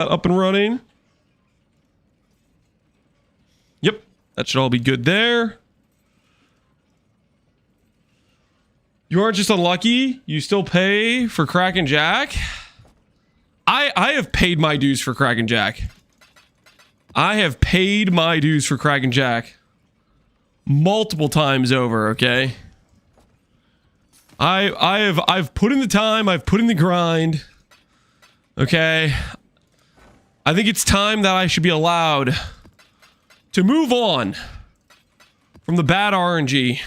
Up and running. Yep, that should all be good there. You aren't just unlucky, you still pay for Kraken Jack. I have paid my dues for Kraken Jack. I have paid my dues for Kraken Jack multiple times over, okay? I've put in the time, I've put in the grind. Okay? I think it's time that I should be allowed to move on from the bad RNG,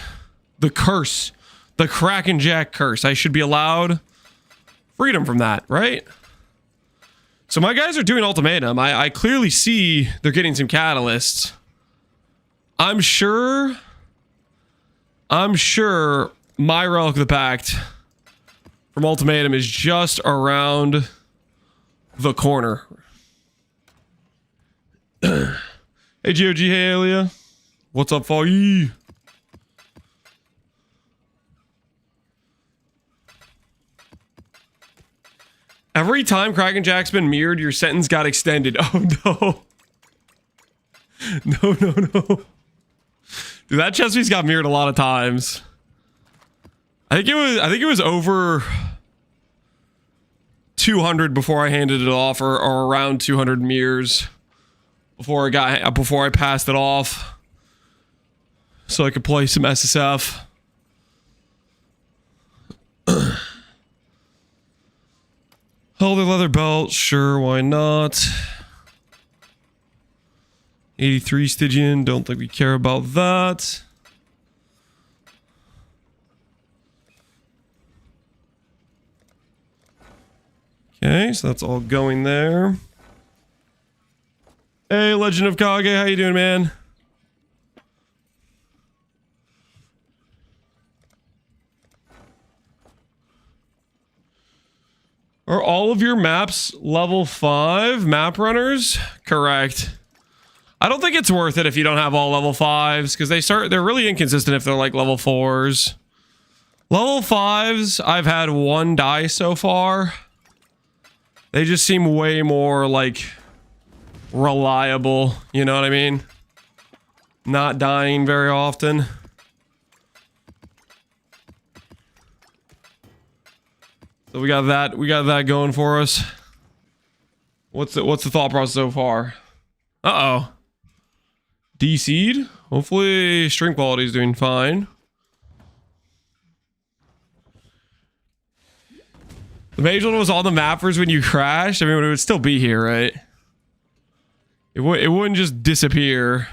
the curse, the Kraken Jack curse. I should be allowed freedom from that, right? So my guys are doing ultimatum. I clearly see they're getting some catalysts. I'm sure my Relic of the Pact from ultimatum is just around the corner. Hey GOG, hey Alia. What's up, Foggy? Every time Kraken Jack's been mirrored, your sentence got extended. Oh no. No. Dude, that chest piece got mirrored a lot of times. I think it was over 200 before I handed it off, or around 200 mirrors before I passed it off, so I could play some SSF. Hold the leather belt, sure, why not? 83 Stygian, don't think we care about that. Okay, so that's all going there. Hey, Legend of Kage, how you doing, man? Are all of your maps level 5 map runners? Correct. I don't think it's worth it if you don't have all level 5s, because they're really inconsistent if they're like level 4s. Level 5s, I've had one die so far. They just seem way more like reliable, you know what I mean? Not dying very often. So we got that going for us. What's the thought process so far? Uh-oh. DC'd? Hopefully stream quality is doing fine. The mage one was on the mappers when you crashed. I mean, it would still be here, right? It wouldn't just disappear.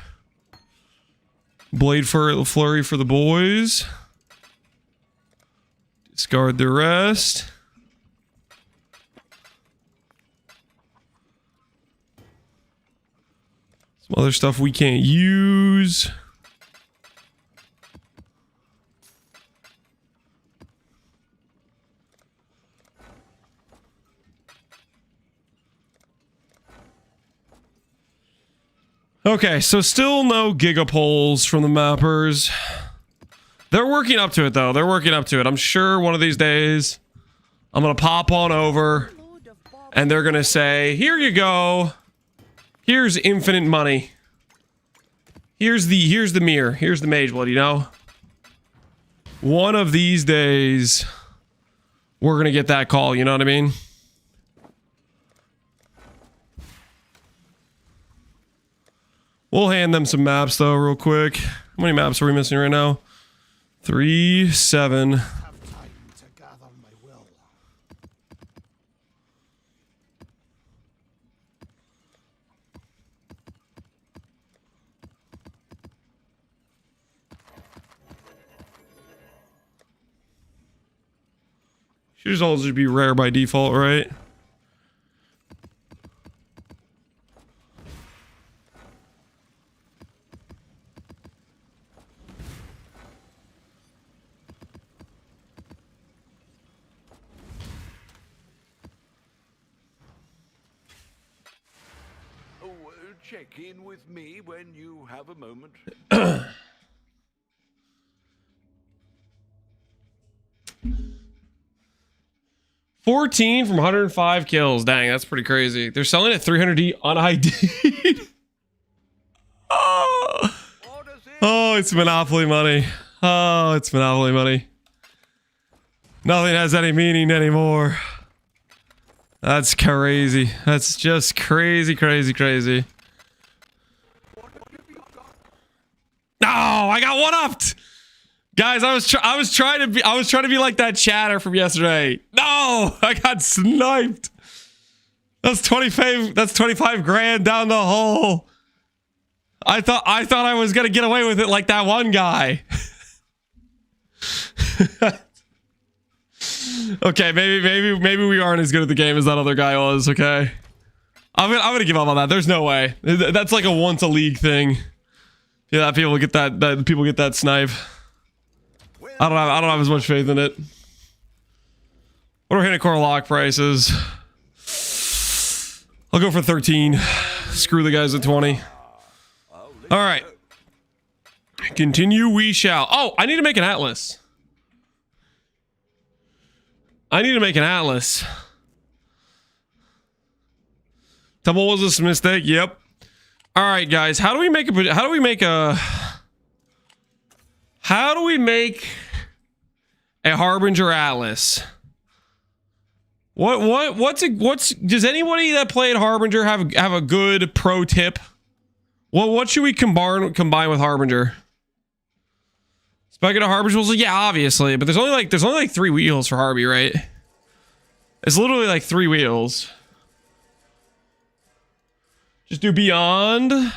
Blade flurry for the boys. Discard the rest. Some other stuff we can't use. Okay, so still no gigapulls from the mappers. They're working up to it, though. They're working up to it. I'm sure one of these days I'm gonna pop on over and they're gonna say, here you go. Here's infinite money. Here's the mirror. Here's the mage blood, you know? One of these days we're gonna get that call, you know what I mean? We'll hand them some maps, though, real quick. How many maps are we missing right now? 3, 7. Should just all just be rare by default, right? Check in with me when you have a moment. 14 from 105 kills. Dang, that's pretty crazy. They're selling at 300D on ID. Oh. Oh, it's Monopoly money. Oh, it's Monopoly money. Nothing has any meaning anymore. That's crazy. That's just crazy, crazy, crazy. No, I got one-upped. Guys, I was trying to be like that chatter from yesterday. No, I got sniped. That's 25 grand down the hole. I thought I was gonna get away with it like that one guy. Okay, maybe we aren't as good at the game as that other guy was. Okay, I'm gonna give up on that. There's no way. That's like a once a league thing. Yeah, that people get that people get that snipe. I don't have as much faith in it. What are hitting core lock prices? I'll go for 13. Screw the guys at 20. All right. Continue we shall. Oh, I need to make an atlas. Tumble was a mistake. Yep. All right, guys. How do we make a Harbinger atlas? Does anybody that played Harbinger have a good pro tip? What should we combine with Harbinger? Speaking of Harbinger wheels, yeah, obviously, but there's only like 3 wheels for Harby, right? It's literally like 3 wheels. Just do Beyond.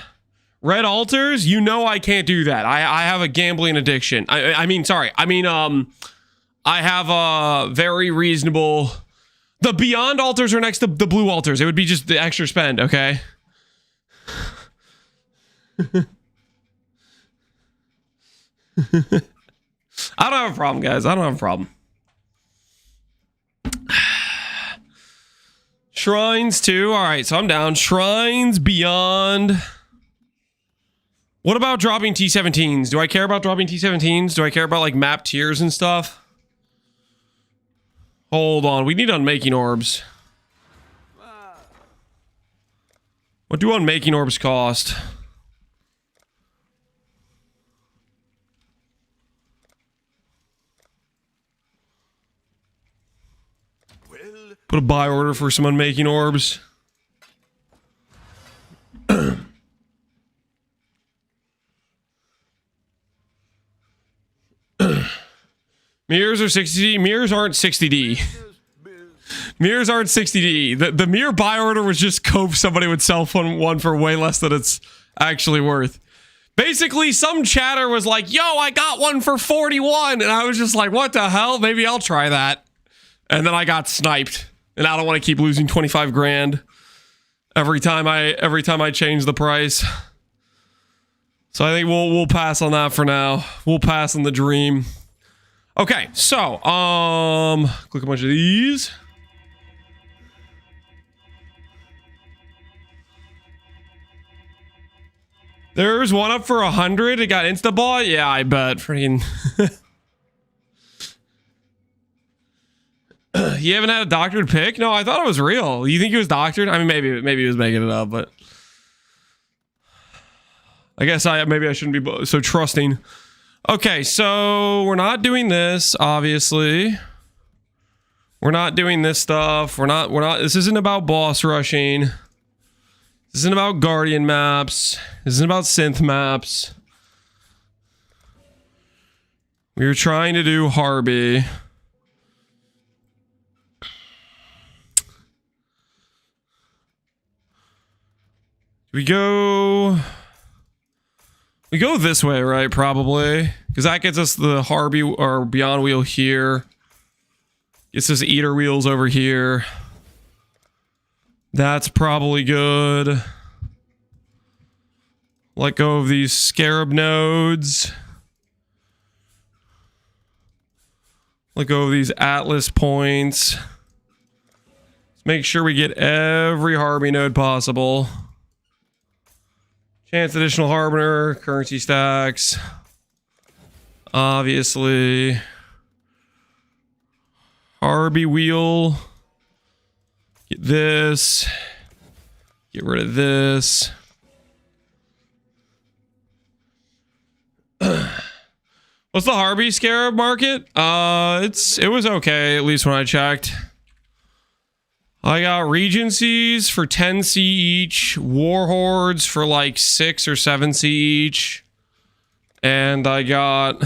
Red altars, you know I can't do that. I have a gambling addiction. I have a very reasonable. The Beyond altars are next to the blue altars. It would be just the extra spend, okay? I don't have a problem, guys. I don't have a problem. Shrines too. All right, so I'm down. Shrines, Beyond. What about dropping T17s? Do I care about dropping T17s? Do I care about like map tiers and stuff? Hold on, we need unmaking orbs. What do unmaking orbs cost? Put a buy order for some unmaking orbs. Mirrors are 60D. Mirrors aren't 60D. Mirrors aren't 60D. The mirror buy order was just cope somebody would sell one for way less than it's actually worth. Basically, some chatter was like, yo, I got one for 41. And I was just like, what the hell? Maybe I'll try that. And then I got sniped. And I don't want to keep losing 25 grand every time I change the price. So I think we'll pass on that for now. We'll pass on the dream. Okay, so click a bunch of these. There's one up for 100. It got insta bought. Yeah, I bet. Freaking. You haven't had a doctored pick? No, I thought it was real. You think he was doctored? I mean, maybe he was making it up, but I guess maybe I shouldn't be so trusting. Okay, so we're not doing this, obviously. We're not doing this stuff. We're not, this isn't about boss rushing. This isn't about Guardian maps. This isn't about synth maps. We were trying to do Harby. We go this way, right? Probably. Because that gets us the Harby or Beyond wheel here. Gets us Eater wheels over here. That's probably good. Let go of these Scarab nodes. Let go of these Atlas points. Let's make sure we get every Harby node possible. Chance additional Harbinger, currency stacks. Obviously. Harby wheel. Get this. Get rid of this. What's the Harby Scarab market? It was okay, at least when I checked. I got Regencies for 10C each, Warhordes for like 6 or 7C each, and I got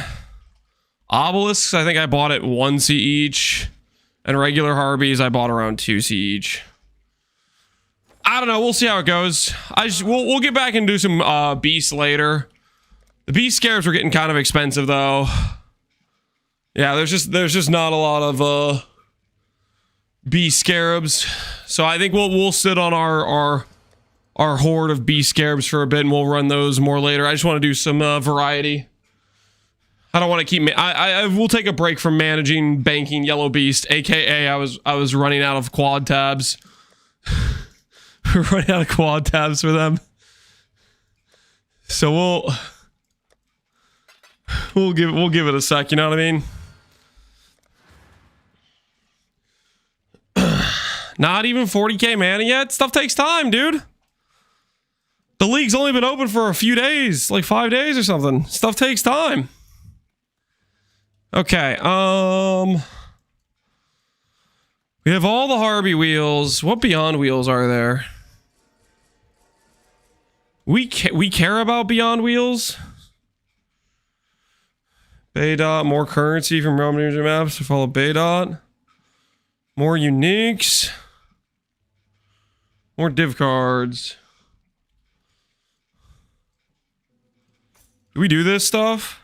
Obelisks, I think I bought at 1C each, and regular Harbies I bought around 2C each. I don't know, we'll see how it goes. We'll get back and do some beasts later. The beast scarabs were getting kind of expensive though. Yeah, there's just not a lot of beast scarabs. So I think we'll sit on our horde of beast scarabs for a bit and we'll run those more later. I just want to do some variety. I don't want to keep I will take a break from managing banking yellow beast, aka I was running out of quad tabs. We're running out of quad tabs for them. So we'll give it a sec, you know what I mean? Not even 40k mana yet? Stuff takes time, dude. The league's only been open for a few days, like 5 days or something. Stuff takes time. Okay, we have all the Harby wheels. What Beyond wheels are there? We care about Beyond wheels? Baydot, more currency from Realm Ninja maps to follow Baydot. More uniques. More div cards. Do we do this stuff?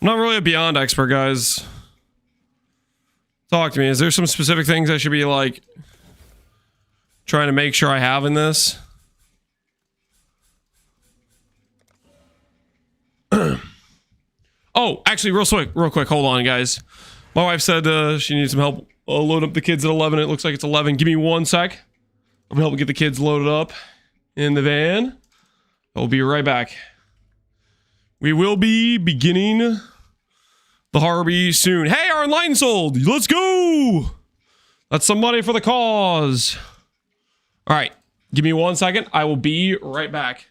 I'm not really a Beyond expert, guys. Talk to me. Is there some specific things I should be like trying to make sure I have in this? Oh, actually, real quick, hold on, guys. My wife said she needs some help loading up the kids at 11. It looks like it's 11. Give me 1 sec. I'm gonna help get the kids loaded up in the van. I'll be right back. We will be beginning the Harby soon. Hey, our Enlightened sold. Let's go. That's some money for the cause. All right, give me 1 second. I will be right back.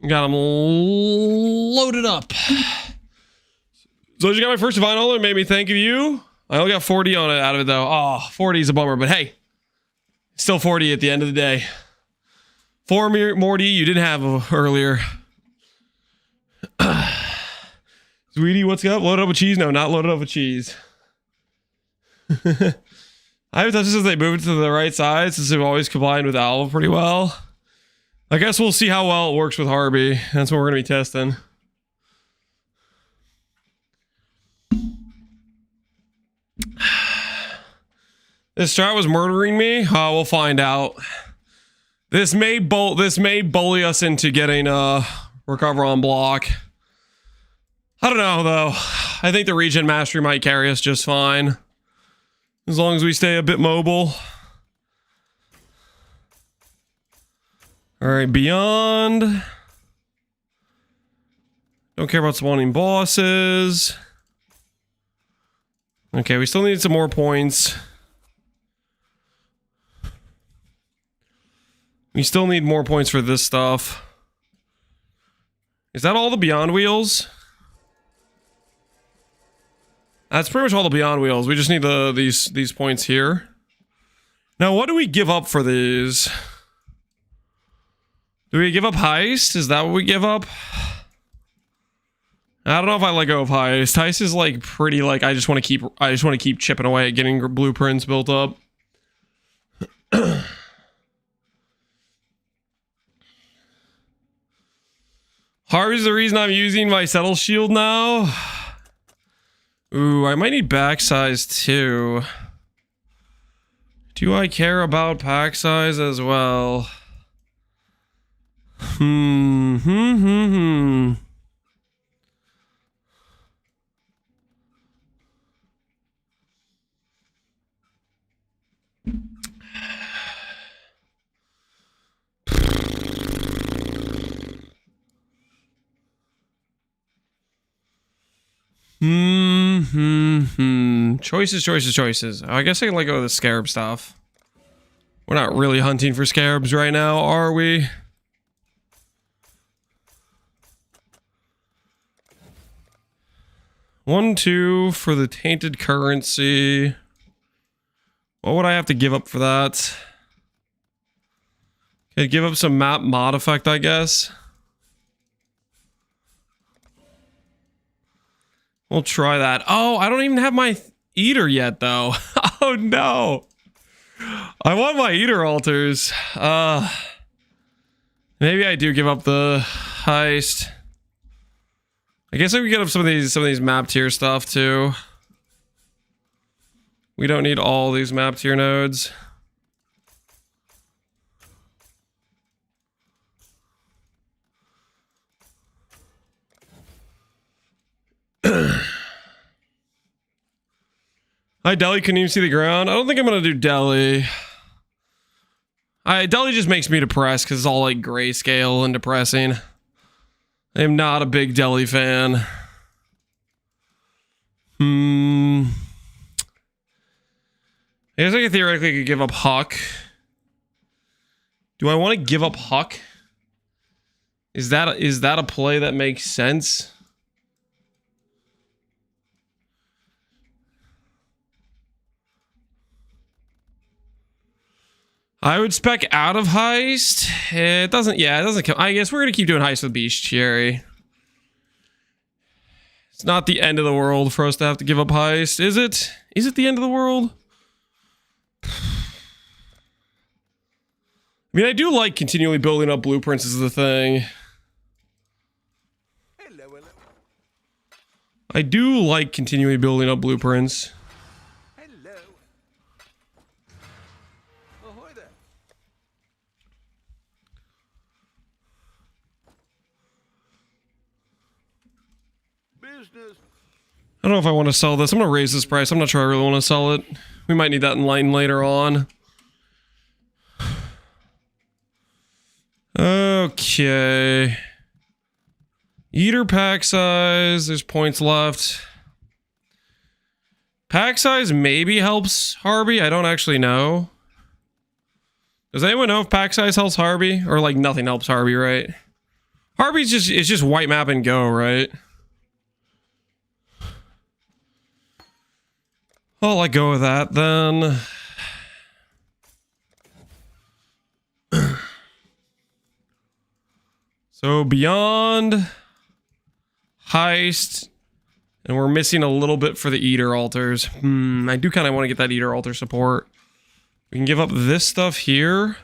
Got them loaded up. So I just got my first vinyl. It made me think of you. I only got 40 on it out of it though. Oh, 40 is a bummer, but hey, still 40 at the end of the day. 4 Morty you didn't have earlier. Sweetie, what's up? Loaded up with cheese? No, not loaded up with cheese. I haven't touched it since they moved it to the right side, since they've always combined with Alva pretty well. I guess we'll see how well it works with Harby. That's what we're going to be testing. This strat was murdering me. We'll find out. This may bully us into getting recover on block. I don't know though. I think the regen mastery might carry us just fine, as long as we stay a bit mobile. All right, beyond. Don't care about spawning bosses. Okay, we still need some more points. We still need more points for this stuff. Is that all the Beyond Wheels? That's pretty much all the Beyond Wheels. We just need these points here. Now, what do we give up for these? Do we give up Heist? Is that what we give up? I don't know if I let go of Heist. Heist is like pretty like I just want to keep chipping away at getting blueprints built up. Harvey's the reason I'm using my Settle Shield now. Ooh, I might need back size too. Do I care about pack size as well? Choices. I guess I can let go of the scarab stuff. We're not really hunting for scarabs right now, are we? One, two for the tainted currency. What would I have to give up for that? Okay, give up some map mod effect, I guess. We'll try that. Oh, I don't even have my eater yet, though. Oh, no. I want my eater altars. Maybe I do give up the heist. I guess I could get up some of these map tier stuff, too. We don't need all these map tier nodes. Hi, Deli. Can you see the ground? I don't think I'm gonna do Deli. Deli just makes me depressed because it's all like grayscale and depressing. I am not a big Deli fan. I guess I could theoretically give up Huck. Do I want to give up Huck? Is that a play that makes sense? I would spec out of heist. It doesn't count. I guess we're gonna keep doing heist with Beast Cherry. It's not the end of the world for us to have to give up heist, is it? Is it the end of the world? I mean, I do like continually building up blueprints as the thing. Hello. I do like continually building up blueprints. Hello. Ahoy there. Business. I don't know if I want to sell this. I'm going to raise this price. I'm not sure I really want to sell it. We might need that in line later on. Okay. Eater pack size. There's points left. Pack size maybe helps Harby. I don't actually know. Does anyone know if pack size helps Harby? Or like nothing helps Harby, right? Harby's just, it's just white map and go, right? I'll let go of that then. So beyond heist, and we're missing a little bit for the eater altars. I do kind of want to get that eater altar support. We can give up this stuff here.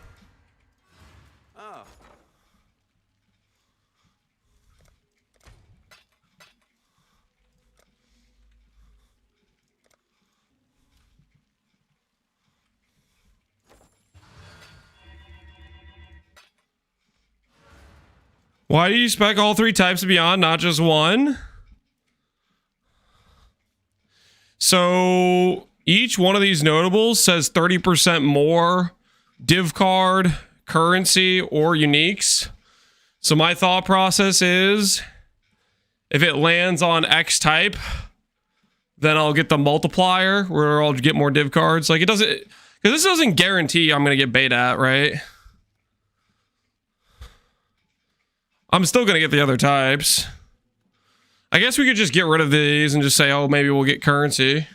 Why do you spec all 3 types of beyond, not just one? So each one of these notables says 30% more div card, currency, or uniques. So my thought process is, if it lands on X type, then I'll get the multiplier where I'll get more div cards. Like it doesn't, because this doesn't guarantee I'm going to get beta at, right? I'm still going to get the other types. I guess we could just get rid of these and just say, oh, maybe we'll get currency.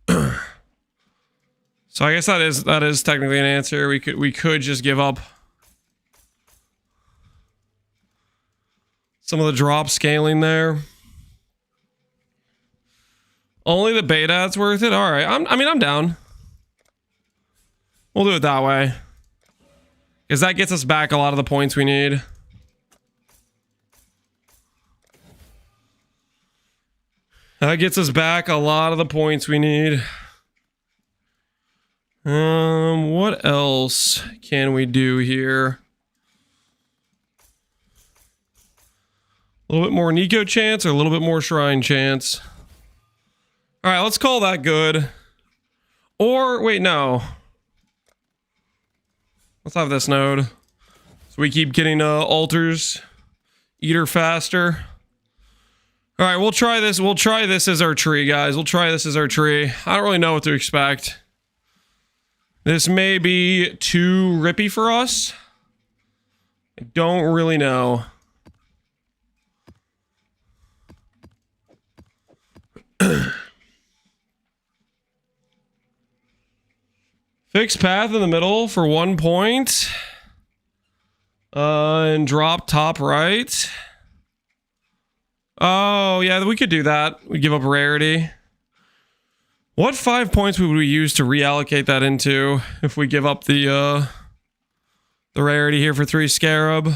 So I guess that is technically an answer. We could just give up some of the drop scaling there. Only the beta that's worth it. All right. I'm down. We'll do it that way. Because that gets us back a lot of the points we need. That gets us back a lot of the points we need. What else can we do here? A little bit more Nico chance or a little bit more Shrine chance? All right, let's call that good. Or, wait, no. Let's have this node. So we keep getting altars, eater faster. All right, we'll try this. We'll try this as our tree, guys. We'll try this as our tree. I don't really know what to expect. This may be too rippy for us. I don't really know. Fixed path in the middle for 1 point. And drop top right. Oh, yeah, we could do that. We give up rarity. What 5 points would we use to reallocate that into if we give up the rarity here for 3 scarab?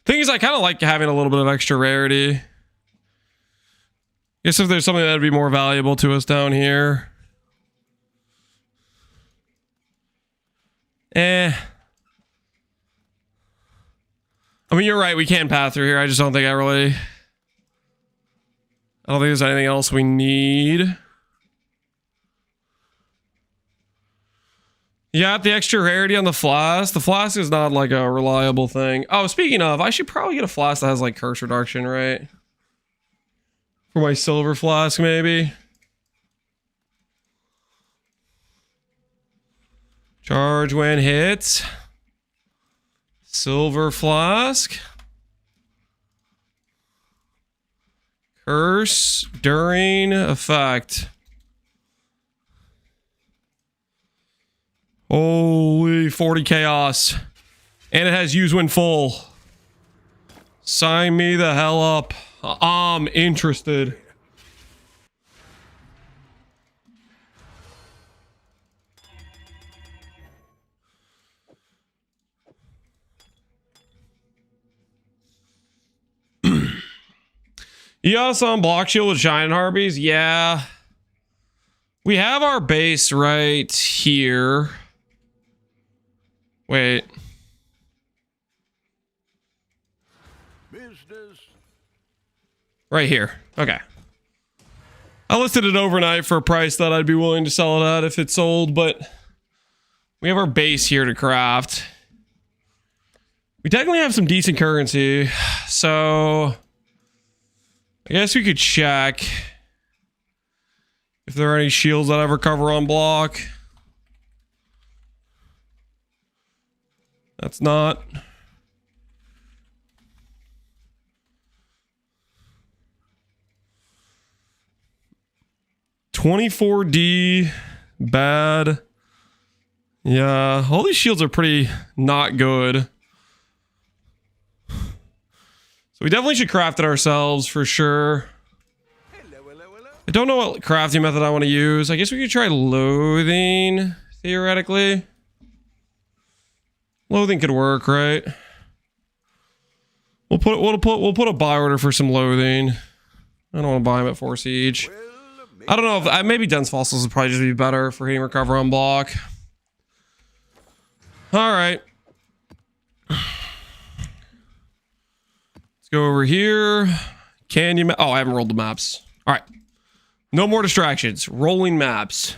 Thing is, I kind of like having a little bit of extra rarity. Guess if there's something that'd be more valuable to us down here. I mean, you're right. We can path through here. I just don't think I don't think there's anything else we need. Yeah, the extra rarity on the flask. The flask is not like a reliable thing. Oh, speaking of, I should probably get a flask that has like curse reduction, right? For my silver flask, maybe. Charge when hit. Silver flask. Curse during effect. Holy 40 chaos. And it has use when full. Sign me the hell up. I'm interested. You also on block shield with Giant Harpies? Yeah. We have our base right here. Wait. Business. Right here. Okay. I listed it overnight for a price that I'd be willing to sell it at if it sold, but we have our base here to craft. We technically have some decent currency, so I guess we could check if there are any shields that ever cover on block. That's not. $24D. Bad. Yeah, all these shields are pretty not good. So we definitely should craft it ourselves for sure. I don't know what crafting method I want to use. I guess we could try loathing, theoretically. Loathing could work, right? We'll put a buy order for some loathing. I don't want to buy them at 4 each. I don't know if maybe dense fossils would probably just be better for heating recover on block. All right. Let's go over here. Canyon. Oh, I haven't rolled the maps. All right. No more distractions. Rolling maps.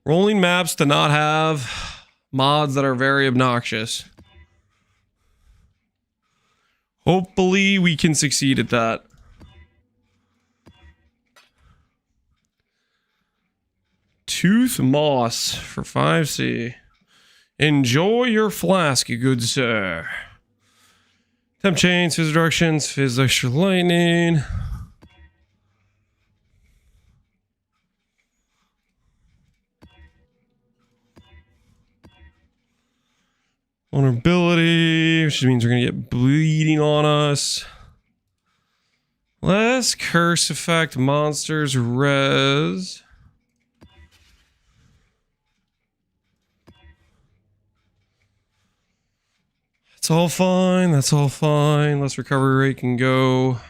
Rolling maps to not have mods that are very obnoxious. Hopefully we can succeed at that. Tooth moss for 5C. Enjoy your flask, you good sir. Temp chains, fizz directions, fizz extra lightning. Vulnerability, which means we're gonna get bleeding on us. Less curse effect, monsters, res. It's all fine. That's all fine. Less recovery rate can go.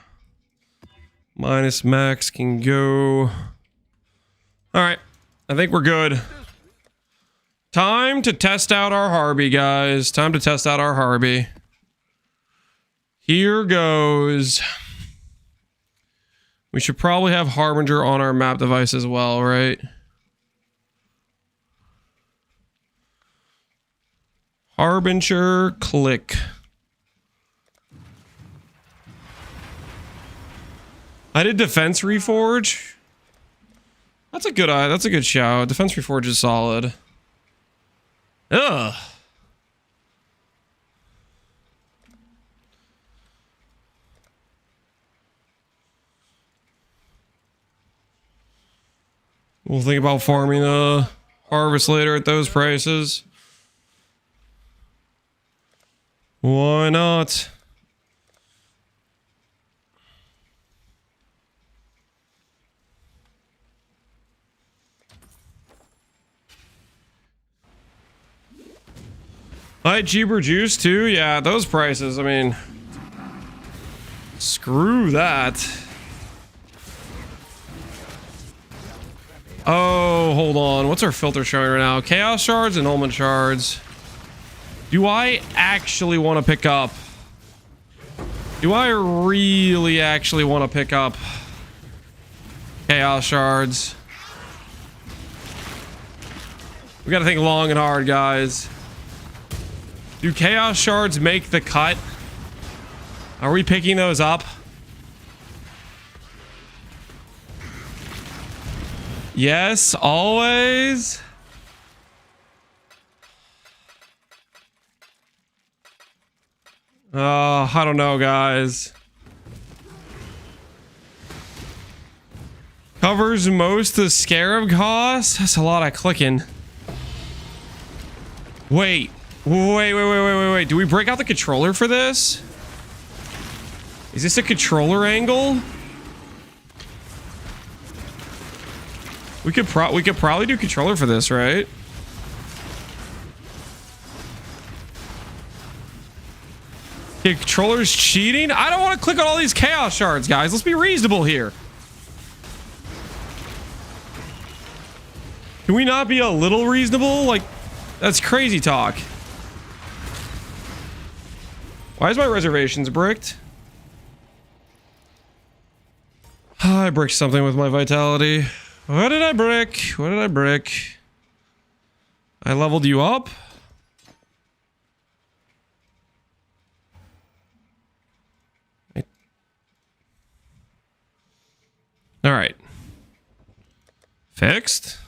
Minus max can go. All right. I think we're good. Time to test out our Harby, guys. Time to test out our Harby. Here goes. We should probably have Harbinger on our map device as well, right? Harbinger, click. I did defense reforge. That's a good shout. Defense reforge is solid. Ugh. We'll think about farming the harvest later at those prices. Why not? Light cheaper juice too? Yeah, those prices, I mean, screw that. Oh, hold on. What's our filter showing right now? Chaos shards and almond shards. Do I actually want to pick up? Do I really actually want to pick up Chaos shards? We got to think long and hard, guys. Do Chaos shards make the cut? Are we picking those up? Yes, always. I don't know, guys. Covers most of the scarab costs? That's a lot of clicking. Wait. Wait. Do we break out the controller for this? Is this a controller angle? We could probably do controller for this, right? Okay, controller's cheating? I don't want to click on all these chaos shards, guys. Let's be reasonable here. Can we not be a little reasonable? Like, that's crazy talk. Why is my reservations bricked? I bricked something with my vitality. What did I brick? What did I brick? I leveled you up? All right. Fixed,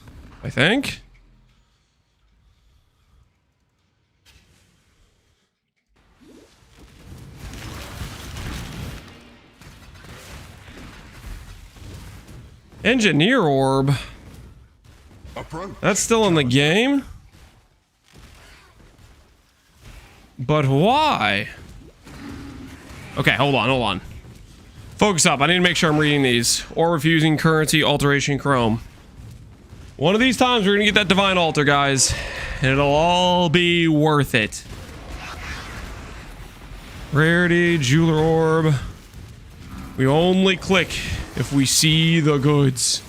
I think. Engineer orb. That's still in the game? But why? Okay, hold on. Focus up. I need to make sure I'm reading these. Or refusing currency alteration chrome. One of these times we're gonna get that divine altar, guys. And it'll all be worth it. Rarity, jeweler orb. We only click if we see the goods.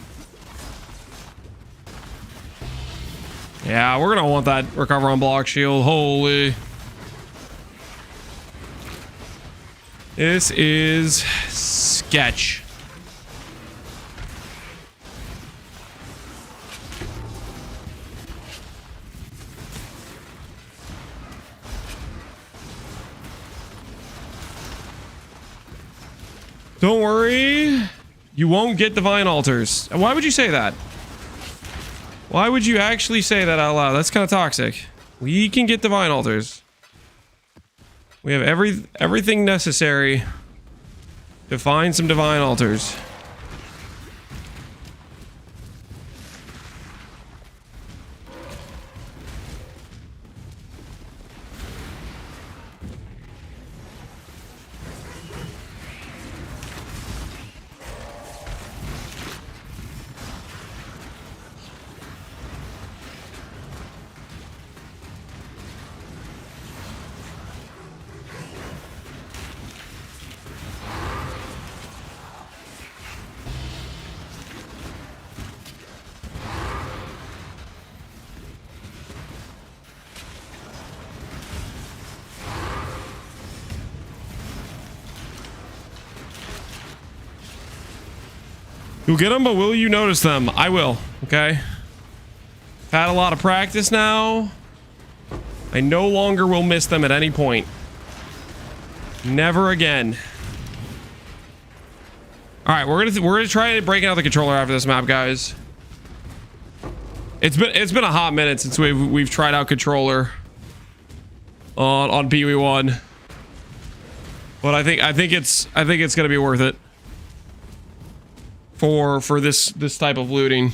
Yeah, we're gonna want that recover on block shield. Holy. This is sketch. Don't worry, you won't get divine altars. Why would you say that? Why would you actually say that out loud? That's kind of toxic. We can get divine altars. We have everything necessary to find some divine altars. You'll get them, but will you notice them? I will, okay? Had a lot of practice now. I no longer will miss them at any point. Never again. Alright, we're gonna try breaking out the controller after this map, guys. It's been a hot minute since we've tried out controller on PoE1. But I think it's gonna be worth it. For this type of looting.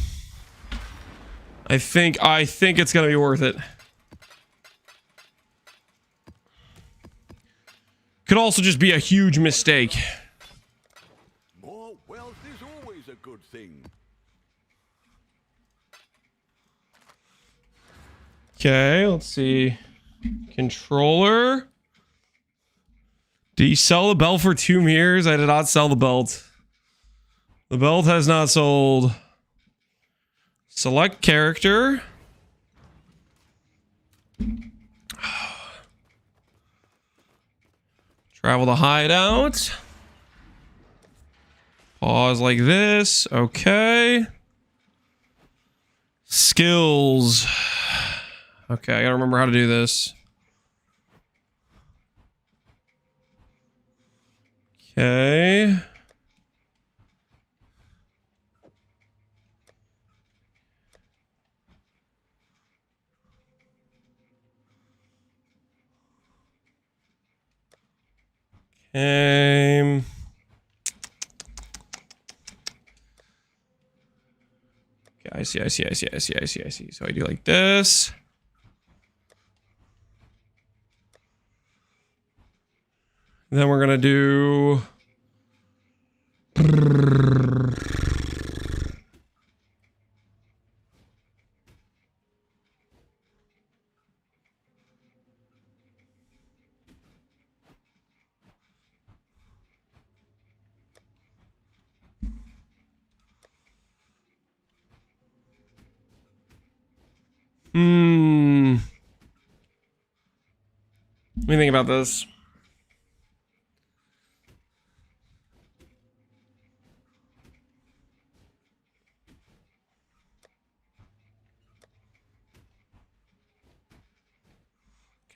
I think it's gonna be worth it. Could also just be a huge mistake. More wealth is always a good thing. Okay, let's see. Controller. Did you sell the belt for 2 mirrors? I did not sell the belt. The belt has not sold. Select character. Travel to hideout. Pause like this. Okay. Skills. Okay, I gotta remember how to do this. Okay. Okay, I see. So I do like this. Then we're gonna do. What do you think about this?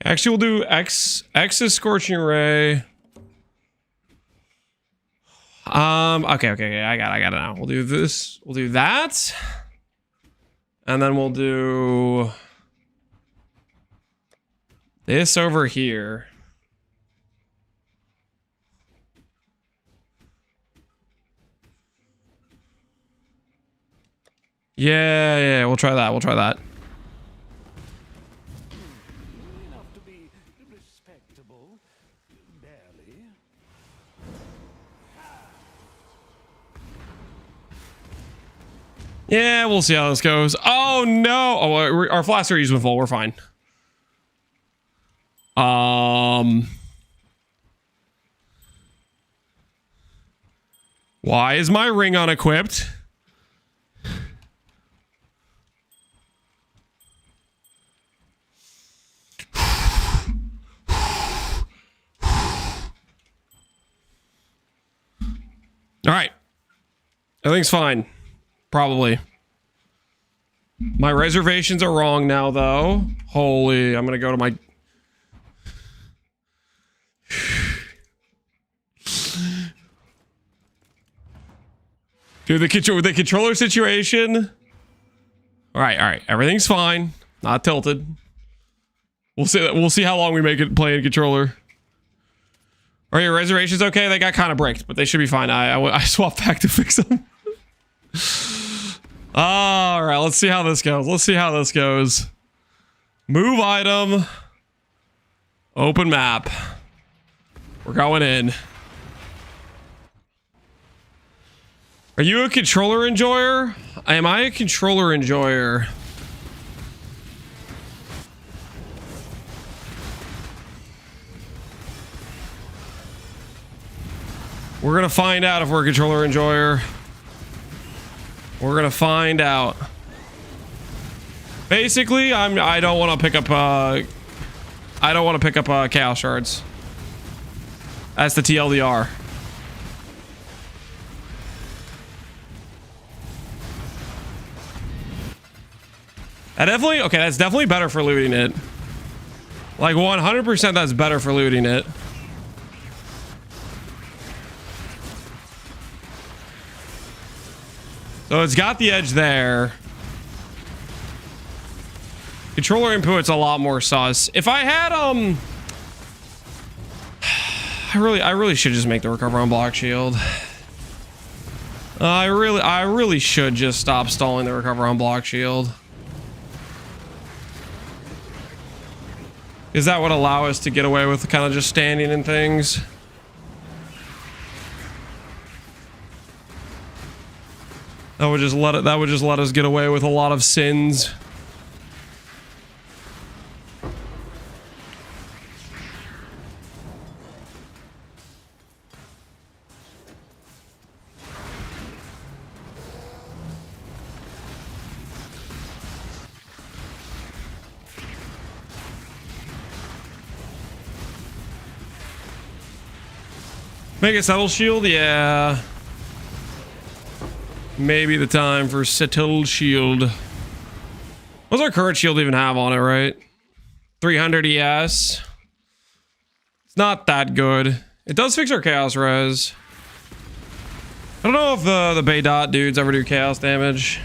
Actually, we'll do X is Scorching Ray. Okay, I got it now. We'll do this. We'll do that. And then we'll do this over here. Yeah, we'll try that. We'll try that. Enough to be respectable, barely. Yeah, we'll see how this goes. Oh no! Oh, our flask are using full. We're fine. Why is my ring unequipped? All right. Everything's fine. Probably. My reservations are wrong now, though. Holy, I'm going to go to my... Dude, the controller situation... All right. Everything's fine. Not tilted. We'll see how long we make it playing controller. Are your reservations okay? They got kind of bricked, but they should be fine. I swapped back to fix them. All right, let's see how this goes. Move item. Open map. We're going in. Are you a controller enjoyer? Am I a controller enjoyer? We're gonna find out if we're a controller enjoyer. We're gonna find out. Basically, I don't want to pick up chaos shards. That's the TLDR. That's definitely better for looting it. Like 100% that's better for looting it. So it's got the edge there. Controller input's a lot more sus. If I had I really should just make the recover on block shield. I really should just stop stalling the recover on block shield. Because that would allow us to get away with kind of just standing and things. That would just let us get away with a lot of sins. Make a settle shield, yeah. Maybe the time for settled shield. What's our current shield even have on it, right? 300 ES. It's not that good. It does fix our chaos res. I don't know if the Bay Dot dudes ever do chaos damage.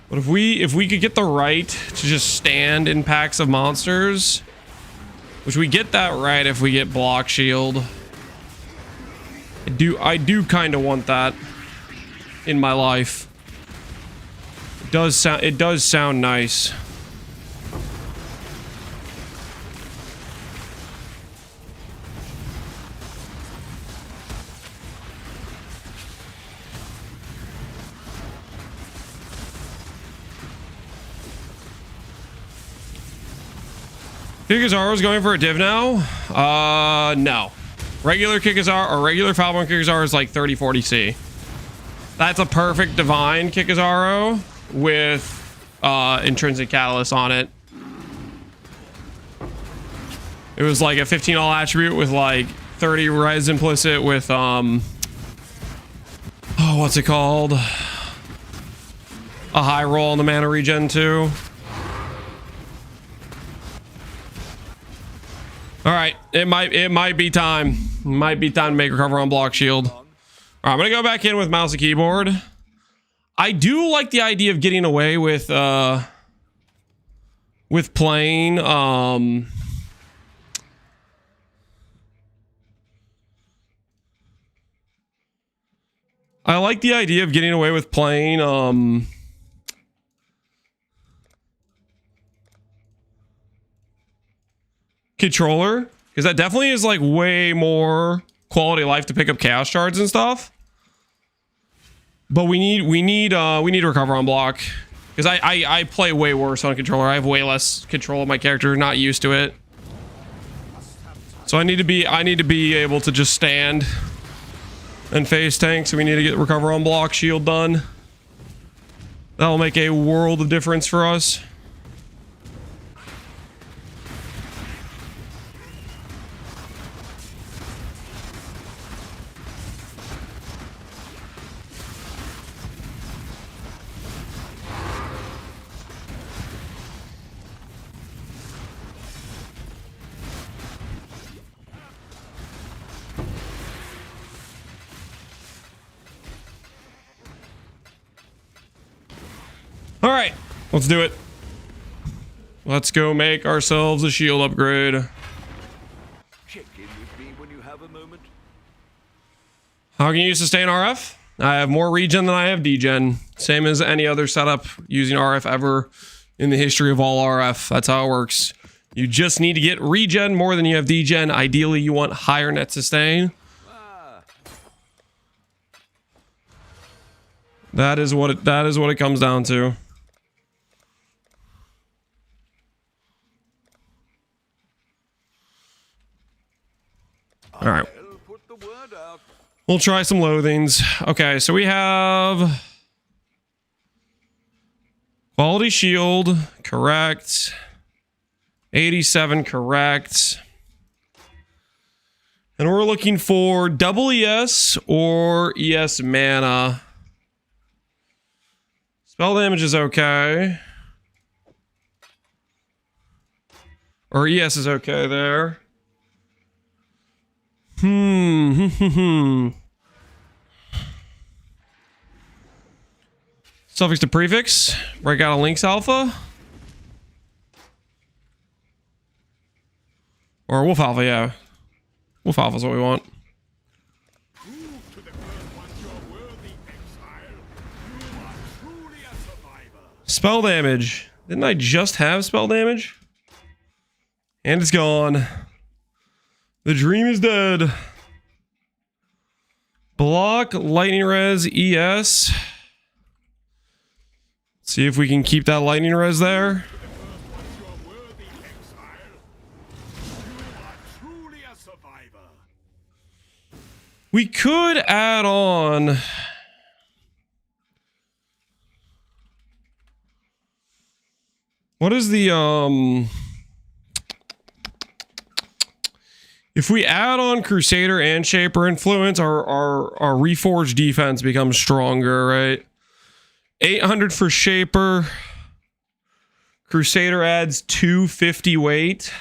But if we could get the right to just stand in packs of monsters, which we get that right if we get block shield. I do kind of want that in my life. It does sound nice. Kikazara's going for a div now? No. Regular Kikazara or regular Falcon Kikazara is like 30-40 C. That's a perfect divine Kikazaro with intrinsic catalyst on it. It was like a 15 all attribute with like 30 res implicit with oh, what's it called? A high roll on the mana regen too. All right, it might be time. It might be time to make recover on block shield. All right, I'm gonna go back in with mouse and keyboard. I do like the idea of getting away with with playing I like the idea of getting away with playing controller, because that definitely is like way more quality of life to pick up chaos shards and stuff. But we need to recover on block, because I play way worse on controller. I have way less control of my character, not used to it. So I need to be able to just stand and face tank. So we need to get recover on block shield done. That'll make a world of difference for us. All right, let's do it. Let's go make ourselves a shield upgrade. Check in with me when you have a moment. How can you sustain RF? I have more regen than I have degen. Same as any other setup using RF ever in the history of all RF. That's how it works. You just need to get regen more than you have degen. Ideally, you want higher net sustain. That is what it comes down to. All right. We'll try some loathings. Okay, so we have quality shield, correct. 87, correct. And we're looking for double ES or ES mana. Spell damage is okay. Or ES is okay there. Suffix to prefix. Break out a Lynx Alpha. Or Wolf Alpha, yeah. Wolf Alpha is what we want. Spell damage. Didn't I just have spell damage? And it's gone. The dream is dead. Block, lightning res, ES. See if we can keep that lightning res there. We could add on. What is the if we add on Crusader and Shaper influence, our Reforged defense becomes stronger, right? 800 for Shaper. Crusader adds 250 weight.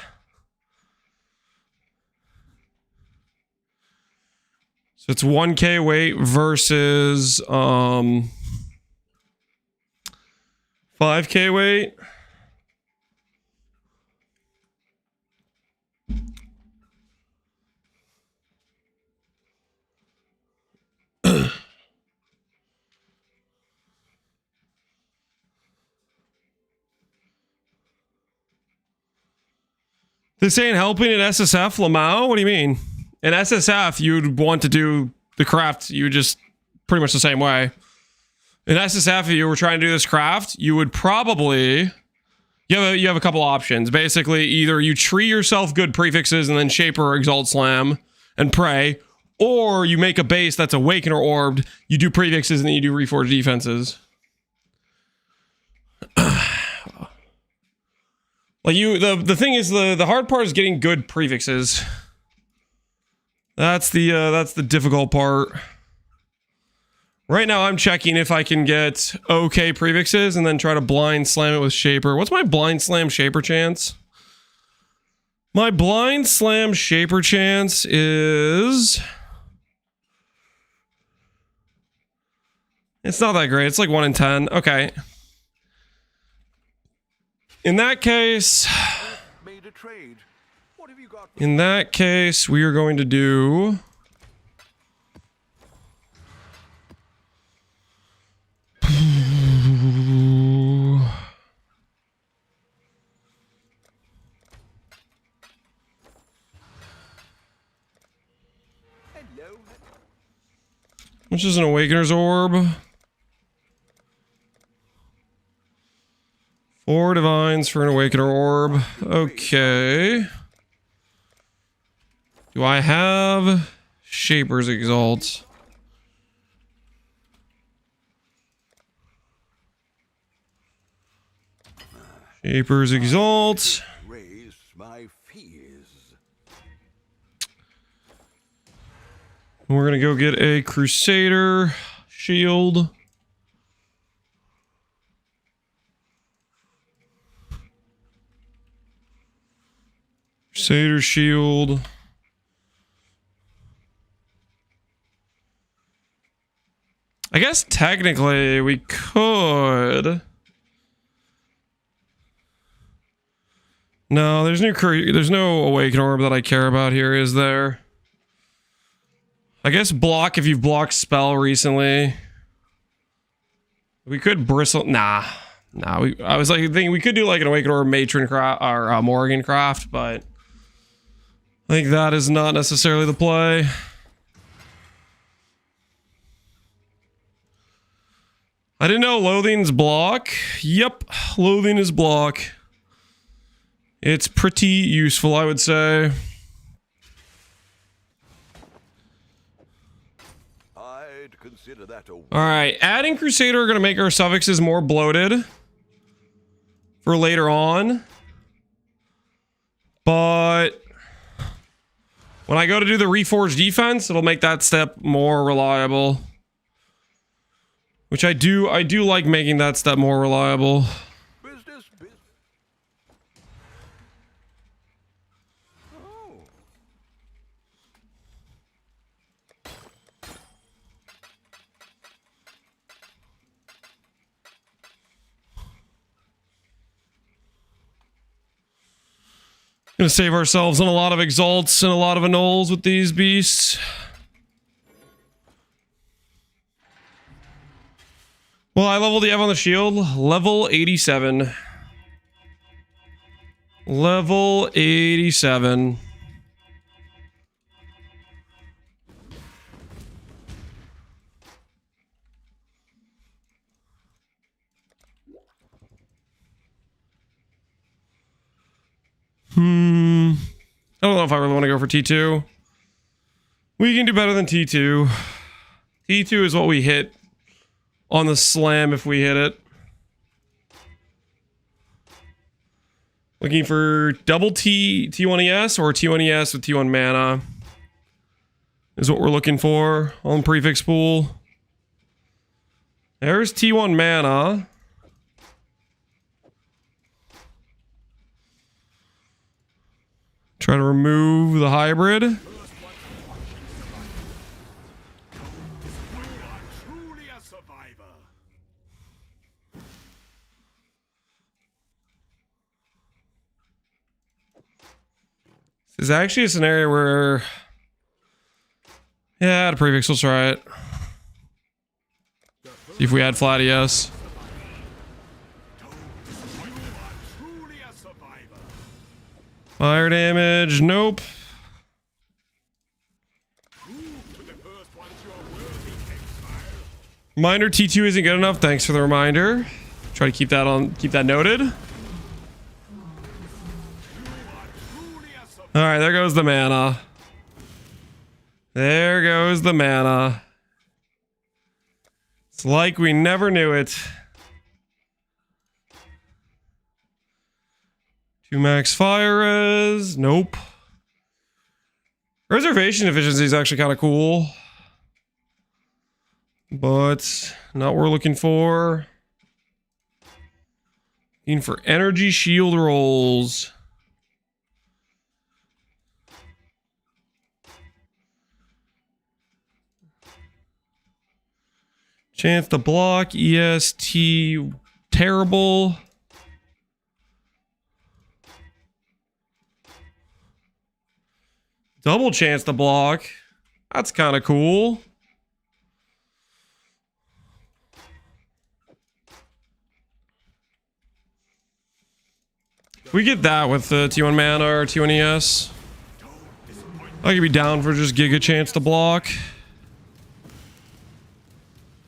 So it's 1k weight versus 5k weight. This ain't helping in SSF, Lamau? What do you mean? In SSF, you'd want to do the craft, you just pretty much the same way. In SSF, if you were trying to do this craft, you would probably... You have a couple options. Basically, either you tree yourself good prefixes and then Shaper or Exalt Slam and pray, or you make a base that's Awaken or Orbed, you do prefixes and then you do Reforged defenses. Like the thing is the hard part is getting good prefixes. That's the difficult part. Right now I'm checking if I can get okay prefixes and then try to blind slam it with Shaper. What's my blind slam Shaper chance? My blind slam Shaper chance is... It's not that great. It's like 1 in 10. Okay. In that case, Made a trade. What have you got? in that case, we are going to do. Hello. Which is an Awakener's Orb. 4 Divines for an Awakener Orb. Okay. Do I have Shaper's Exalt? Shaper's Exalt. Raise my fears. We're gonna go get a Crusader Shield. Crusader Shield. I guess technically we could. No, there's no Awaken Orb that I care about here, is there? I guess block if you've blocked spell recently. We could bristle. Nah. I was like thinking we could do like an Awaken Orb Matron craft or Morrigan craft, but I think that is not necessarily the play. I didn't know Loathing's block. Yep, Loathing is block. It's pretty useful, I would say. I'd consider that a Alright, adding Crusader are going to make our suffixes more bloated for later on. But when I go to do the Reforged defense, it'll make that step more reliable. Which I do like making that step more reliable. business. Oh. Gonna save ourselves on a lot of exalts and a lot of annuls with these beasts. Well, I leveled the Ev on the shield. Level 87. Level 87. I don't know if I really want to go for T2. We can do better than T2. T2 is what we hit on the slam if we hit it. Looking for double T1ES or T1ES with T1 mana is what we're looking for on prefix pool. There's T1 mana. Try to remove the hybrid. Truly a survivor. This is actually a scenario where... Yeah, the prefix, we'll try it. See if we add flat ES. Truly a survivor. Fire damage, nope. Prove to the first ones you're worthy, Exile. Minor T2 isn't good enough. Thanks for the reminder. Try to keep that noted. All right, there goes the mana. There goes the mana. It's like we never knew it. 2 max fire res. Nope. Reservation efficiency is actually kind of cool. But not what we're looking for. Looking for energy shield rolls. Chance to block, EST, terrible. Double chance to block. That's kind of cool. We get that with the T1 mana or T1 ES. I could be down for just Giga chance to block.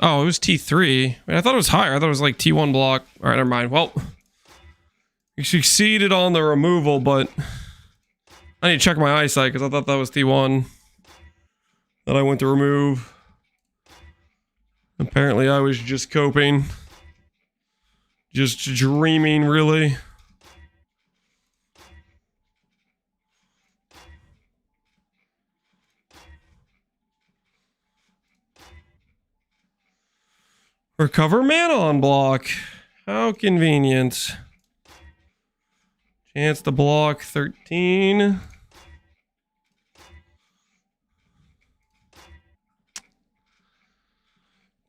Oh, it was T3. I thought it was higher. I thought it was like T1 block. All right, never mind. Well, we succeeded on the removal, but I need to check my eyesight because I thought that was T1 that I went to remove. Apparently, I was just coping. Just dreaming, really. Recover mana on block. How convenient. Chance to block 13.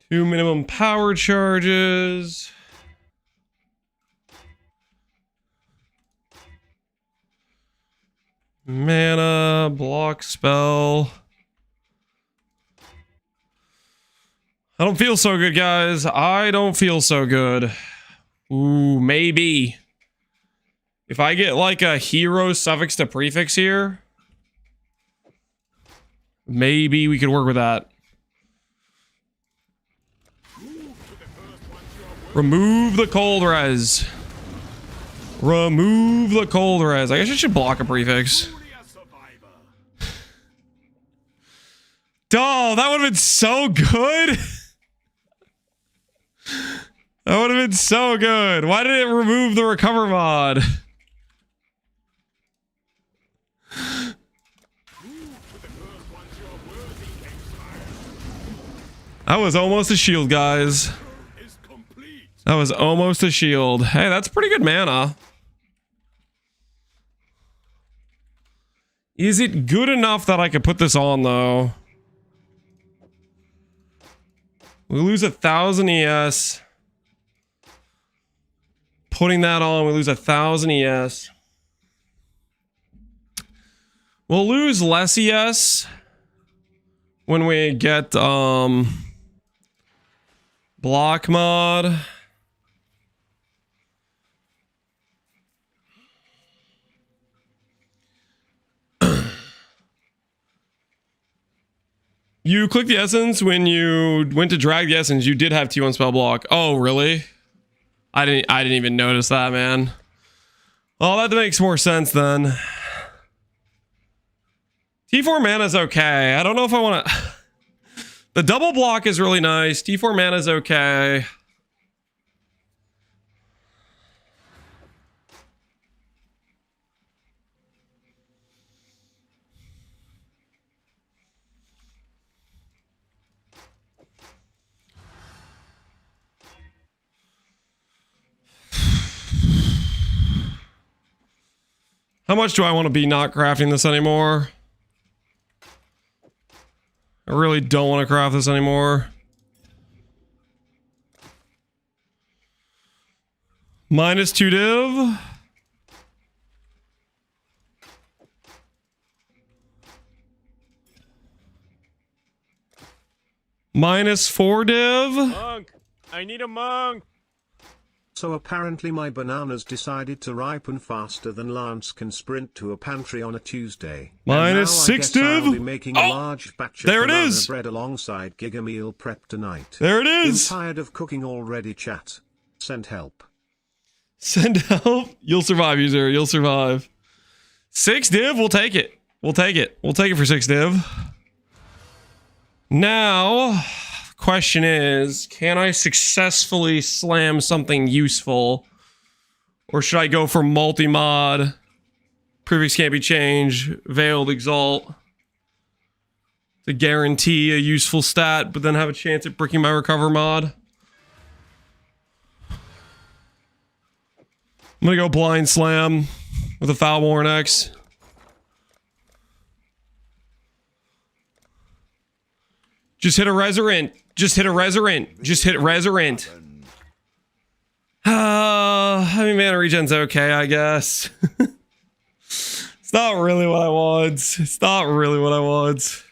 Two minimum power charges. Mana, block spell. I don't feel so good, guys. I don't feel so good. Ooh, maybe. If I get like a hero suffix to prefix here, maybe we could work with that. Remove the cold res. Remove the cold res. I guess I should block a prefix. Oh, that would have been so good. That would have been so good. Why did it remove the recover mod? That was almost a shield, guys. That was almost a shield. Hey, that's pretty good mana. Is it good enough that I could put this on, though? We lose 1,000 ES. Putting that on, we lose 1,000 ES. We'll lose less ES when we get block mod. You clicked the essence when you went to drag the essence. You did have T1 spell block. Oh, really? I didn't even notice that, man. Oh, that makes more sense then. T4 mana is okay. I don't know if I want to. The double block is really nice. T4 mana is okay. How much do I want to be not crafting this anymore? I really don't want to craft this anymore. -2 div. -4 div. Monk! I need a monk! So apparently my bananas decided to ripen faster than Lance can sprint to a pantry on a Tuesday. -6 div. I'll be making a large batch of there it banana is. bread alongside Giga meal prep tonight. There it is. I'm tired of cooking already, chat. Send help. Send help. You'll survive, user. You'll survive. 6 div. We'll take it. We'll take it. We'll take it for 6 div. Now, question is, can I successfully slam something useful? Or should I go for multi-mod? Prefix can't be changed. Veiled Exalt. To guarantee a useful stat, but then have a chance at bricking my recover mod. I'm gonna go blind slam with a Foulborn X. Just hit a Resurrent. Just hit a Resurrent. Just hit Resurrent. I mean, mana regen's okay, I guess. It's not really what I want. It's not really what I want.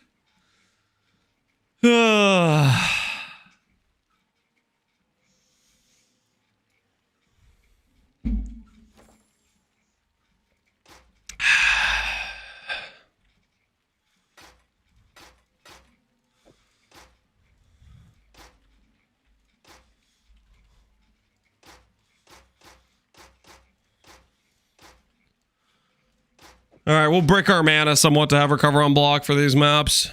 All right, we'll brick our mana somewhat to have recover on block for these maps.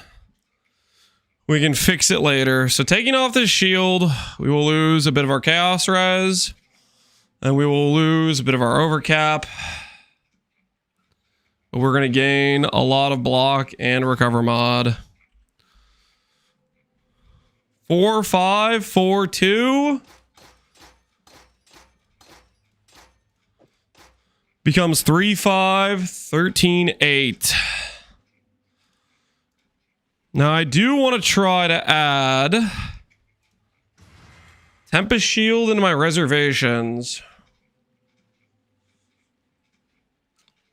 We can fix it later. So taking off this shield, we will lose a bit of our chaos res. And we will lose a bit of our overcap. But we're going to gain a lot of block and recover mod. 4-5, 4-2. Becomes 3-5, 13-8. Now I do want to try to add Tempest Shield into my reservations.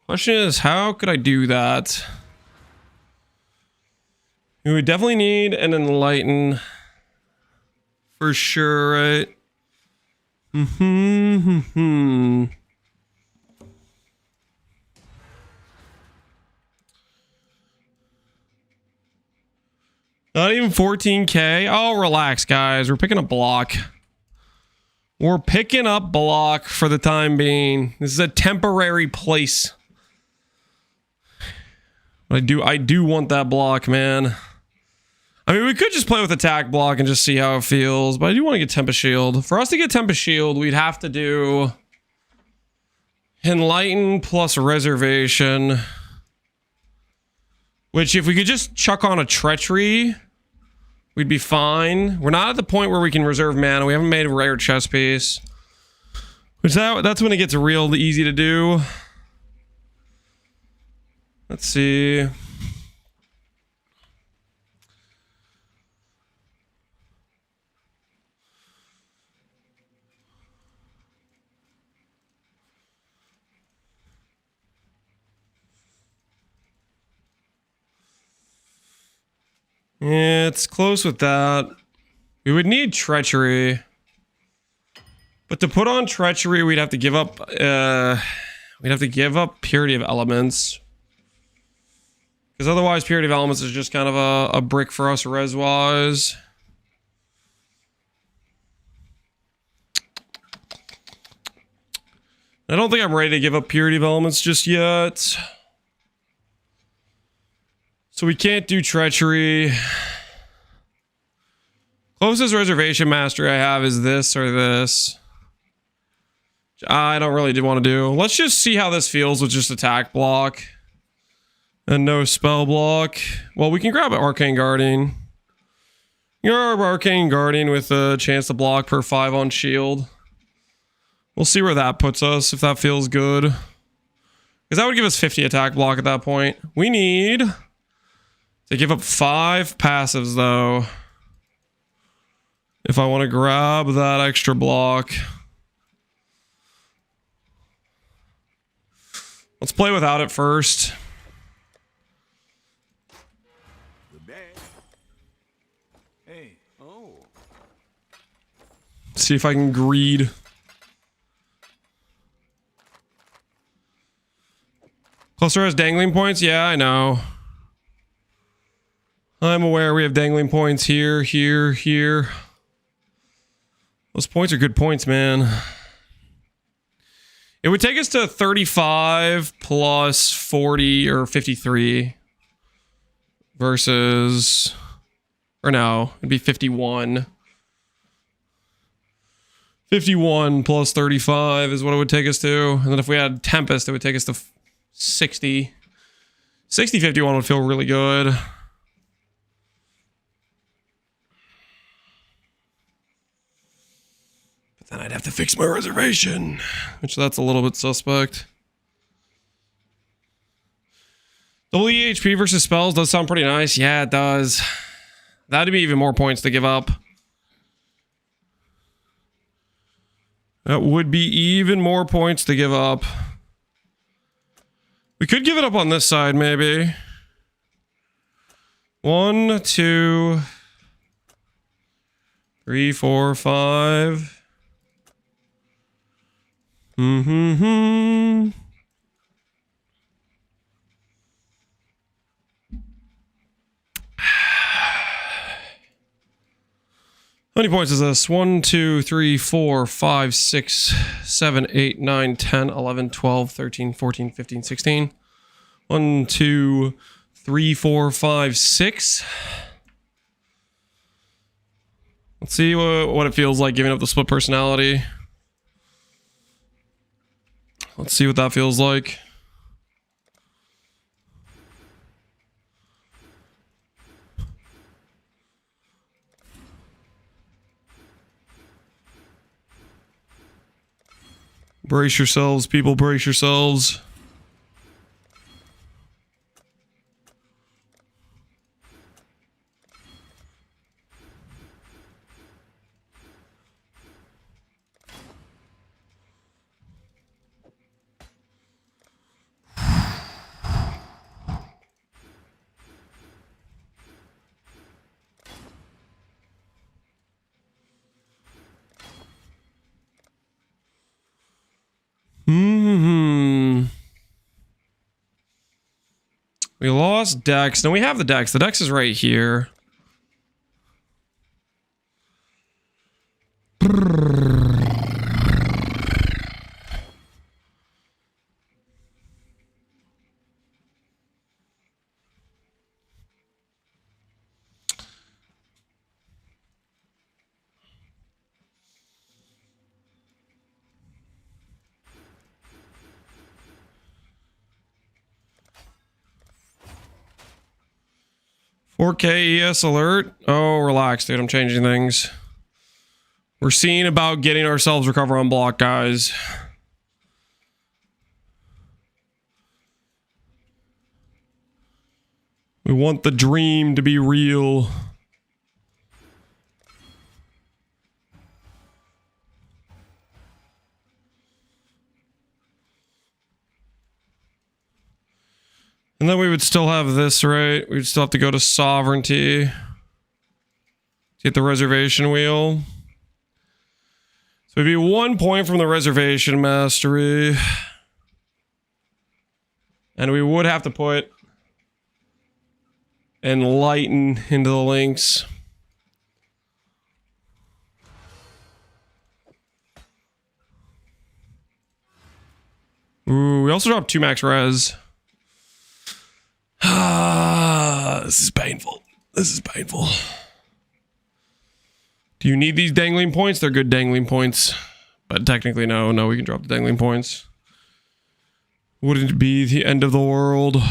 Question is, how could I do that? We would definitely need an Enlighten. For sure, right? Not even 14k. Oh, relax, guys. We're picking up block. We're picking up block for the time being. This is a temporary place. I do want that block, man. I mean, we could just play with attack block and just see how it feels, but I do want to get Tempest Shield. For us to get Tempest Shield, we'd have to do Enlighten plus Reservation. Which, if we could just chuck on a Treachery, we'd be fine. We're not at the point where we can reserve mana. We haven't made a rare chess piece. Which that's when it gets real easy to do. Let's see. Yeah, it's close with that. We would need Treachery. But to put on Treachery, we'd have to give up Purity of Elements. Because otherwise, Purity of Elements is just kind of a brick for us res-wise. I don't think I'm ready to give up Purity of Elements just yet. So we can't do Treachery. Closest Reservation Mastery I have is this or this. I don't really want to do. Let's just see how this feels with just attack block. And no spell block. Well, we can grab an Arcane Guardian. You're Arcane Guardian with a chance to block per 5 on shield. We'll see where that puts us, if that feels good. Because that would give us 50 attack block at that point. We need to give up 5 passives, though. If I want to grab that extra block. Let's play without it first. See if I can greed. Cluster has dangling points? Yeah, I know. I'm aware we have dangling points here, here, here. Those points are good points, man. It would take us to 35 plus 40 or 53 versus, or no, it'd be 51. 51 plus 35 is what it would take us to. And then if we had Tempest, it would take us to 60. 60-51 would feel really good. But then I'd have to fix my reservation, which that's a little bit suspect. Double EHP versus spells does sound pretty nice. Yeah, it does. That'd be even more points to give up. That would be even more points to give up. We could give it up on this side, maybe. 1, 2, 3, 4, 5. How many points is this? 1, 2, 3, 4, 5, 6, 7, 8, 9, 10, 11, 12, 13, 14, 15, 16. 1, 2, 3, 4, 5, 6. Let's see what it feels like giving up the split personality. Let's see what that feels like. Brace yourselves, people, brace yourselves. We lost Dex. No, we have the Dex. The Dex is right here. "4K ES alert." Oh, relax, dude. I'm changing things. We're seeing about getting ourselves recover on block, guys. We want the dream to be real. And then we would still have this, right? We'd still have to go to sovereignty. Get the reservation wheel. So it'd be 1 point from the reservation mastery. And we would have to put enlighten into the links. Ooh, we also dropped 2 max res. This is painful. This is painful. Do you need these dangling points? They're good dangling points. But technically, no, we can drop the dangling points. Wouldn't it be the end of the world?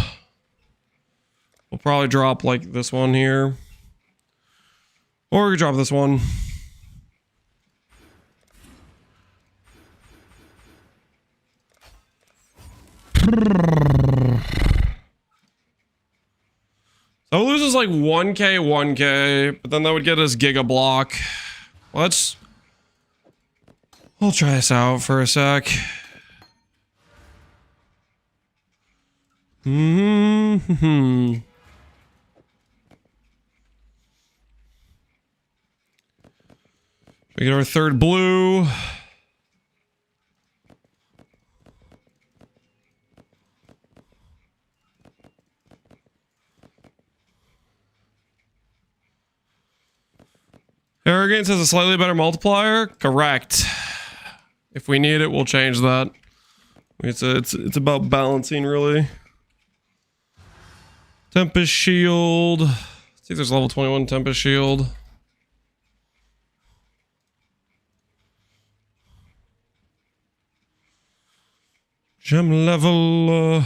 We'll probably drop like this one here. Or we could drop this one. So it loses like 1k, 1k, but then that would get us Giga Block. We'll try this out for a sec. We get our 3rd blue. Arrogance has a slightly better multiplier. Correct. If we need it, we'll change that. It's about balancing, really. Tempest Shield. Let's see if there's level 21 Tempest Shield. Gem level.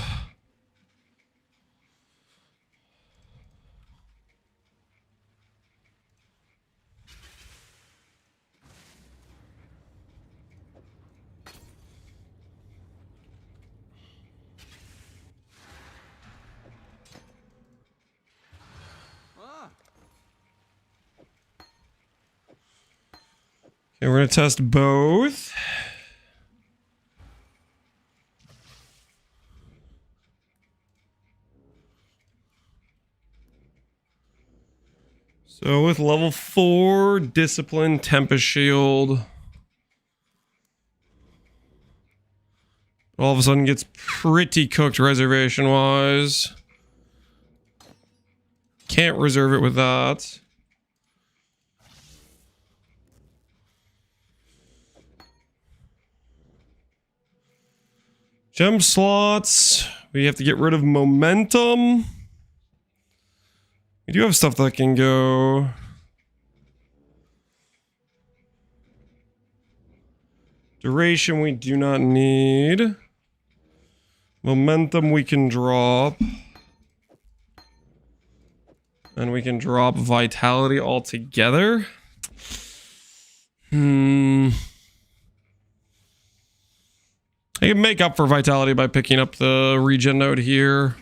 Okay, we're gonna test both. So with level 4, Discipline, Tempest Shield. All of a sudden gets pretty cooked reservation-wise. Can't reserve it with that. Gem slots. We have to get rid of momentum. We do have stuff that can go. Duration we do not need. Momentum we can drop. And we can drop vitality altogether. I can make up for vitality by picking up the regen node here.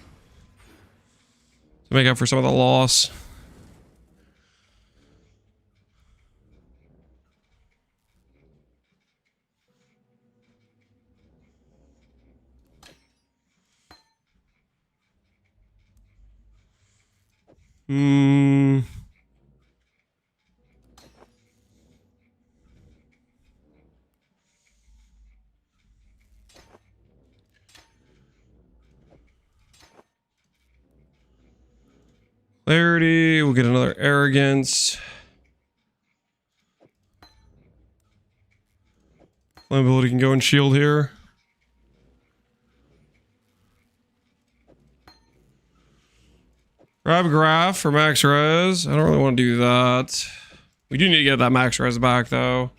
To make up for some of the loss. Clarity, we'll get another arrogance. Flammability can go in shield here. Grab graph for max res. I don't really want to do that. We do need to get that max res back though.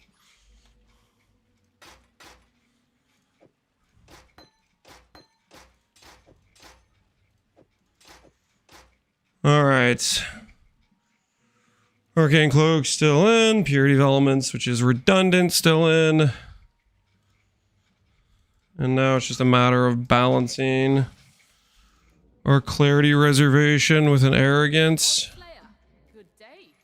Alright. Arcane Cloak still in. Purity of Elements, which is redundant, still in. And now it's just a matter of balancing our clarity reservation with an arrogance. Good day.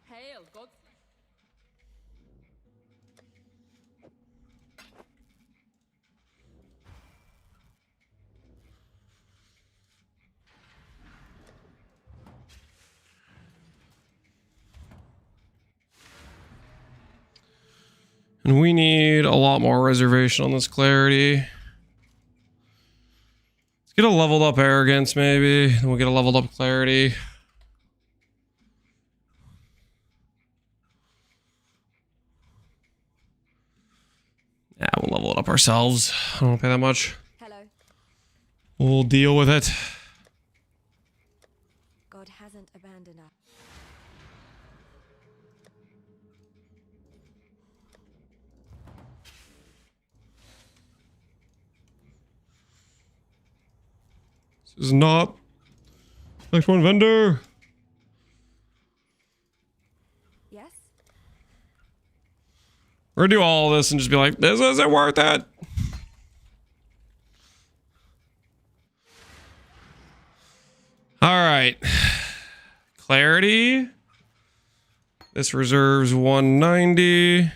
Hail, God. And we need a lot more reservation on this clarity. Let's get a leveled up arrogance maybe. Then we'll get a leveled up clarity. Yeah, we'll level it up ourselves. I don't want to pay that much. Hello. We'll deal with it. God hasn't abandoned us. This is not next one vendor. Yes? We're gonna do all of this and just be like, this isn't worth it. All right. Clarity. This reserves 190.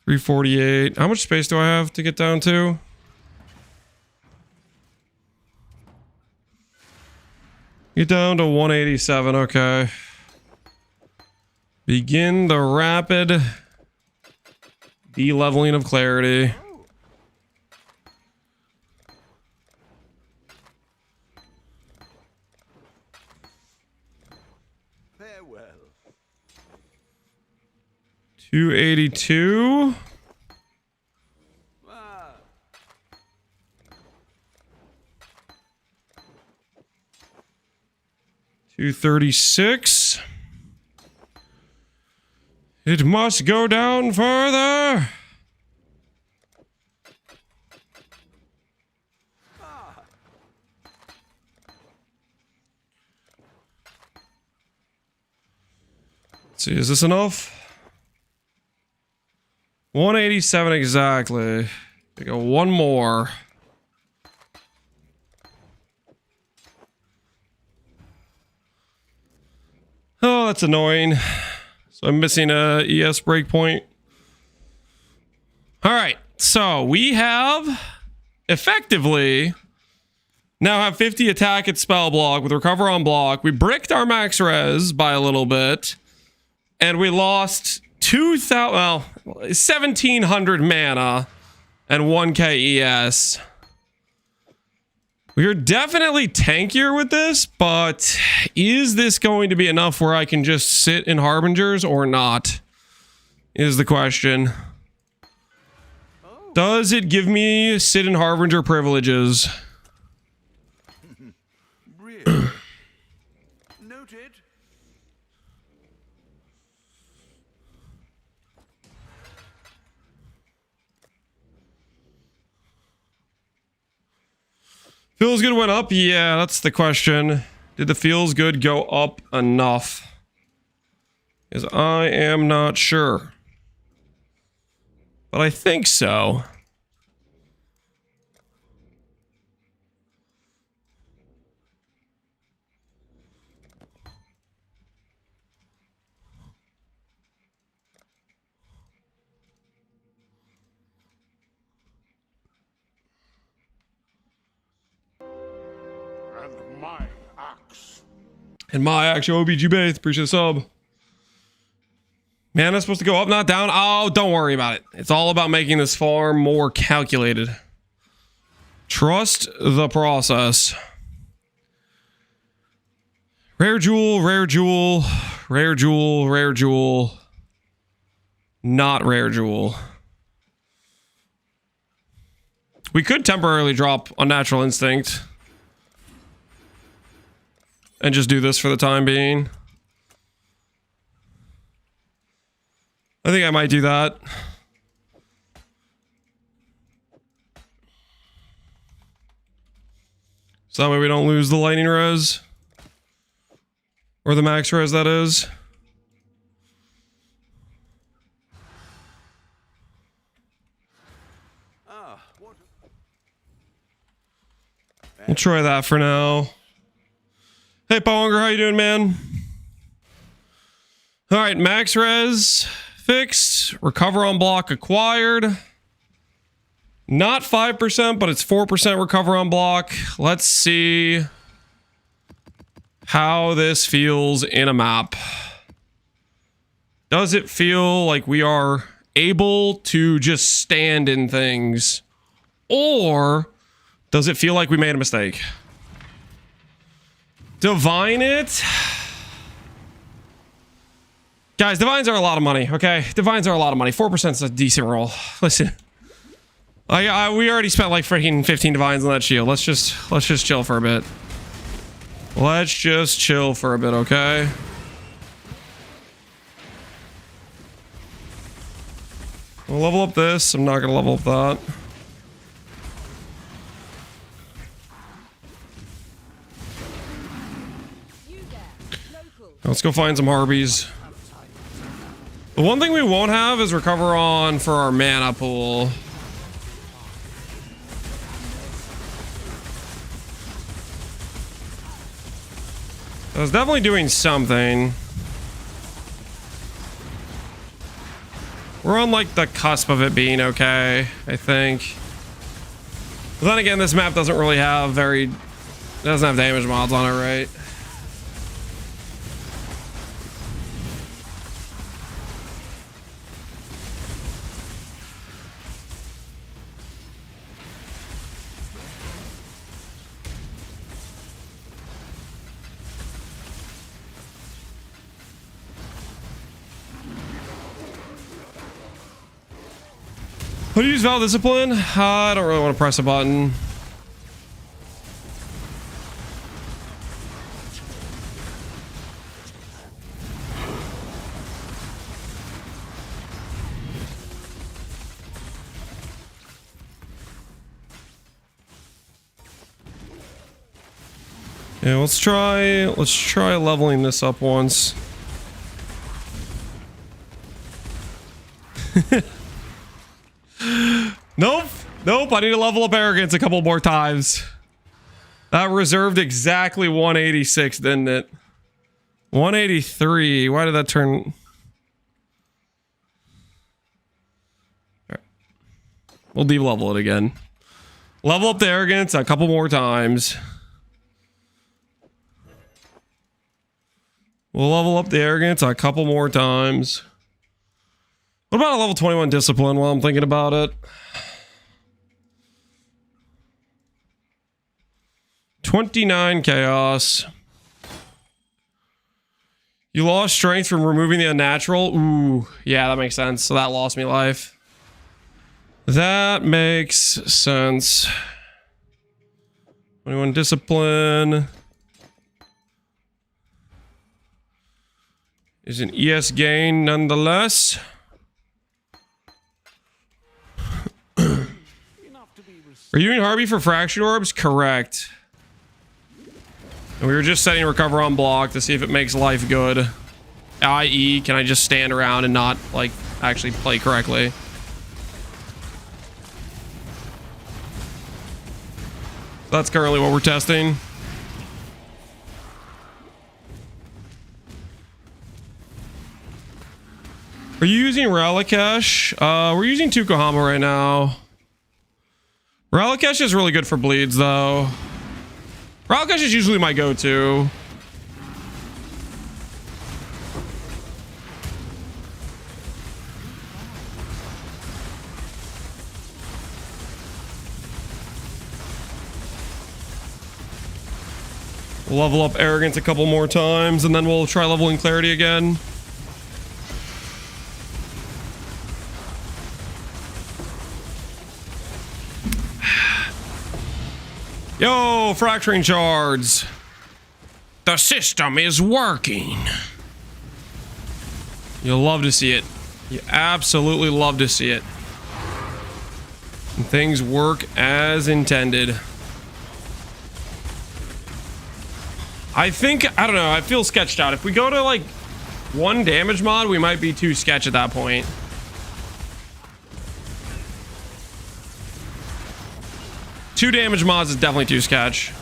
348. How much space do I have to get down to? Get down to 187. Okay. Begin the rapid de-leveling of clarity. Farewell. 282. Ah, 236. It must go down further. Let's see, is this enough? 187 exactly. We go one more. Oh, that's annoying. So I'm missing a ES breakpoint. All right, so we have effectively now have 50 attack at spell block with recover on block. We bricked our max res by a little bit, and we lost 1,700 mana and 1k ES. We are definitely tankier with this, but is this going to be enough where I can just sit in Harbingers or not? Is the question. Does it give me sit in Harbinger privileges? Really? Noted. Feels good went up? Yeah, that's the question. Did the feels good go up enough? Because I am not sure. But I think so. And my axe. And my actual OBG base, appreciate the sub. Man, that's supposed to go up, not down. Oh, don't worry about it. It's all about making this farm more calculated. Trust the process. Rare jewel, rare jewel, rare jewel, rare jewel. Not rare jewel. We could temporarily drop Unnatural Instinct. And just do this for the time being. I think I might do that. So that way we don't lose the lightning res. Or the max res, that is. We'll try that for now. Hey, Powenger, how you doing, man? All right, max res fixed. Recover on block acquired. Not 5%, but it's 4% recover on block. Let's see how this feels in a map. Does it feel like we are able to just stand in things? Or does it feel like we made a mistake? Divine it. Guys, divines are a lot of money, okay? Divines are a lot of money. 4% is a decent roll. Listen. We already spent like freaking 15 divines on that shield. Let's just chill for a bit. Let's just chill for a bit, okay? We'll level up this. I'm not gonna level up that. Let's go find some Harbies. The one thing we won't have is recover on for our mana pool. I was definitely doing something. We're on like the cusp of it being okay, I think. But then again, this map doesn't really have doesn't have damage mods on it, right? How do you use Val Discipline? I don't really want to press a button. Yeah, let's try leveling this up once. Nope, I need to level up arrogance a couple more times. That reserved exactly 186, didn't it? 183. Why did that turn? Right. We'll de-level it again. Level up the arrogance a couple more times. We'll level up the arrogance a couple more times. What about a level 21 discipline while I'm thinking about it? 29 chaos. You lost strength from removing the unnatural. Ooh, yeah, that makes sense. So that lost me life. That makes sense. 21 discipline. Is an ES gain nonetheless. Are you in Harby for fraction orbs? Correct. And we were just setting recover on block to see if it makes life good. I.e., can I just stand around and not, like, actually play correctly? That's currently what we're testing. Are you using Ralikesh? We're using Tukohama right now. Ralikesh is really good for bleeds, though. Ralikesh is usually my go-to. We'll level up arrogance a couple more times, and then we'll try leveling clarity again. Yo, fracturing shards. The system is working. You'll love to see it. You absolutely love to see it. And things work as intended. I don't know, I feel sketched out. If we go to like 1 damage mod, we might be too sketch at that point. Two damage mods is definitely too sketch.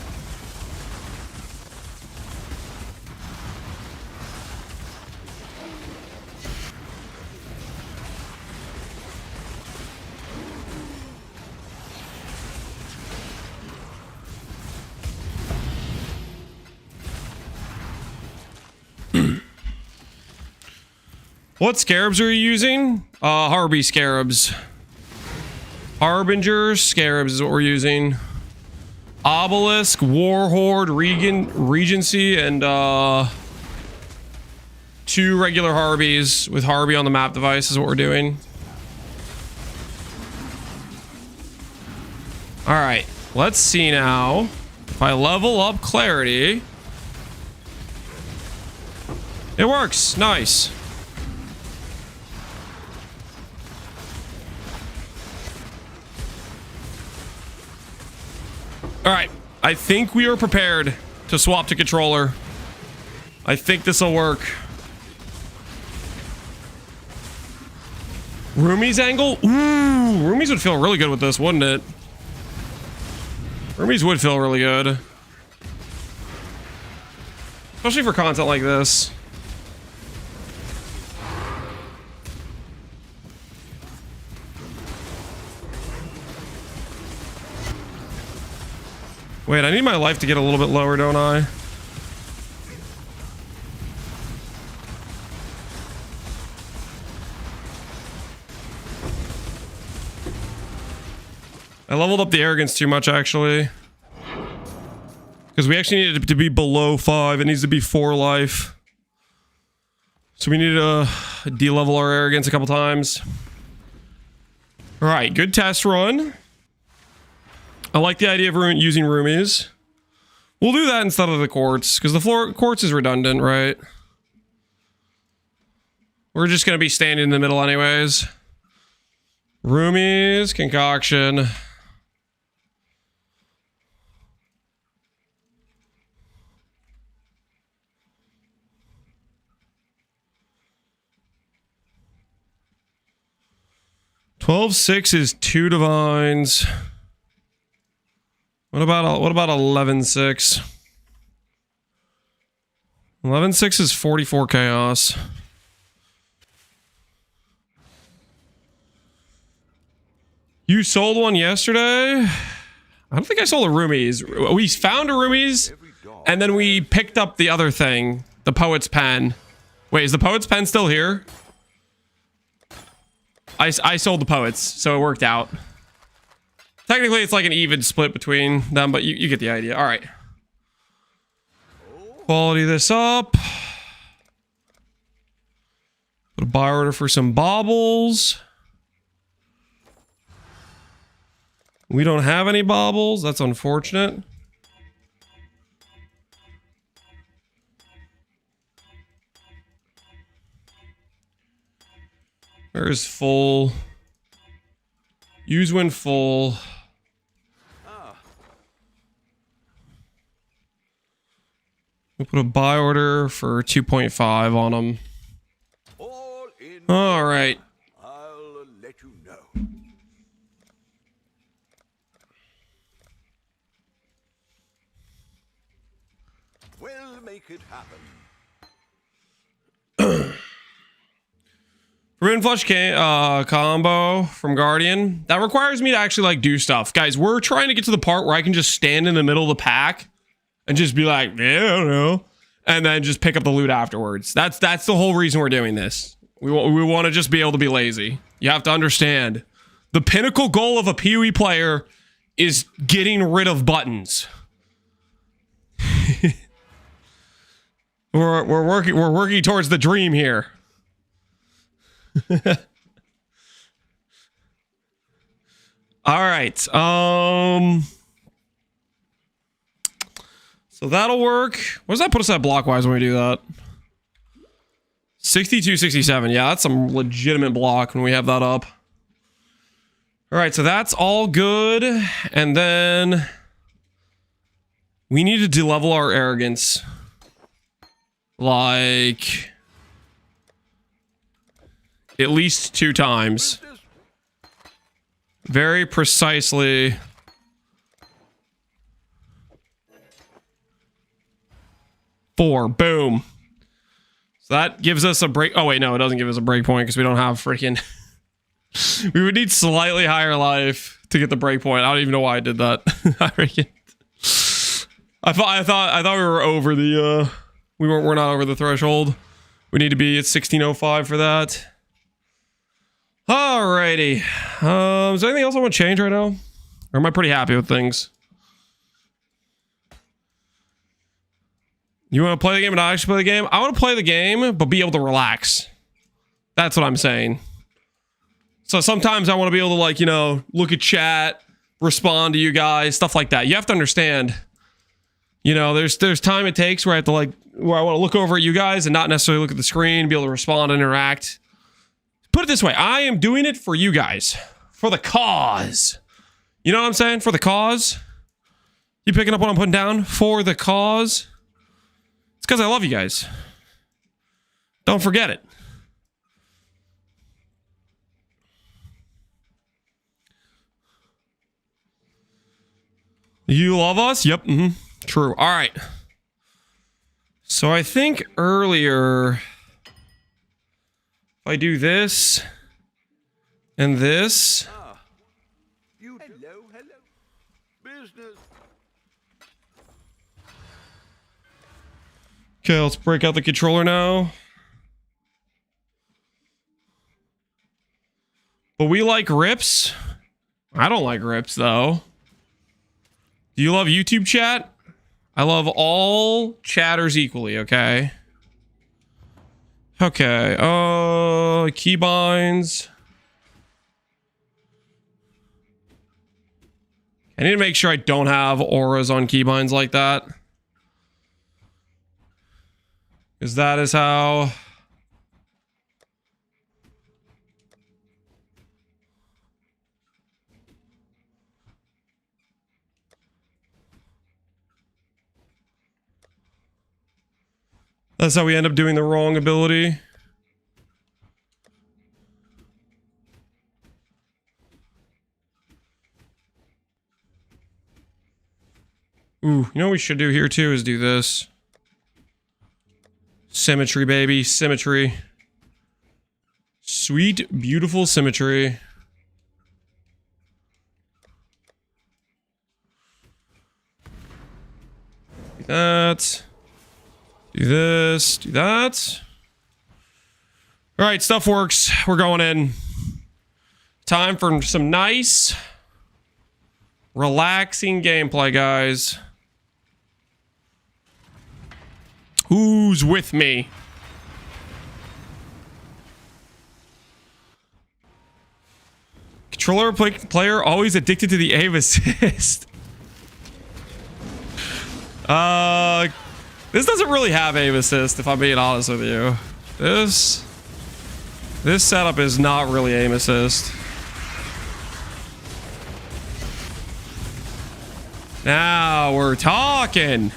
What scarabs are you using? Harby scarabs. Harbinger scarabs is what we're using. Obelisk, Warhorde, Regency, and 2 regular Harbies with Harby on the map device is what we're doing. Alright, let's see now. If I level up clarity. It works. Nice. Alright, I think we are prepared to swap to controller. I think this will work. Rumi's angle? Ooh, Rumi's would feel really good with this, wouldn't it? Rumi's would feel really good. Especially for content like this. Wait, I need my life to get a little bit lower, don't I? I leveled up the arrogance too much, actually. Because we actually needed it to be below 5. It needs to be 4 life. So we need to de-level our arrogance a couple times. Alright, good test run. I like the idea of using roomies. We'll do that instead of the quartz, because the quartz is redundant, right? We're just going to be standing in the middle anyways. Roomies, concoction. $12.6 is 2 divines. What about 11.6? 11.6 is 44 chaos. You sold one yesterday? I don't think I sold a roomies. We found a roomies, and then we picked up the other thing, the poet's pen. Wait, is the poet's pen still here? I sold the poets, so it worked out. Technically, it's like an even split between them, but you get the idea. All right. Quality this up. Put a buy order for some baubles. We don't have any baubles. That's unfortunate. There's full. Use when full. We'll put a buy order for 2.5 on them. All in. All right. I'll let you know. We'll make it happen. Forbidden Flush combo from Guardian. That requires me to actually like do stuff. Guys, we're trying to get to the part where I can just stand in the middle of the pack and just be like, yeah, I don't know. And then just pick up the loot afterwards. That's the whole reason we're doing this. We want to just be able to be lazy. You have to understand. The pinnacle goal of a PoE player is getting rid of buttons. we're working towards the dream here. All right. So that'll work. What does that put us at blockwise when we do that? 62, 67. Yeah, that's some legitimate block when we have that up. All right, so that's all good. And then we need to de-level our arrogance. Like at least 2 times. Very precisely. Four. Boom. So that gives us a break. Oh, wait, no, it doesn't give us a break point because we don't have freaking. We would need slightly higher life to get the break point. I don't even know why I did that. I thought we were over the. We're not over the threshold. We need to be at 1605 for that. Alrighty. Is there anything else I want to change right now? Or am I pretty happy with things? You want to play the game and not actually play the game? I want to play the game, but be able to relax. That's what I'm saying. So sometimes I want to be able to, like, you know, look at chat, respond to you guys, stuff like that. You have to understand, you know, there's time it takes where I have to, like, where I want to look over at you guys and not necessarily look at the screen, be able to respond and interact. Put it this way, I am doing it for you guys. For the cause. You know what I'm saying? For the cause. You picking up what I'm putting down? For the cause. It's because I love you guys. Don't forget it. You love us? Yep. True. All right. So I think earlier, if I do this and this. Hello. Business. Okay, let's break out the controller now. But we like rips. I don't like rips, though. Do you love YouTube chat? I love all chatters equally, okay? Okay, keybinds. I need to make sure I don't have auras on keybinds like that. Because that is how... That's how we end up doing the wrong ability. Ooh, you know what we should do here too is do this. Symmetry, baby. Symmetry. Sweet, beautiful symmetry. Do that. Do this. Do that. All right, stuff works. We're going in. Time for some nice, relaxing gameplay, guys. Who's with me? Controller player always addicted to the aim assist. This doesn't really have aim assist, if I'm being honest with you. This setup is not really aim assist. Now we're talking.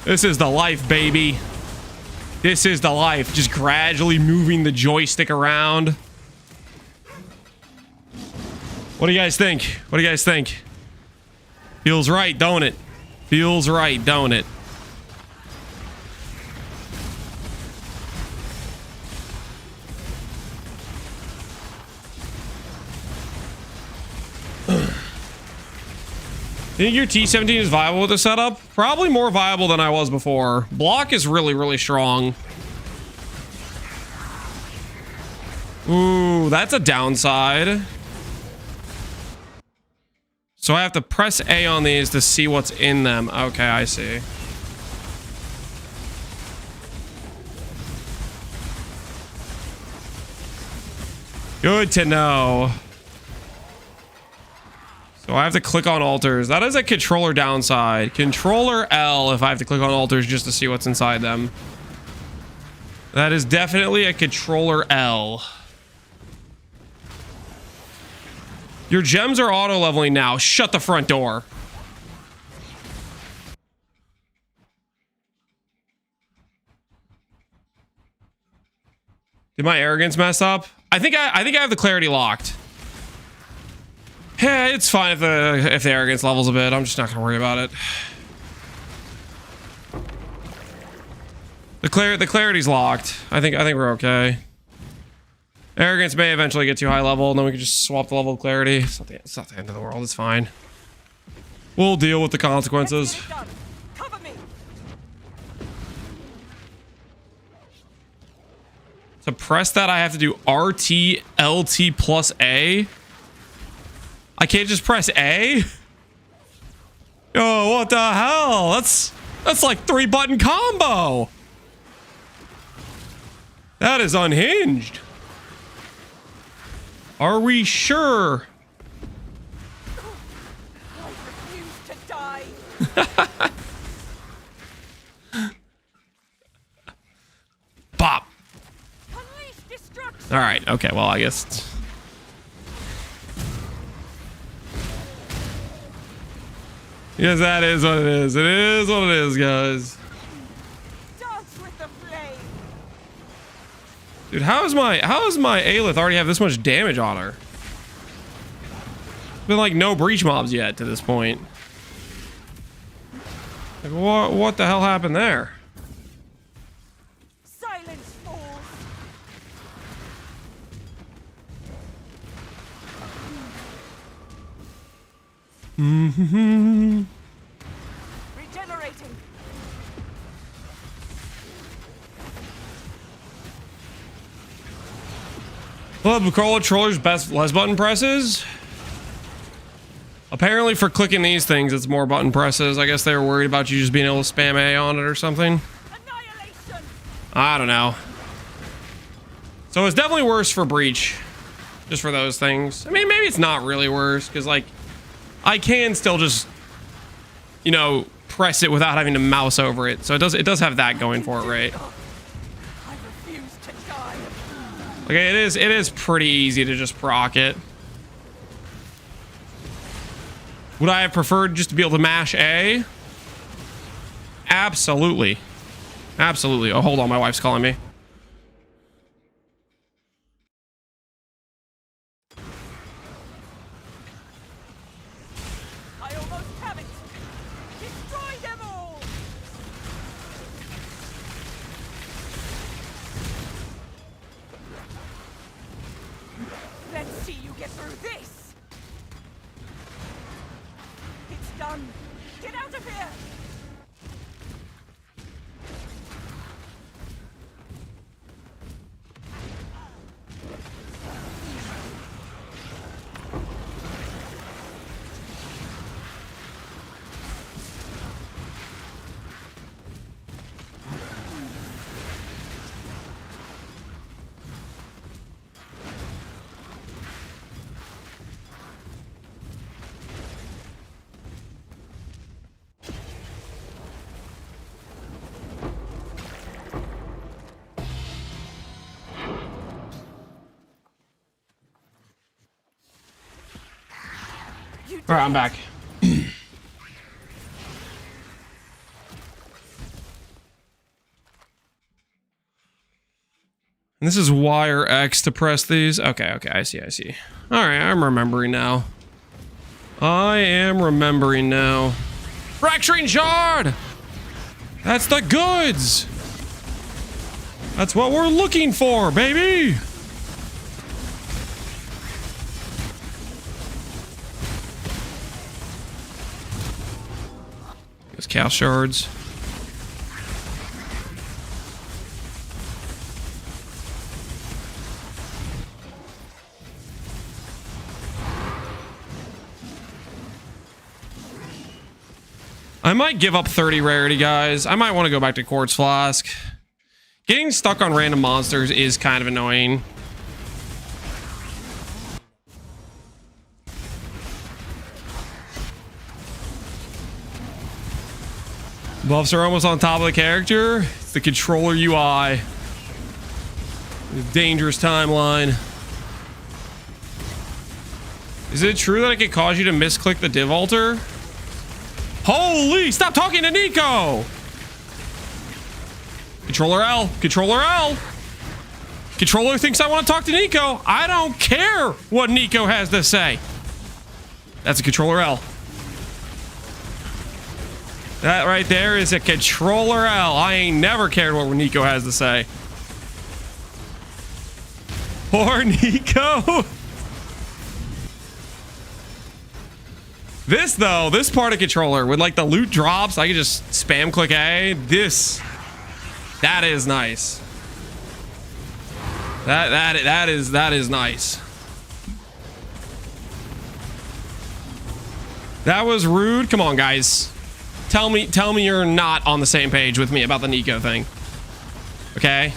This is the life, baby. This is the life. Just gradually moving the joystick around. What do you guys think? What do you guys think? Feels right, don't it? Feels right, don't it? Think your T-17 is viable with the setup? Probably more viable than I was before. Block is really, really strong. Ooh, that's a downside. So I have to press A on these to see what's in them. Okay, I see. Good to know. So I have to click on altars. That is a controller downside. Controller L if I have to click on altars just to see what's inside them. That is definitely a controller L. Your gems are auto leveling now. Shut the front door. Did my arrogance mess up? I think I have the clarity locked. Yeah, it's fine if the arrogance levels a bit. I'm just not gonna worry about it. The clarity's locked. I think we're okay. Arrogance may eventually get too high level, and then we can just swap the level of clarity. It's not the end of the world. It's fine. We'll deal with the consequences. Cover me. To press that, I have to do RT, LT plus A. I can't just press A? Yo, what the hell? That's like 3-button combo. That is unhinged. Are we sure? I refuse to die. Bop. Unleash destruction. All right. Okay. Well, I guess. Yes, that is what it is. It is what it is, guys. Dance with the flame. Dude, how is my Aelith already have this much damage on her? There's been like no breach mobs yet to this point. Like what the hell happened there? Silence falls. Mm-hmm. Regenerating. Well, the controller's best less button presses. Apparently for clicking these things, it's more button presses. I guess they were worried about you just being able to spam A on it or something. Annihilation. I don't know. So it's definitely worse for breach. Just for those things. I mean, maybe it's not really worse, because like I can still just, you know, press it without having to mouse over it. So it does have that going for it, right? I refuse to die. Okay, it is pretty easy to just proc it. Would I have preferred just to be able to mash A? Absolutely. Absolutely. Oh, hold on, my wife's calling me. I almost have it. Destroy them all. see you get through this. It's done. Get out of here. All right, I'm back. And this is Y or X to press these. Okay, I see. All right, I'm remembering now. Fracturing shard! That's the goods! That's what we're looking for, baby! Those chaos shards. I might give up 30 rarity, guys. I might want to go back to Quartz Flask. Getting stuck on random monsters is kind of annoying. Buffs are almost on top of the character. It's the controller UI. The dangerous timeline. Is it true that it could cause you to misclick the div altar? Holy, stop talking to Nico! Controller L, Controller L. Controller thinks I want to talk to Nico. I don't care what Nico has to say. That's a Controller L. That right there is a Controller L. I ain't never cared what Nico has to say. Poor Nico. This though, this part of controller with like the loot drops, I can just spam click A. That is nice. That is nice. That was rude. Come on, guys. Tell me you're not on the same page with me about the Nico thing. Okay?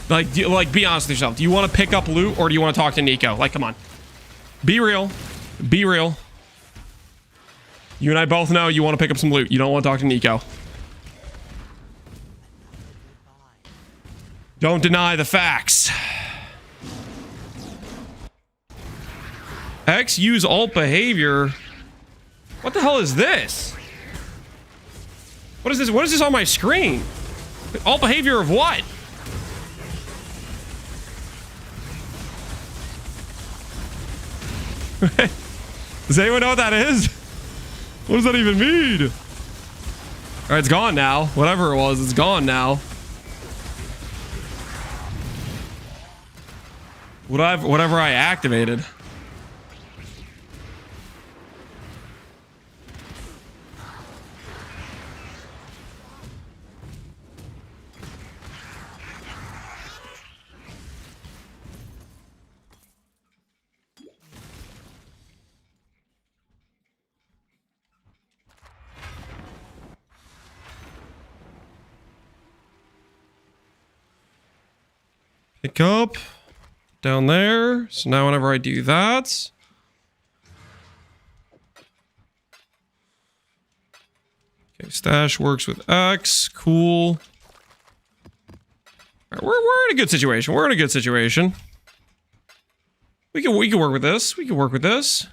Like be honest with yourself. Do you want to pick up loot or do you want to talk to Nico? Like, come on. Be real. Be real. You and I both know you want to pick up some loot. You don't want to talk to Nico. Don't deny the facts. X use alt behavior. What the hell is this? What is this? What is this on my screen? Alt behavior of what? Does anyone know what that is? What does that even mean? All right, it's gone now. Whatever it was, it's gone now. Whatever I activated. Pick up down there. So now whenever I do that, okay, stash works with X. Cool. All right, we're in a good situation. We're in a good situation. We can work with this. We can work with this.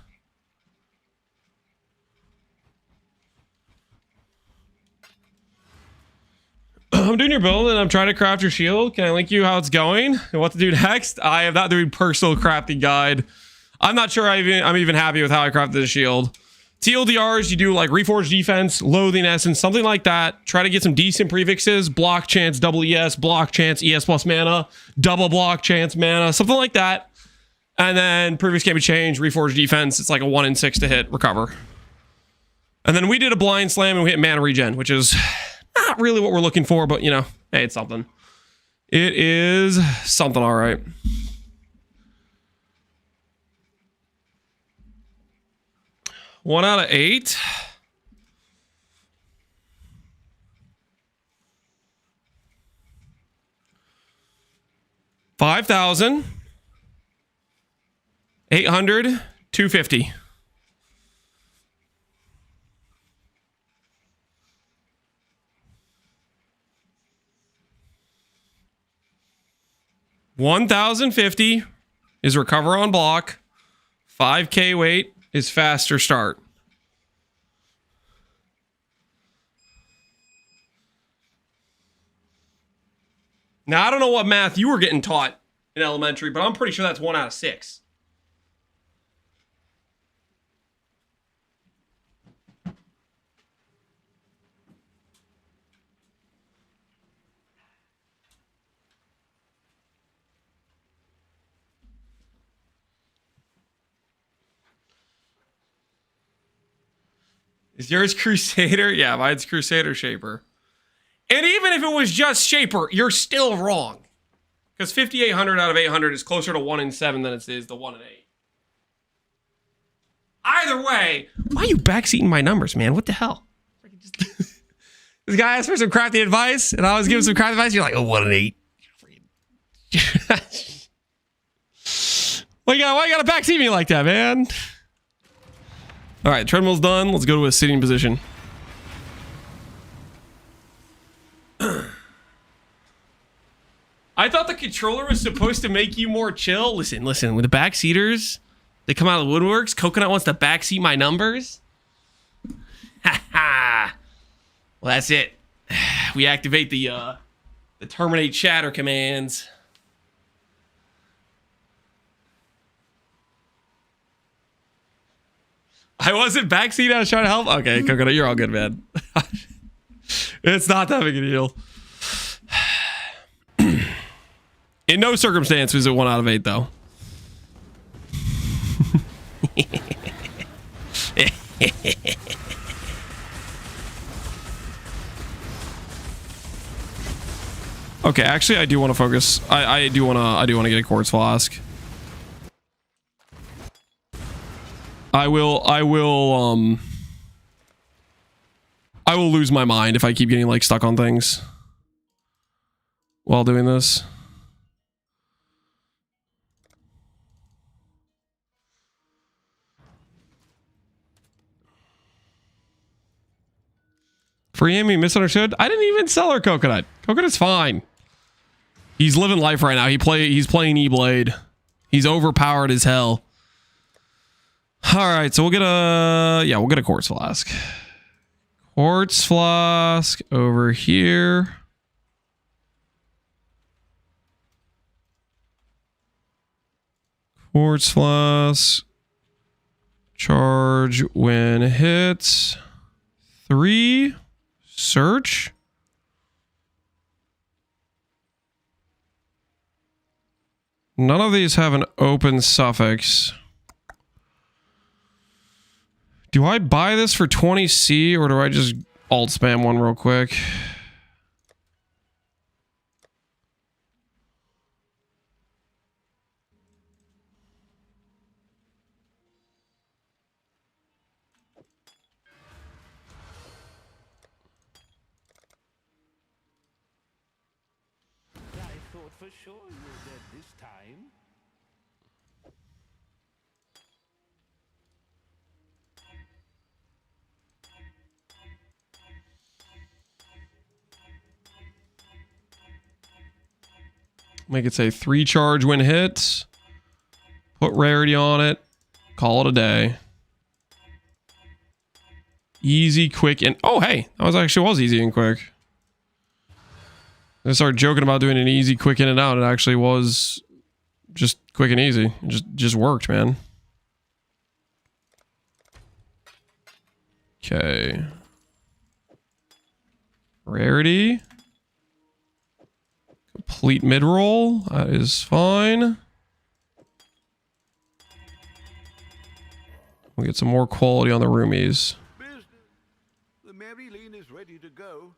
I'm doing your build and I'm trying to craft your shield. Can I link you how it's going and what to do next? I am not doing personal crafting guide. I'm not sure I'm even happy with how I crafted the shield. TLDRs, you do like reforged defense, loathing essence, something like that. Try to get some decent prefixes. Block chance, double ES, block chance, ES plus mana, double block chance mana, something like that. And then previous game of change, reforged defense. It's like a 1 in 6 to hit, recover. And then we did a blind slam and we hit mana regen, which is not really what we're looking for, but you know, hey, it's something. It is something, all right. One out of 8. $5,000. 800. 250. $1,050 is recover on block. 5K wait is faster start. Now, I don't know what math you were getting taught in elementary, but I'm pretty sure that's 1 out of 6. Is yours Crusader? Yeah, mine's Crusader Shaper. And even if it was just Shaper, you're still wrong. Because 5,800 out of 800 is closer to 1 in 7 than it is to 1 in 8. Either way, why are you backseating my numbers, man? What the hell? This guy asked for some crafty advice, and I was giving some crafty advice. You're like, oh, 1 in 8. Why you gotta backseat me like that, man? All right, treadmill's done. Let's go to a sitting position. I thought the controller was supposed to make you more chill. Listen, with the backseaters, they come out of the woodworks. Coconut wants to backseat my numbers. Ha ha. Well, that's it. We activate the terminate chatter commands. I wasn't backseat. I was trying to help. Okay, Coconut, you're all good, man. It's not that big a deal. In no circumstance was it 1 out of 8, though. Okay, actually, I do want to focus. I do want to get a quartz flask. I will lose my mind if I keep getting like stuck on things while doing this. Free Amy misunderstood. I didn't even sell her Coconut. Coconut's fine. He's living life right now. He's playing E-Blade. He's overpowered as hell. All right, so we'll get a quartz flask. Quartz flask over here. Quartz flask. Charge when hits. 3. Search. None of these have an open suffix. Do I buy this for 20C or do I just alt spam one real quick? I thought for sure you were dead this time. Make it say 3 charge when hits. Put rarity on it. Call it a day. Easy, quick, and... Oh, hey. That was easy and quick. I started joking about doing an easy, quick in and out. It actually was just quick and easy. It just worked, man. Okay. Rarity. Complete mid-roll. That is fine. We'll get some more quality on the roomies. Business. The Marilyn is ready to go.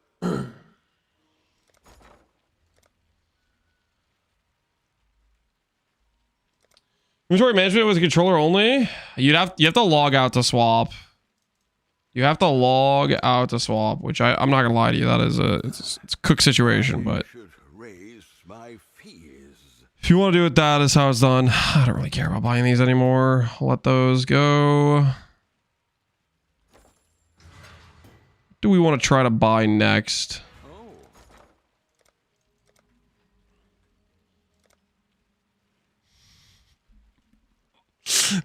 Inventory management was a controller only. You have to log out to swap. You have to log out to swap, which I'm not gonna lie to you, that is it's a cook situation, but Should raise my fears. if you want to do it, that is how it's done. I don't really care about buying these anymore. Let those go. Do we want to try to buy next?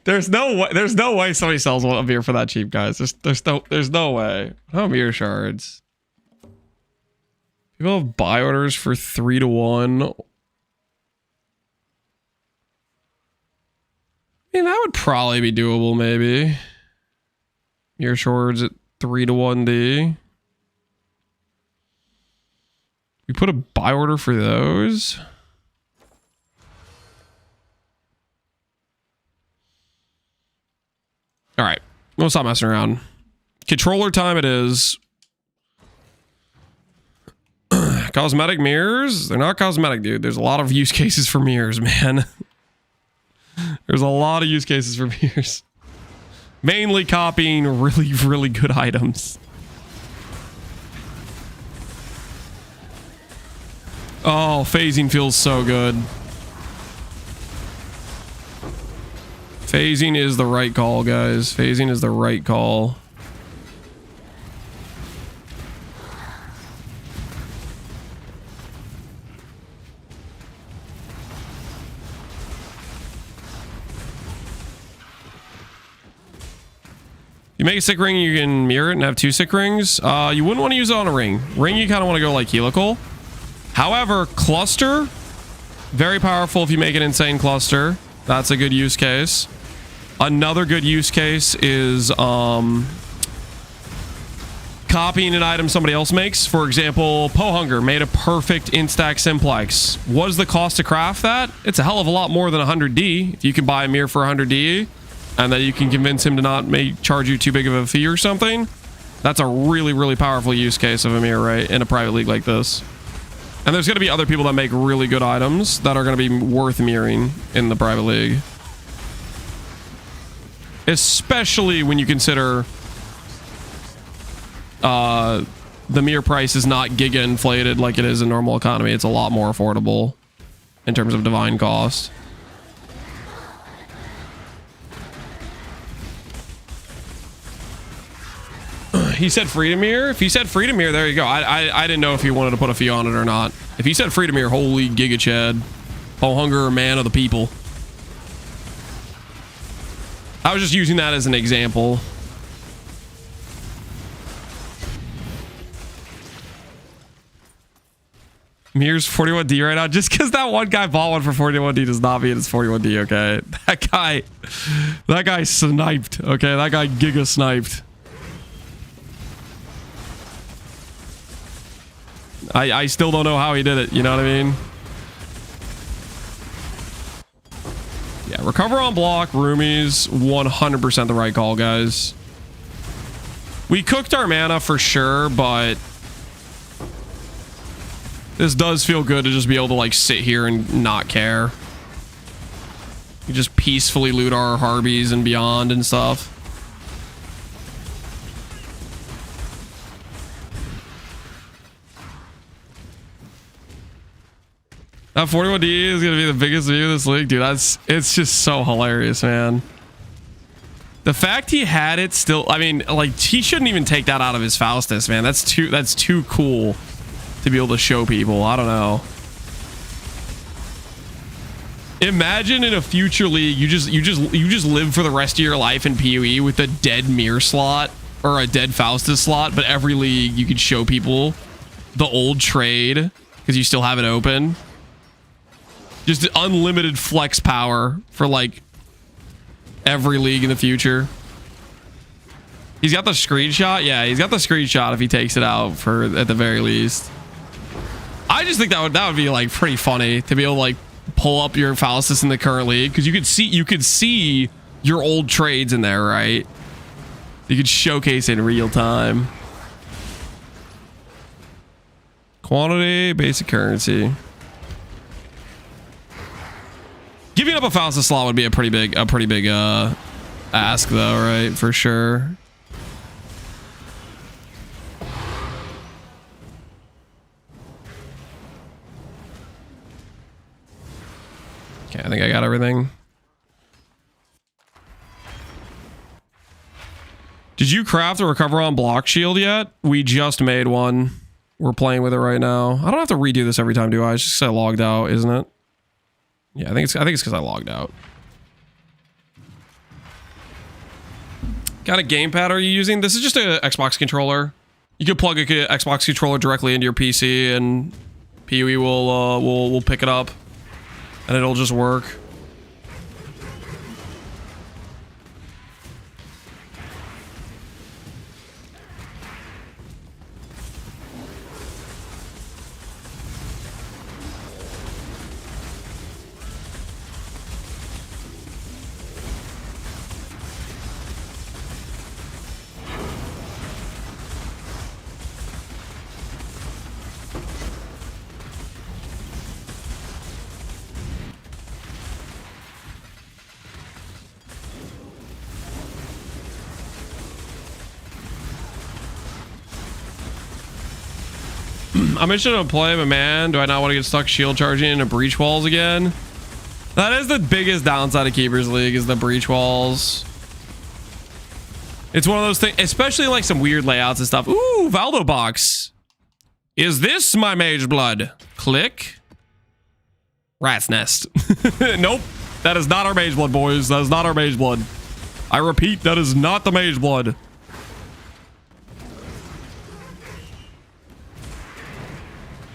There's no way somebody sells a beer for that cheap, guys. There's no way. How beer shards? People have buy orders for 3 to 1. I mean, that would probably be doable, maybe. Mirror shards at 3 to 1D. We put a buy order for those. All right, we'll stop messing around. Controller time it is. Cosmetic mirrors? They're not cosmetic, dude. There's a lot of use cases for mirrors, man. There's a lot of use cases for mirrors. Mainly copying really, really good items. Oh, phasing feels so good. Phasing is the right call, guys. Phasing is the right call. You make a sick ring, you can mirror it and have 2 sick rings. You wouldn't want to use it on a ring. Ring, you kind of want to go like helical. However, cluster, very powerful if you make an insane cluster. That's a good use case. Another good use case is copying an item somebody else makes. For example, Hunger made a perfect instack simplex. What is the cost to craft that? It's a hell of a lot more than 100D. If you can buy a mirror for 100D and then you can convince him to not charge you too big of a fee or something, that's a really, really powerful use case of a mirror, right? In a private league like this. And there's going to be other people that make really good items that are going to be worth mirroring in the private league. Especially when you consider the mirror price is not giga inflated like it is in normal economy. It's a lot more affordable in terms of divine cost. He said free to mirror. If he said free to mirror, there you go. I didn't know if he wanted to put a fee on it or not. If he said free to mirror, holy giga chad. Hunger, man of the people. I was just using that as an example. Mirror's 41D right now. Just because that one guy bought one for 41D does not mean it's 41D, okay? That guy sniped, okay? That guy giga sniped. I still don't know how he did it, you know what I mean? Yeah, recover on block, roomies, 100% the right call, guys. We cooked our mana for sure, but this does feel good to just be able to like sit here and not care. We just peacefully loot our Harbies and beyond and stuff. That 41D is going to be the biggest view of this league, dude. It's just so hilarious, man. The fact he had it still, I mean, like, he shouldn't even take that out of his Faustus, man. That's too cool to be able to show people. I don't know. Imagine in a future league, you just live for the rest of your life in PoE with a dead mirror slot or a dead Faustus slot, but every league you could show people the old trade because you still have it open. Just unlimited flex power for like every league in the future. He's got the screenshot. Yeah, he's got the screenshot if he takes it out for at the very least. I just think that would be like pretty funny to be able to like pull up your Faustus in the current league because you could see your old trades in there, right? You could showcase in real time. Quantity, basic currency. Giving up a Faustus slot would be a pretty big ask though, right? For sure. Okay, I think I got everything. Did you craft a recover on block shield yet? We just made one. We're playing with it right now. I don't have to redo this every time, do I? It's just 'cause I logged out, isn't it? Yeah, I think it's because I logged out. Got a gamepad are you using? This is just an Xbox controller. You could plug a Xbox controller directly into your PC and PoE will pick it up and it'll just work. I'm interested in play, but man, do I not want to get stuck shield charging into breach walls again? That is the biggest downside of Keepers League, is the breach walls. It's one of those things, especially like some weird layouts and stuff. Ooh, Valdo box. Is this my mage blood? Click. Rat's nest. Nope. That is not our mage blood, boys. That is not our mage blood. I repeat, that is not the mage blood.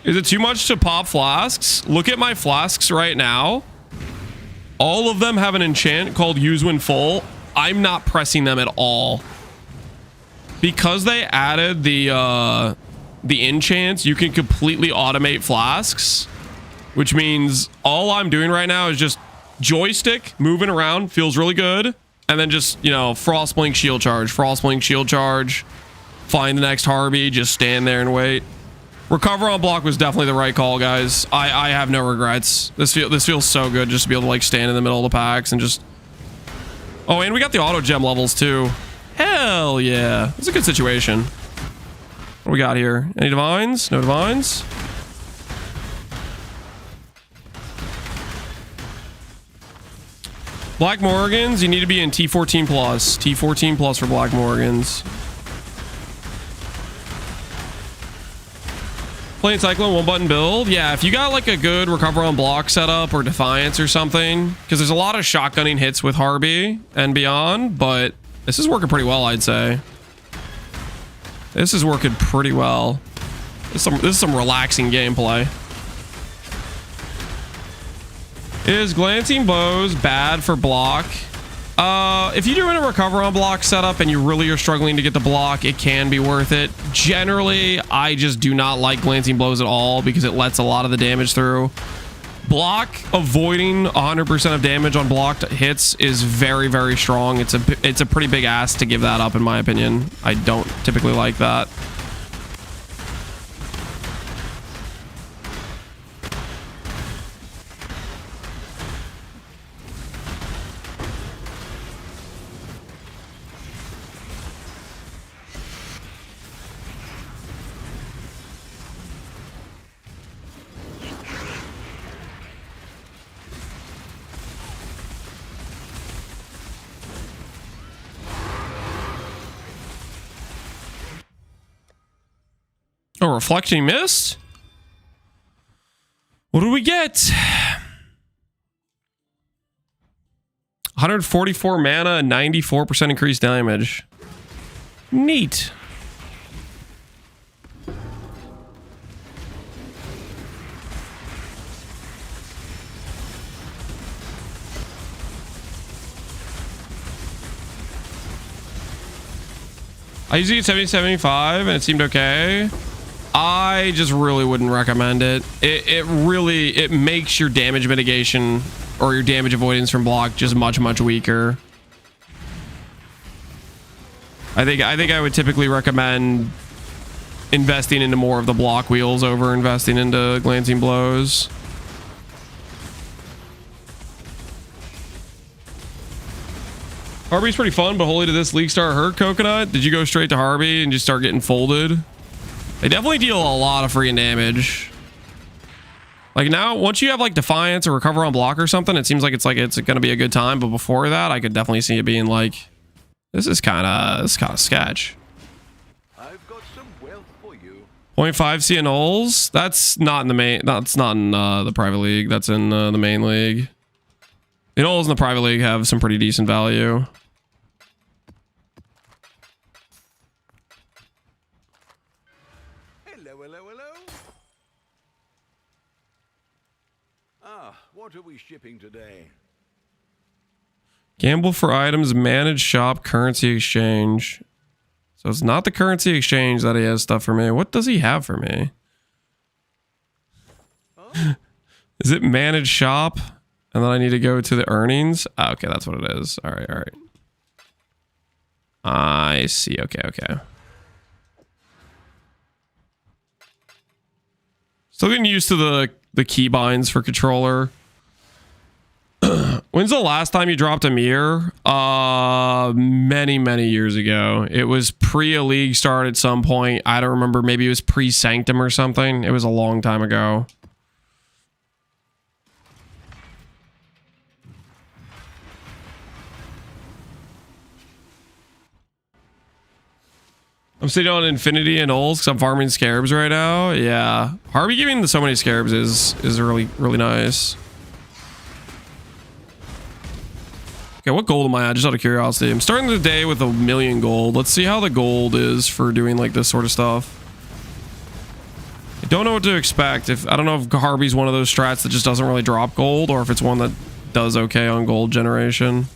Is it too much to pop flasks? Look at my flasks right now. All of them have an enchant called use when full. I'm not pressing them at all. Because they added the enchants, you can completely automate flasks. Which means all I'm doing right now is just joystick, moving around, feels really good. And then just, you know, Frostblink shield charge, Frostblink shield charge. Find the next Harby, just stand there and wait. Recover on block was definitely the right call, guys. I have no regrets. This feels so good just to be able to like stand in the middle of the packs and just... Oh, and we got the auto gem levels too. Hell yeah. It's a good situation. What do we got here? Any divines? No divines? Black Morgans, you need to be in T14 plus. T14 plus for Black Morgans. Playing Cyclone, one button build. Yeah, if you got like a good recover on block setup or Defiance or something, because there's a lot of shotgunning hits with Harby and beyond, but this is working pretty well, I'd say. This is working pretty well. This is some relaxing gameplay. Is glancing bows bad for block? If you're doing a recover on block setup and you really are struggling to get the block, it can be worth it. Generally, I just do not like glancing blows at all because it lets a lot of the damage through. Block avoiding 100% of damage on blocked hits is very, very strong. It's a pretty big ask to give that up, in my opinion. I don't typically like that. Oh, Reflecting Mist? What do we get? 144 mana and 94% increased damage. Neat. I usually get 70-75 and it seemed okay. I just really wouldn't recommend it. It makes your damage mitigation or your damage avoidance from block just much, much weaker. I think I would typically recommend investing into more of the block wheels over investing into glancing blows. Harby's pretty fun, but holy did this League Star hurt, Coconut? Did you go straight to Harby and just start getting folded? They definitely deal a lot of freaking damage. Like now, once you have like Defiance or Recover on block or something, it seems like it's gonna be a good time. But before that, I could definitely see it being like, this is kind of sketch. I've got some wealth for you. 0.5 CNOs? That's not in the main. That's not in the private league. That's in the main league. The Knolls in the private league have some pretty decent value. Hello. Ah, what are we shipping today? Gamble for items, manage shop, currency exchange. So it's not the currency exchange that he has stuff for me. What does he have for me? Huh? Is it manage shop? And then I need to go to the earnings? Ah, okay, that's what it is. All right. I see. Okay. Still getting used to the keybinds for controller. When's the last time you dropped a mirror? Many years ago. It was pre a league start at some point. I don't remember. Maybe it was pre Sanctum or something. It was a long time ago. I'm sitting on Infinity and Ulls because I'm farming scarabs right now. Yeah. Harvey giving so many scarabs is really nice. Okay, what gold am I at? Just out of curiosity. I'm starting the day with 1,000,000 gold. Let's see how the gold is for doing like this sort of stuff. I don't know what to expect. I don't know if Harvey's one of those strats that just doesn't really drop gold, or if it's one that does okay on gold generation.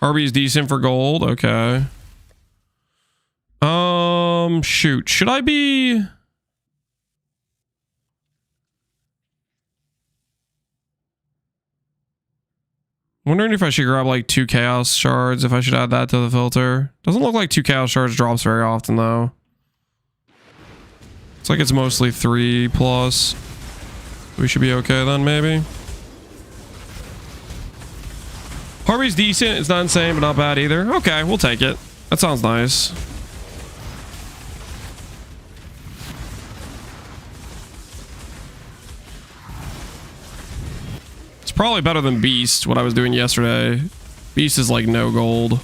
Harvey's decent for gold. Okay. Shoot. Should I be... wondering if I should grab like 2 chaos shards, if I should add that to the filter. Doesn't look like 2 chaos shards drops very often though. It's like it's mostly 3 plus. We should be okay then, maybe. Harvey's decent. It's not insane, but not bad either. Okay, we'll take it. That sounds nice. It's probably better than Beast, what I was doing yesterday. Beast is like no gold.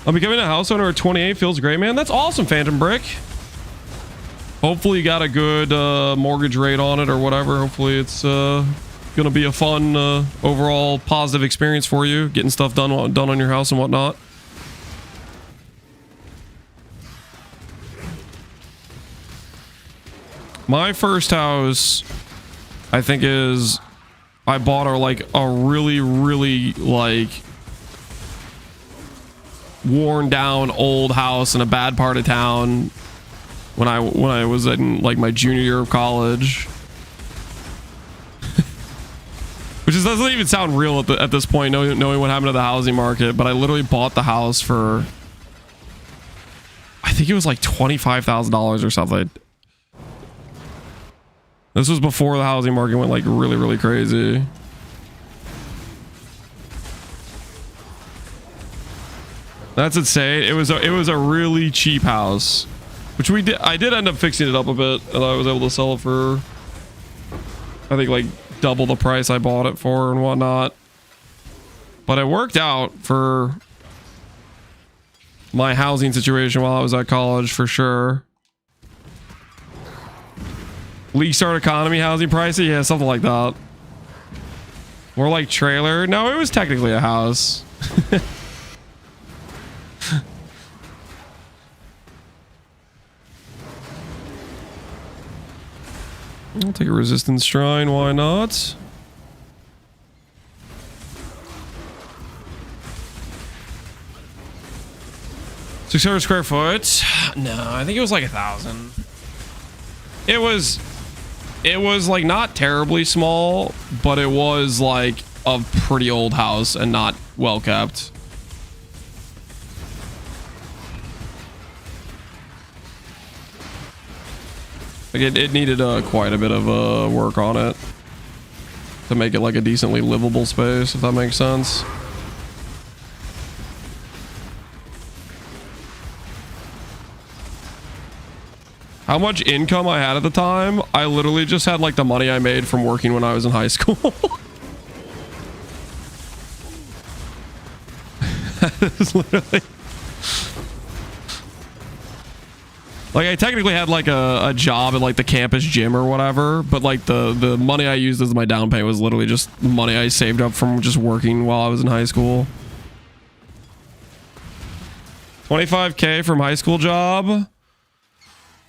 I'm becoming a house owner at 28. Feels great, man. That's awesome, Phantom Brick. Hopefully you got a good mortgage rate on it or whatever. Hopefully it's gonna be a fun overall positive experience for you, getting stuff done on your house and whatnot. My first house, I think, is I bought a really like worn down old house in a bad part of town when I was in like my junior year of college. Which doesn't even sound real at this point, knowing what happened to the housing market. But I literally bought the house for, I think it was like $25,000 or something. This was before the housing market went like really crazy. That's insane. It was a really cheap house, which I did end up fixing it up a bit, and I was able to sell it for, I think, like double the price I bought it for and whatnot. But it worked out for my housing situation while I was at college for sure. League start economy housing pricey, yeah, something like that. More like trailer. No, it was technically a house. I'll take a resistance shrine, why not? $600 square foot. No, I think it was like 1,000. It was like not terribly small, but it was like a pretty old house and not well kept. Like it needed quite a bit of work on it to make it like a decently livable space, if that makes sense. How much income I had at the time? I literally just had like the money I made from working when I was in high school. That is literally... Like I technically had like a job at like the campus gym or whatever, but like the money I used as my down payment was literally just money I saved up from just working while I was in high school. 25K from high school job.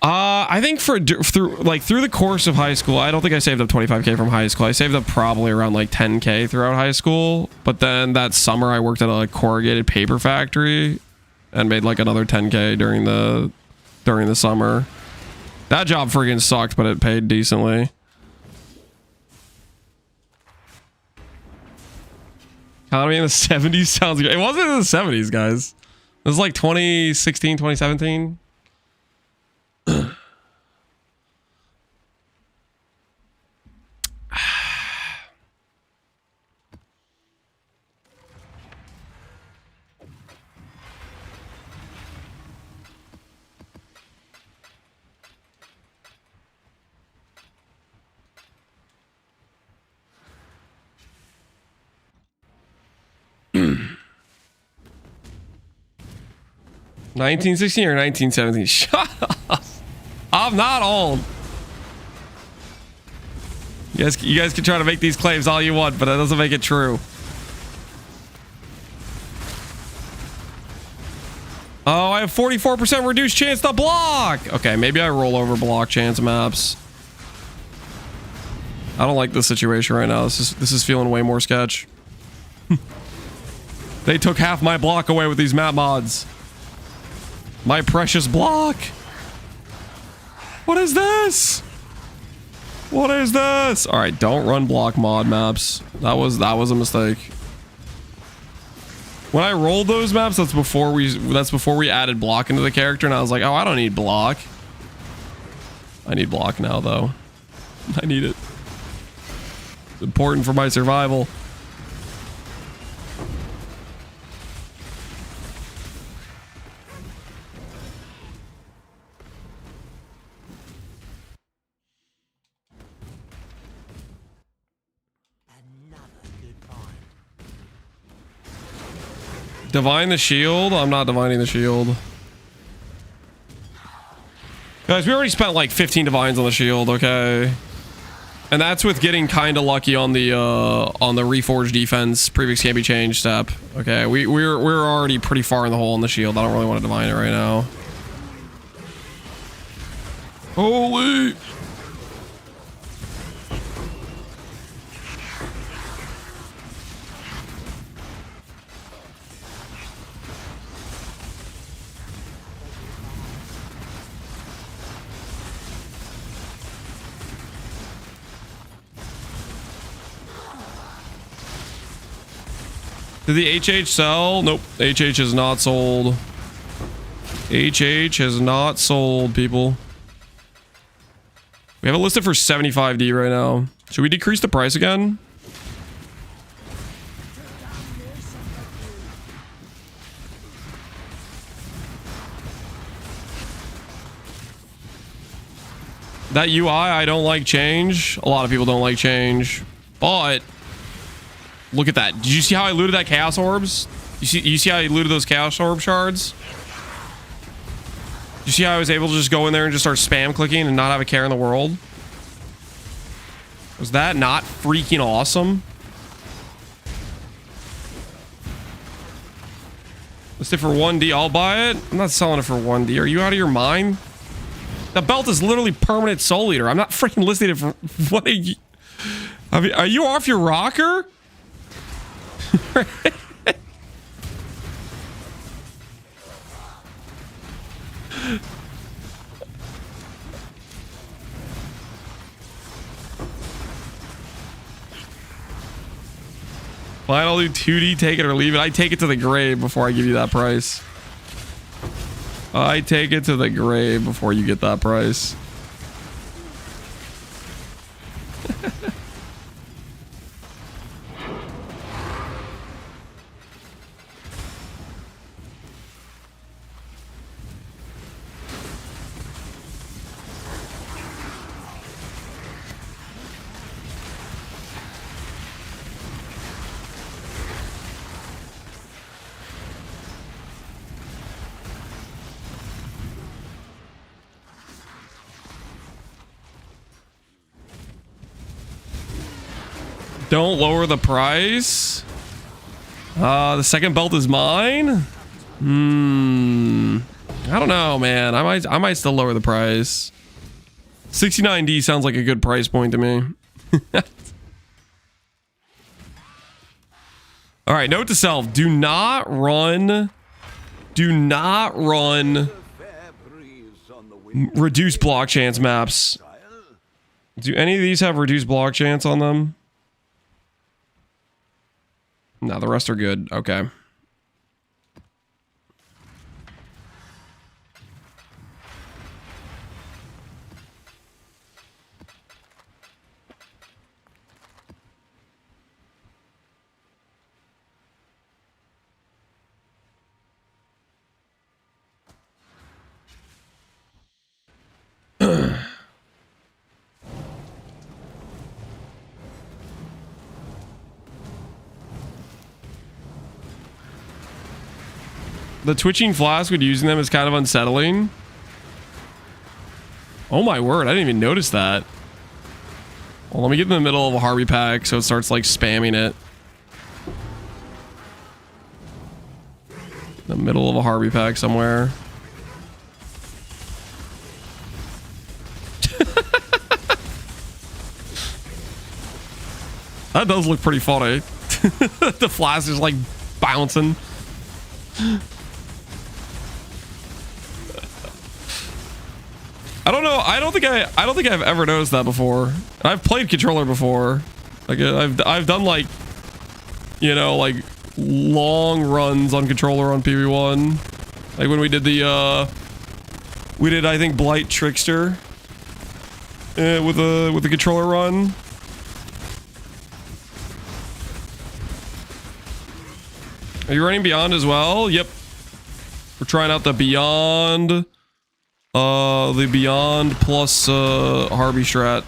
I think through the course of high school, I don't think I saved up 25K from high school. I saved up probably around like 10K throughout high school. But then that summer I worked at a corrugated paper factory and made like another 10K during the summer. That job freaking sucked, but it paid decently. Economy in the 70s sounds good. It wasn't in the 70s, guys. It was like 2016, 2017. 1916 or 1917? Shut up. I'm not old. You guys can try to make these claims all you want, but that doesn't make it true. Oh, I have 44% reduced chance to block. Okay, maybe I roll over block chance maps. I don't like this situation right now. This is feeling way more sketch. They took half my block away with these map mods. My precious block. What is this? What is this? All right, don't run block mod maps. That was a mistake. When I rolled those maps, that's before we added block into the character, and I was like, oh, I don't need block. I need block now, though. I need it. It's important for my survival. Divine the shield? I'm not divining the shield. Guys, we already spent like 15 divines on the shield, okay? And that's with getting kind of lucky on the reforged defense, prefix can't be changed step. Okay, we're already pretty far in the hole in the shield. I don't really want to divine it right now. Holy! Did the HH sell? Nope. HH is not sold. HH has not sold, people. We have it listed for 75D right now. Should we decrease the price again? That UI, I don't like change. A lot of people don't like change. But look at that. Did you see how I looted that chaos orbs? You see how I looted those chaos orb shards? You see how I was able to just go in there and just start spam clicking and not have a care in the world? Was that not freaking awesome? Listed for 1D. I'll buy it. I'm not selling it for 1D. Are you out of your mind? The belt is literally permanent soul eater. I'm not freaking listening to what are you? I mean, are you off your rocker? Fine, I'll do 2D, take it or leave it. I take it to the grave before I give you that price. I take it to the grave before you get that price. Don't lower the price. The second belt is mine. I don't know, man. I might still lower the price. 69D sounds like a good price point to me. All right, note to self: do not run reduced block chance maps. Do any of these have reduced block chance on them? No, the rest are good. Okay. The twitching flask with using them is kind of unsettling. Oh my word, I didn't even notice that. Well, let me get in the middle of a Harvey pack so it starts like spamming it. The middle of a Harvey pack somewhere. That does look pretty funny. The flask is like bouncing. I don't know. I don't think I've ever noticed that before. I've played controller before. Like I've done like, you know, like long runs on controller on PB1. Like when we did I think Blight Trickster with the controller run. Are you running Beyond as well? Yep. We're trying out the Beyond. The Beyond plus Harvey strat.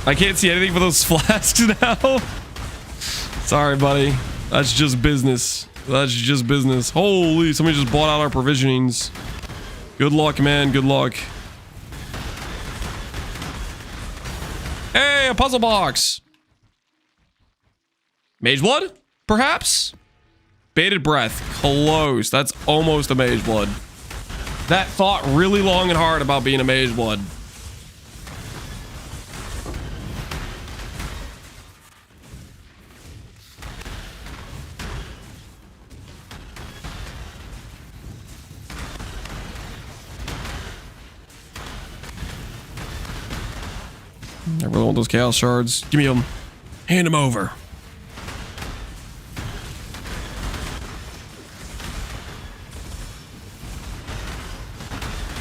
I can't see anything for those flasks now. Sorry, buddy. That's just business. That's just business. Holy, somebody just bought out our provisionings. Good luck, man. Good luck. Hey, a puzzle box. Mage Blood? Perhaps? Bated Breath. Close. That's almost a Mage Blood. That thought really long and hard about being a Mage Blood. I really want those Chaos Shards. Give me them. Hand them over.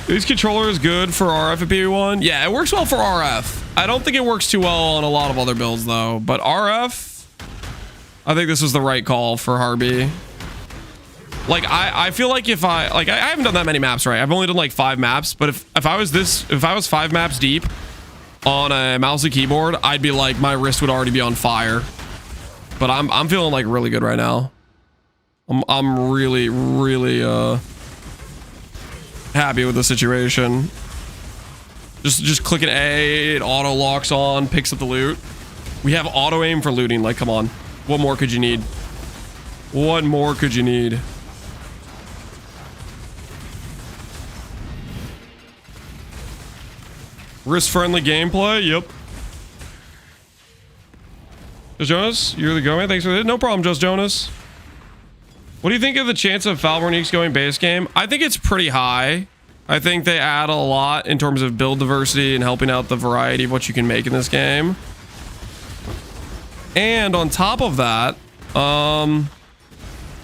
This controller is good for RF at PB1. Yeah, it works well for RF. I don't think it works too well on a lot of other builds though. But RF, I think this was the right call for Harby. Like I feel like if I haven't done that many maps, right? I've only done like 5 maps. But if I was 5 maps deep on a mouse and keyboard, I'd be like, my wrist would already be on fire. But I'm feeling like really good right now. I'm really happy with the situation. Just clicking A, it auto locks on, picks up the loot. We have auto aim for looting. Like, come on, what more could you need? What more could you need? Wrist-friendly gameplay. Yep. Just Jonas, you're the go man. Thanks for it. No problem, Just Jonas. What do you think of the chance of Falborniques going base game? I think it's pretty high. I think they add a lot in terms of build diversity and helping out the variety of what you can make in this game. And on top of that,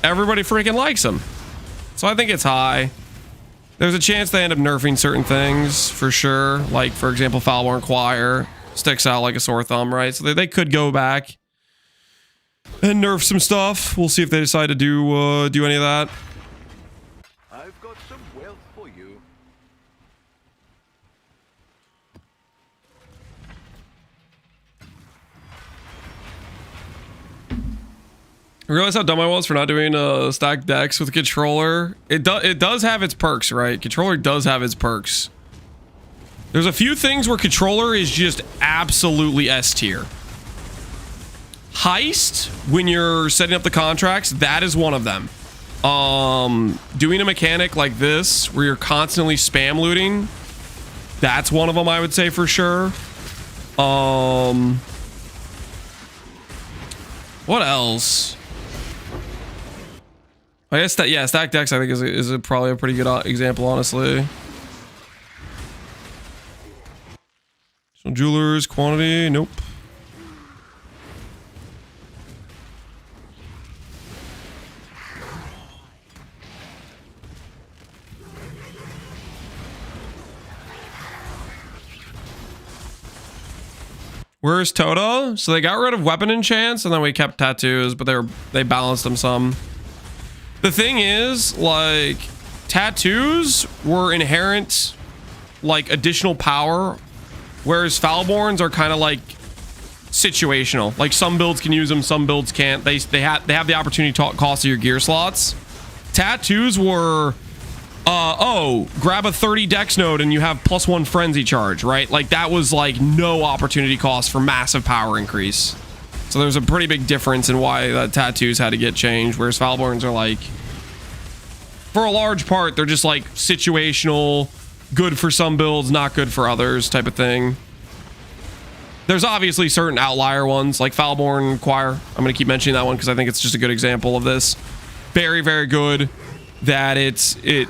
everybody freaking likes them. So I think it's high. There's a chance they end up nerfing certain things for sure. Like, for example, Falborn Choir sticks out like a sore thumb, right? So they could go back and nerf some stuff. We'll see if they decide to do any of that. I've got some wealth for you. I realized how dumb I was for not doing stacked decks with a controller. It does have its perks, right? Controller does have its perks. There's a few things where controller is just absolutely S tier. Heist, when you're setting up the contracts, that is one of them. Doing a mechanic like this, where you're constantly spam looting, that's one of them, I would say for sure. What else? I guess that, yeah, stack decks I think is probably a pretty good example, honestly. So jewelers, quantity, nope. Where's Toto? So they got rid of weapon enchants and then we kept tattoos, but they balanced them some. The thing is, like, tattoos were inherent, like, additional power, whereas Falborns are kind of like situational. Like, some builds can use them, some builds can't. They have the opportunity to cost of your gear slots. Tattoos were, oh, grab a 30 dex node and you have +1 frenzy charge, right? Like, that was like no opportunity cost for massive power increase. So there's a pretty big difference in why tattoos had to get changed, whereas Falborns are like, for a large part, they're just like situational, good for some builds, not good for others type of thing. There's obviously certain outlier ones, like Falborn Choir. I'm going to keep mentioning that one because I think it's just a good example of this. Very, very good that it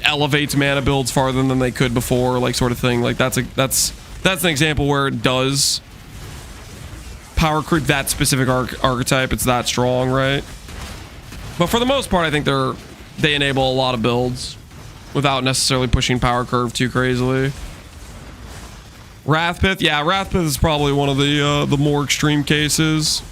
elevates mana builds farther than they could before, like, sort of thing. Like, that's an example where it does power creep that specific archetype. It's that strong, right? But for the most part, I think they enable a lot of builds without necessarily pushing power curve too crazily. Wrathpith, yeah, Wrathpith is probably one of the more extreme cases.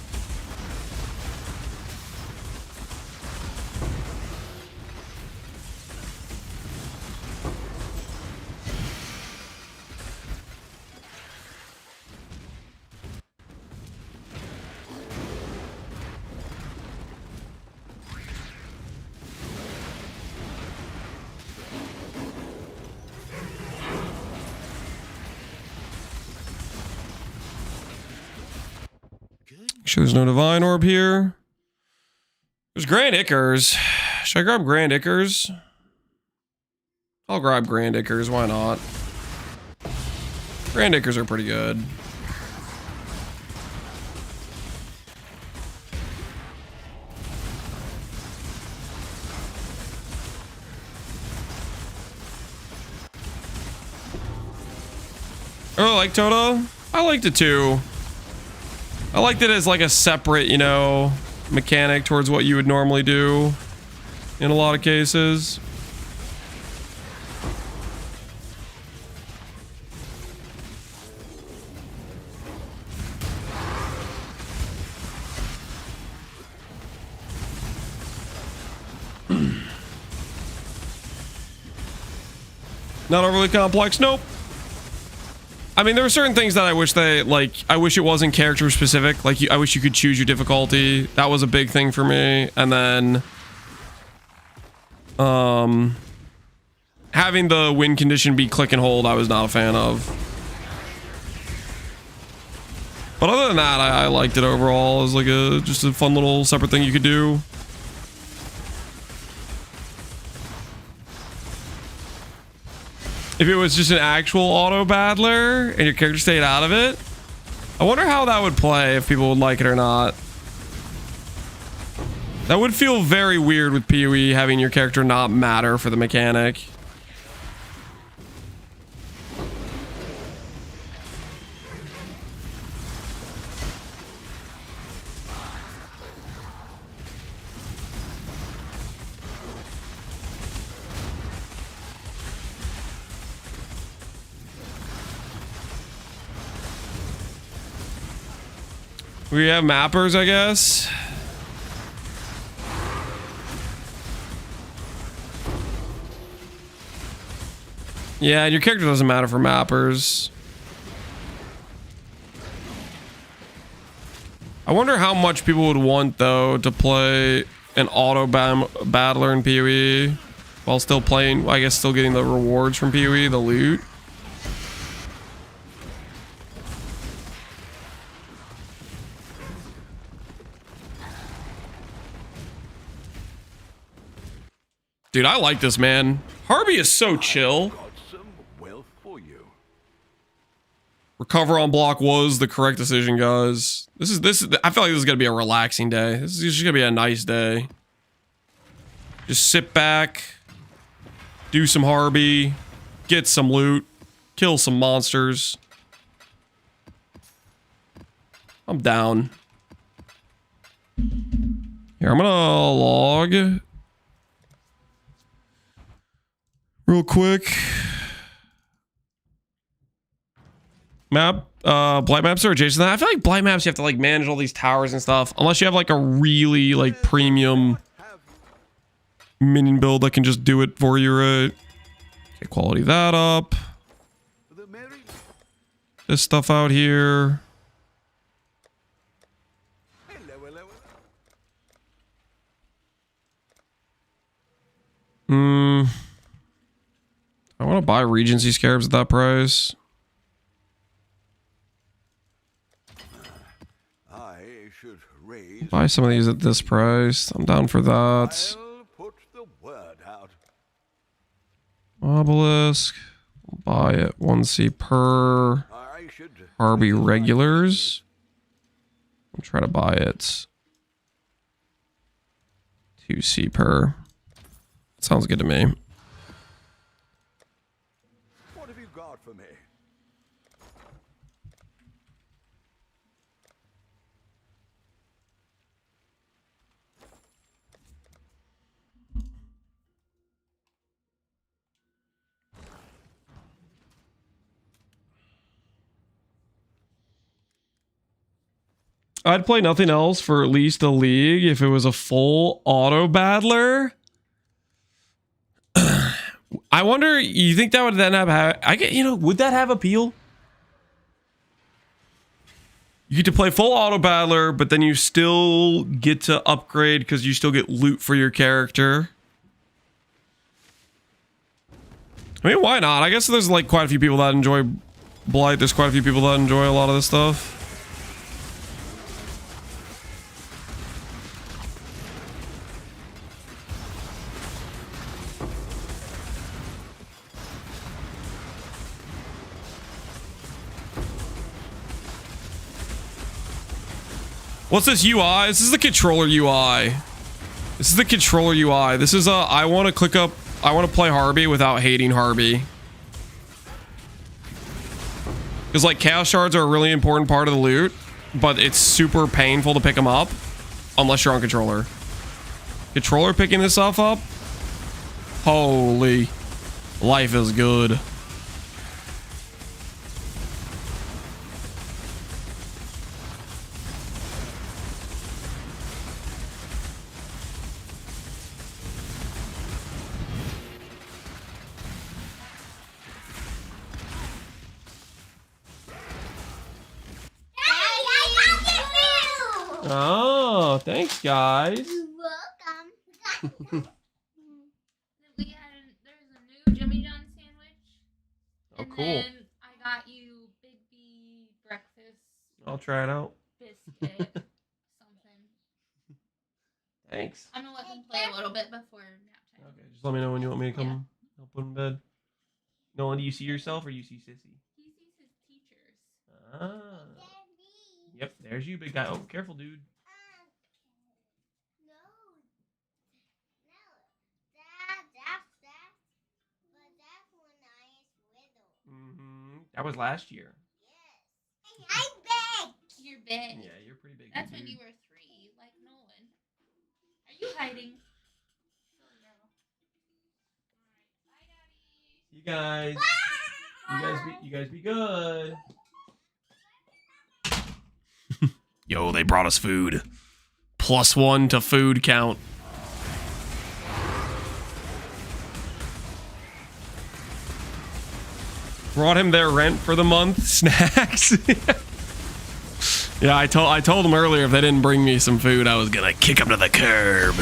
Sure, there's no divine orb here. There's Grand Ickers. Should I grab Grand Ickers? I'll grab Grand Ickers, why not? Grand Ickers are pretty good. Oh, like Toto? I liked it too. I liked it as like a separate, you know, mechanic towards what you would normally do in a lot of cases. Not overly complex, nope. I mean, there were certain things that I wish they, like, I wish it wasn't character specific. Like, I wish you could choose your difficulty. That was a big thing for me. And then, having the win condition be click and hold, I was not a fan of. But other than that, I liked it overall as like just a fun little separate thing you could do. if it was just an actual auto battler and your character stayed out of it. I wonder how that would play, if people would like it or not. That would feel very weird with PoE having your character not matter for the mechanic. We have mappers, I guess. Yeah, your character doesn't matter for mappers. I wonder how much people would want, though, to play an auto battler in PoE while still playing, I guess, still getting the rewards from PoE, the loot. Dude, I like this, man. Harby is so chill. Got some wealth for you. Recover on block was the correct decision, guys. This is I feel like this is gonna be a relaxing day. This is just gonna be a nice day. Just sit back, do some Harby, get some loot, kill some monsters. I'm down. Here, I'm gonna log real quick. Map, blight maps are adjacent to that. I feel like blight maps, you have to like manage all these towers and stuff. Unless you have like a really like premium minion build that can just do it for you, right? Okay, quality that up. This stuff out here. I want to buy Regency Scarabs at that price. I should raise. Buy some of these at this price. I'm down for that. I'll put the word out. Obelisk. Buy it 1C per. I should. Harby regulars. I'll try to buy it 2C per. Sounds good to me. What have you got for me? I'd play nothing else for at least a league if it was a full auto battler. I wonder, you think that would then would that have appeal? You get to play full auto battler, but then you still get to upgrade because you still get loot for your character. I mean, why not? I guess there's like quite a few people that enjoy Blight. There's quite a few people that enjoy a lot of this stuff. What's this UI? This is the controller UI. This is the controller UI. This is I want to click up. I want to play Harby without hating Harby. Because like chaos shards are a really important part of the loot, but it's super painful to pick them up unless you're on controller. Controller picking this stuff up? Holy. Life is good. Oh, thanks, guys. You're welcome. There's a new Jimmy John sandwich. Oh, and cool. Then I got you Big B breakfast I'll try it out. biscuit something. Thanks. I'm gonna let them play a little bit before nap time. Okay, just let me know when you want me to come help put in bed. Nolan, do you see yourself or do you see Sissy? He sees his teachers. Ah. Yep, there's you, big guy. Oh, careful, dude. That was last year. You're big. Yeah, you're pretty big. That's dude. when you were 3, like Nolan. Are you hiding? Silly girl. Alright, bye, daddy. You guys be good. Yo, they brought us food. +1 to food count. Brought him their rent for the month. Snacks. Yeah, I told him earlier if they didn't bring me some food, I was gonna kick them to the curb.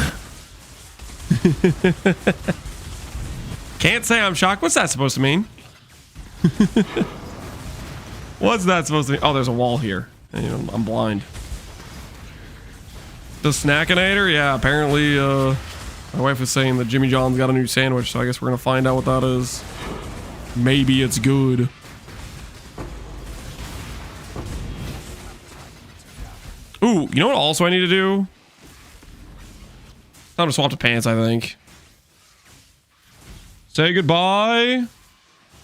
Can't say I'm shocked. What's that supposed to mean? What's that supposed to mean? Oh, there's a wall here. I'm blind. The Snackinator? Yeah, apparently my wife was saying that Jimmy John's got a new sandwich, so I guess we're gonna find out what that is. Maybe it's good. Ooh, you know what also I need to do? Time to swap to pants, I think. Say goodbye.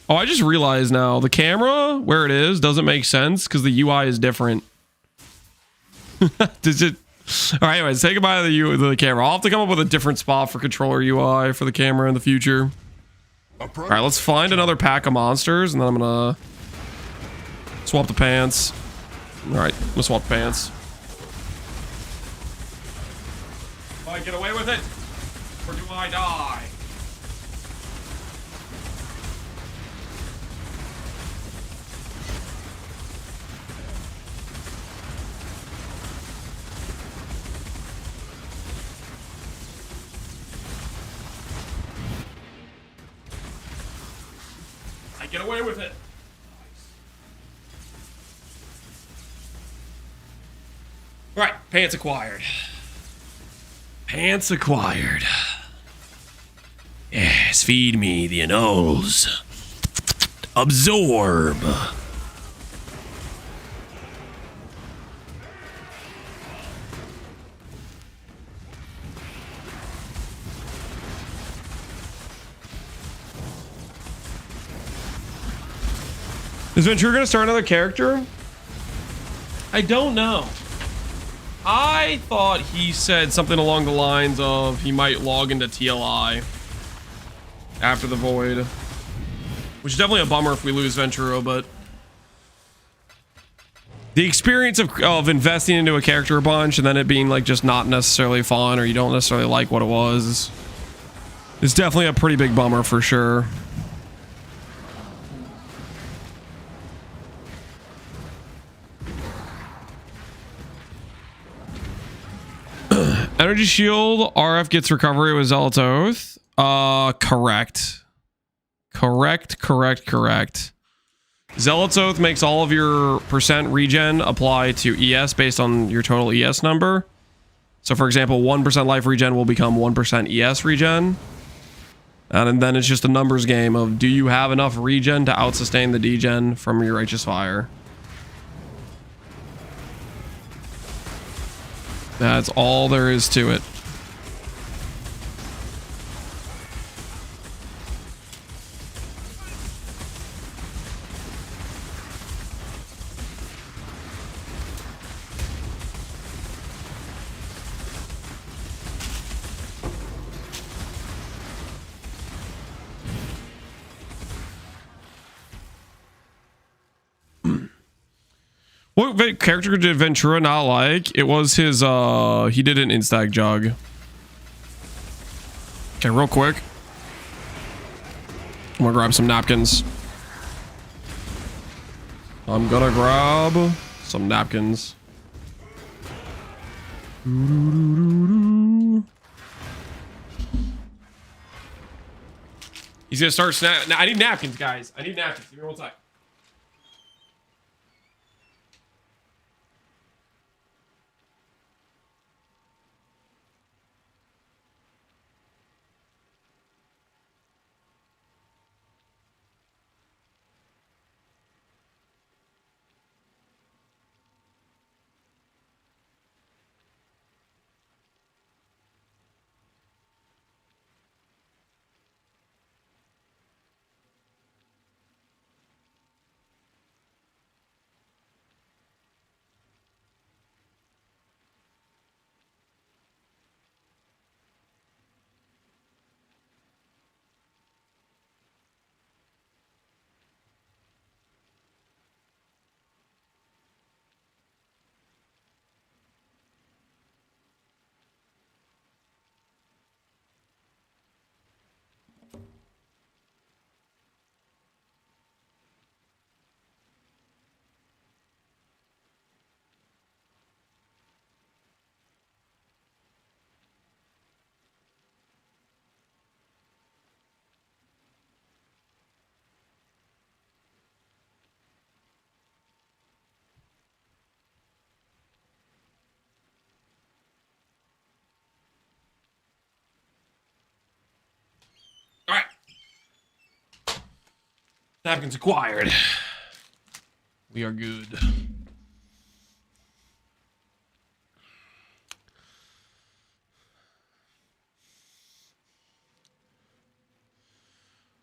Oh, I just realized now the camera where it is doesn't make sense because the UI is different. Does it? All right, anyways, say goodbye to the camera. I'll have to come up with a different spot for controller UI for the camera in the future. All right, let's find another pack of monsters, and then I'm gonna swap the pants. All right, I'm gonna swap the pants. Do I get away with it, or do I die? I get away with it. All right, pants acquired. Pants acquired. Yes, feed me the anoles. Absorb. Is Ventura gonna start another character? I don't know. I thought he said something along the lines of he might log into TLI after the void, which is definitely a bummer if we lose Ventura, but the experience of investing into a character a bunch and then it being like just not necessarily fun, or you don't necessarily like what it was, is definitely a pretty big bummer for sure. Energy shield, RF gets recovery with Zealot's Oath. Correct. Correct. Zealot's Oath makes all of your % regen apply to ES based on your total ES number. So for example, 1% life regen will become 1% ES regen. And then it's just a numbers game of do you have enough regen to outsustain the degen from your Righteous Fire. That's all there is to it. What character did Ventura not like? It was his, he did an instag jug. Okay, real quick. I'm gonna grab some napkins. He's gonna start snap. I need napkins, guys. I need napkins. Give me one sec. Napkins acquired. We are good.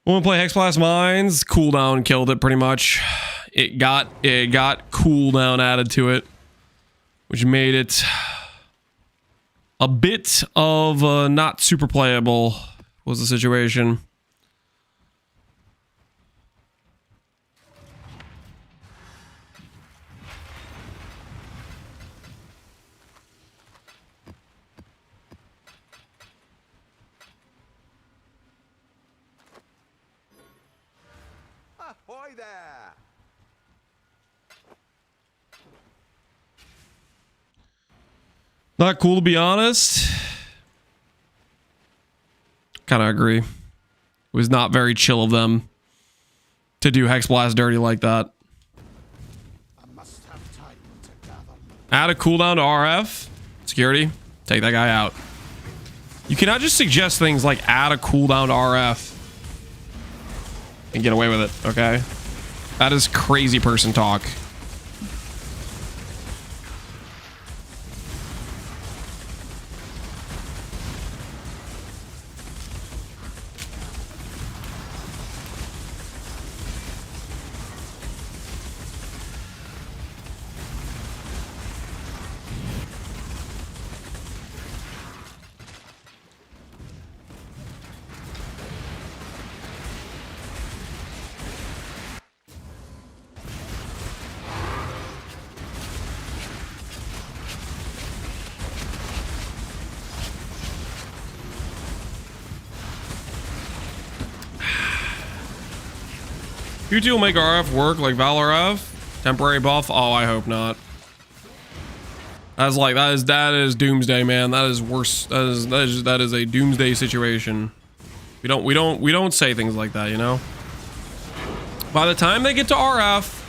When we play Hexblast Mines, cooldown killed it pretty much. It got cooldown added to it, which made it a bit of not super playable was the situation. Ahoy there! Not cool, to be honest. Kind of agree. It was not very chill of them to do Hexblast dirty like that. I must have time to gather. Add a cooldown to RF. Security, take that guy out. You cannot just suggest things like add a cooldown to RF and get away with it, okay? That is crazy person talk. You two will make RF work like Valor F? Temporary buff? Oh, I hope not. That's like that is doomsday, man. That is worse. That is a doomsday situation. We don't say things like that, you know? By the time they get to RF,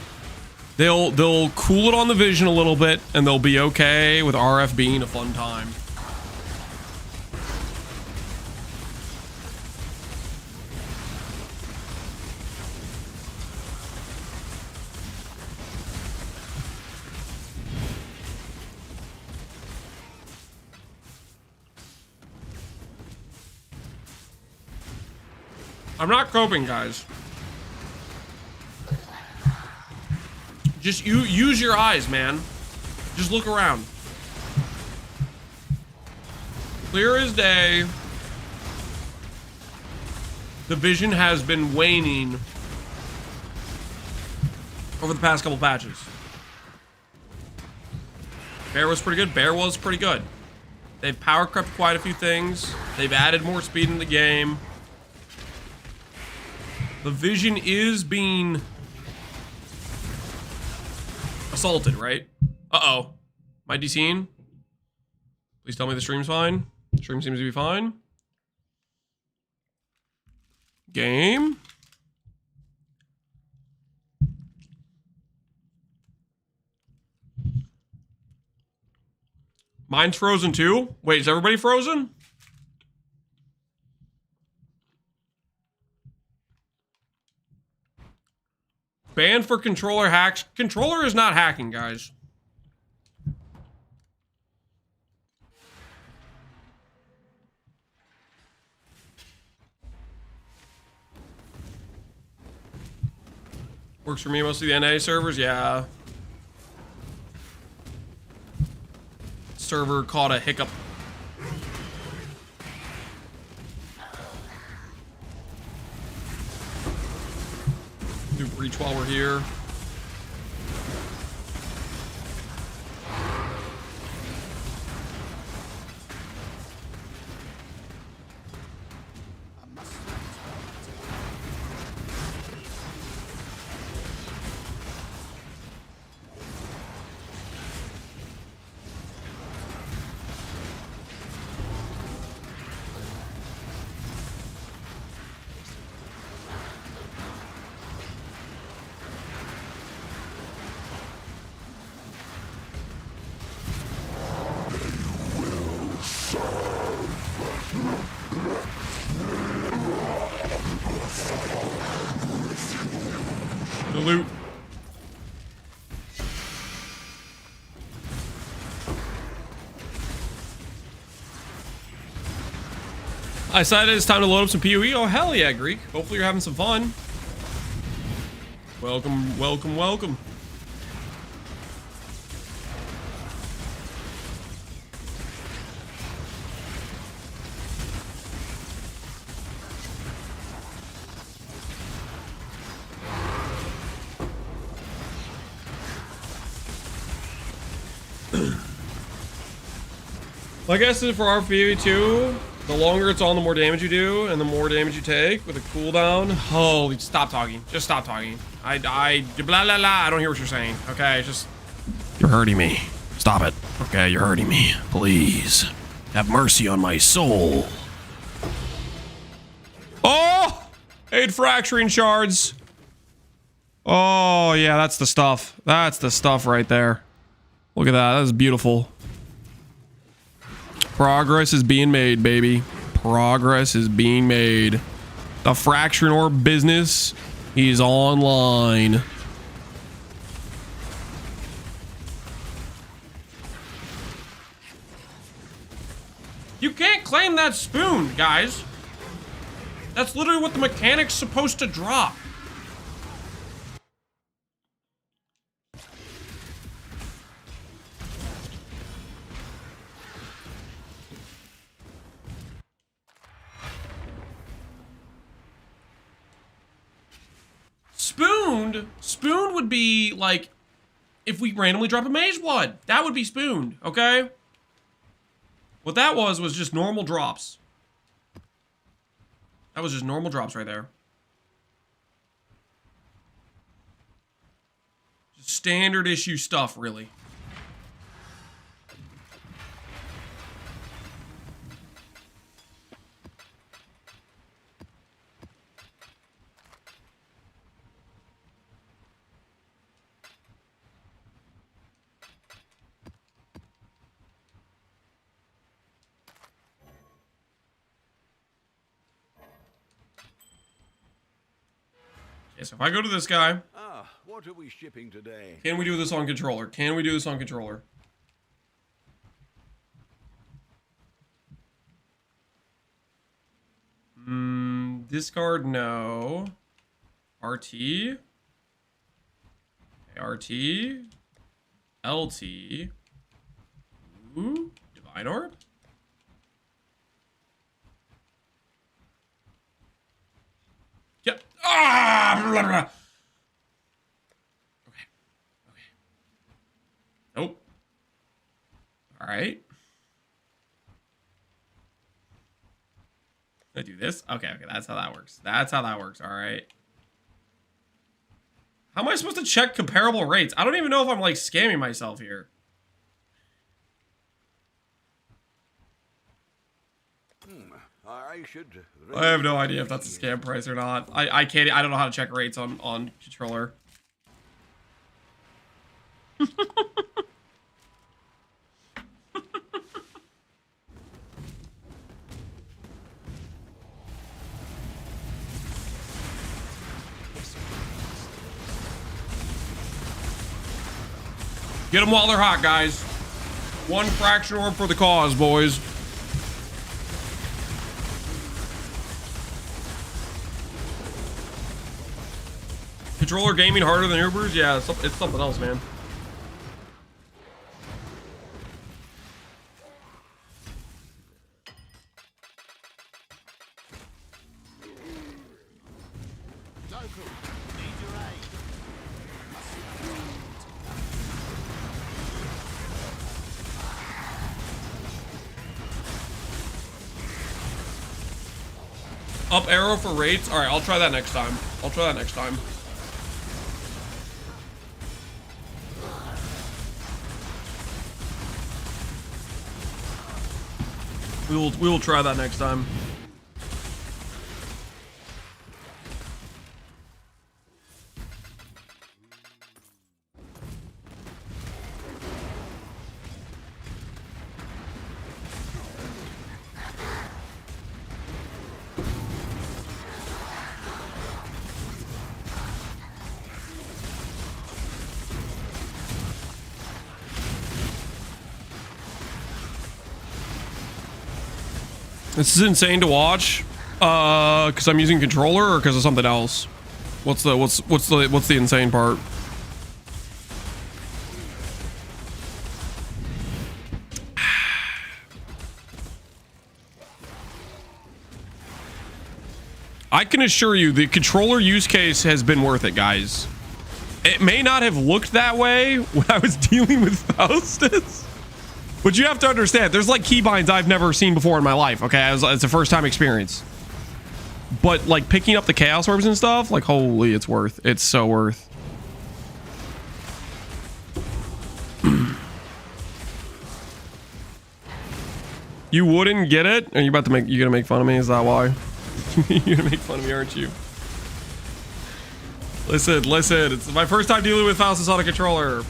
they'll cool it on the vision a little bit and they'll be okay with RF being a fun time. I'm not coping, guys. Just use your eyes, man. Just look around. Clear as day. The vision has been waning over the past couple patches. Bear was pretty good. Bear was pretty good. They've power crept quite a few things. They've added more speed in the game. The vision is being assaulted, right? Uh-oh. Am I DCing? Please tell me the stream's fine. Stream seems to be fine. Game. Mine's frozen too? Wait, is everybody frozen? Banned for controller hacks. Controller is not hacking, guys. Works for me, mostly the NA servers, yeah. Server caught a hiccup. Do breach while we're here. loot. I decided it's time to load up some PoE. Oh, hell yeah, Greek. Hopefully you're having some fun. Welcome, welcome, welcome. I guess for our PoE too, the longer it's on, the more damage you do, and the more damage you take with a cooldown. Holy, stop talking. Just stop talking. I blah, blah, blah. I don't hear what you're saying. Okay, just... You're hurting me. Stop it. Okay, you're hurting me. Please. Have mercy on my soul. Oh! 8 fracturing shards. Oh, yeah, that's the stuff. That's the stuff right there. Look at that. That is beautiful. Progress is being made, baby. Progress is being made. The fracturing orb business is online. You can't claim that spoon, guys. That's literally what the mechanic's supposed to drop. Spooned would be like if we randomly drop a mage blood. That would be spooned, okay? What that was just normal drops. That was just normal drops right there. Just standard issue stuff, really. So if I go to this guy, what are we shipping today? can we do this on controller? Can we do this on controller? Discard, no. RT. RT. LT. Ooh, Divine Orb. Yep. Ah! Blah, blah. Okay. Okay. Nope. All right. I do this. Okay. Okay. That's how that works. That's how that works. All right. How am I supposed to check comparable rates? I don't even know if I'm like scamming myself here. I have no idea if that's a scam price or not. I can't. I don't know how to check rates on controller. Get them while they're hot, guys. One fraction orb for the cause, boys. Controller gaming harder than Ubers? Yeah, it's something else, man. Up arrow for rates? Alright, I'll try that next time. I'll try that next time. We will try that next time. This is insane to watch. Because I'm using controller or because of something else? What's the insane part? I can assure you the controller use case has been worth it, guys. It may not have looked that way when I was dealing with Faustus, but you have to understand, there's like keybinds I've never seen before in my life, okay? It's a first time experience. But like picking up the chaos orbs and stuff, like holy, it's worth. It's so worth. You wouldn't get it? Are you about to make, you gonna make fun of me? Is that why? You're gonna make fun of me, aren't you? Listen, it's my first time dealing with Faustus on a controller.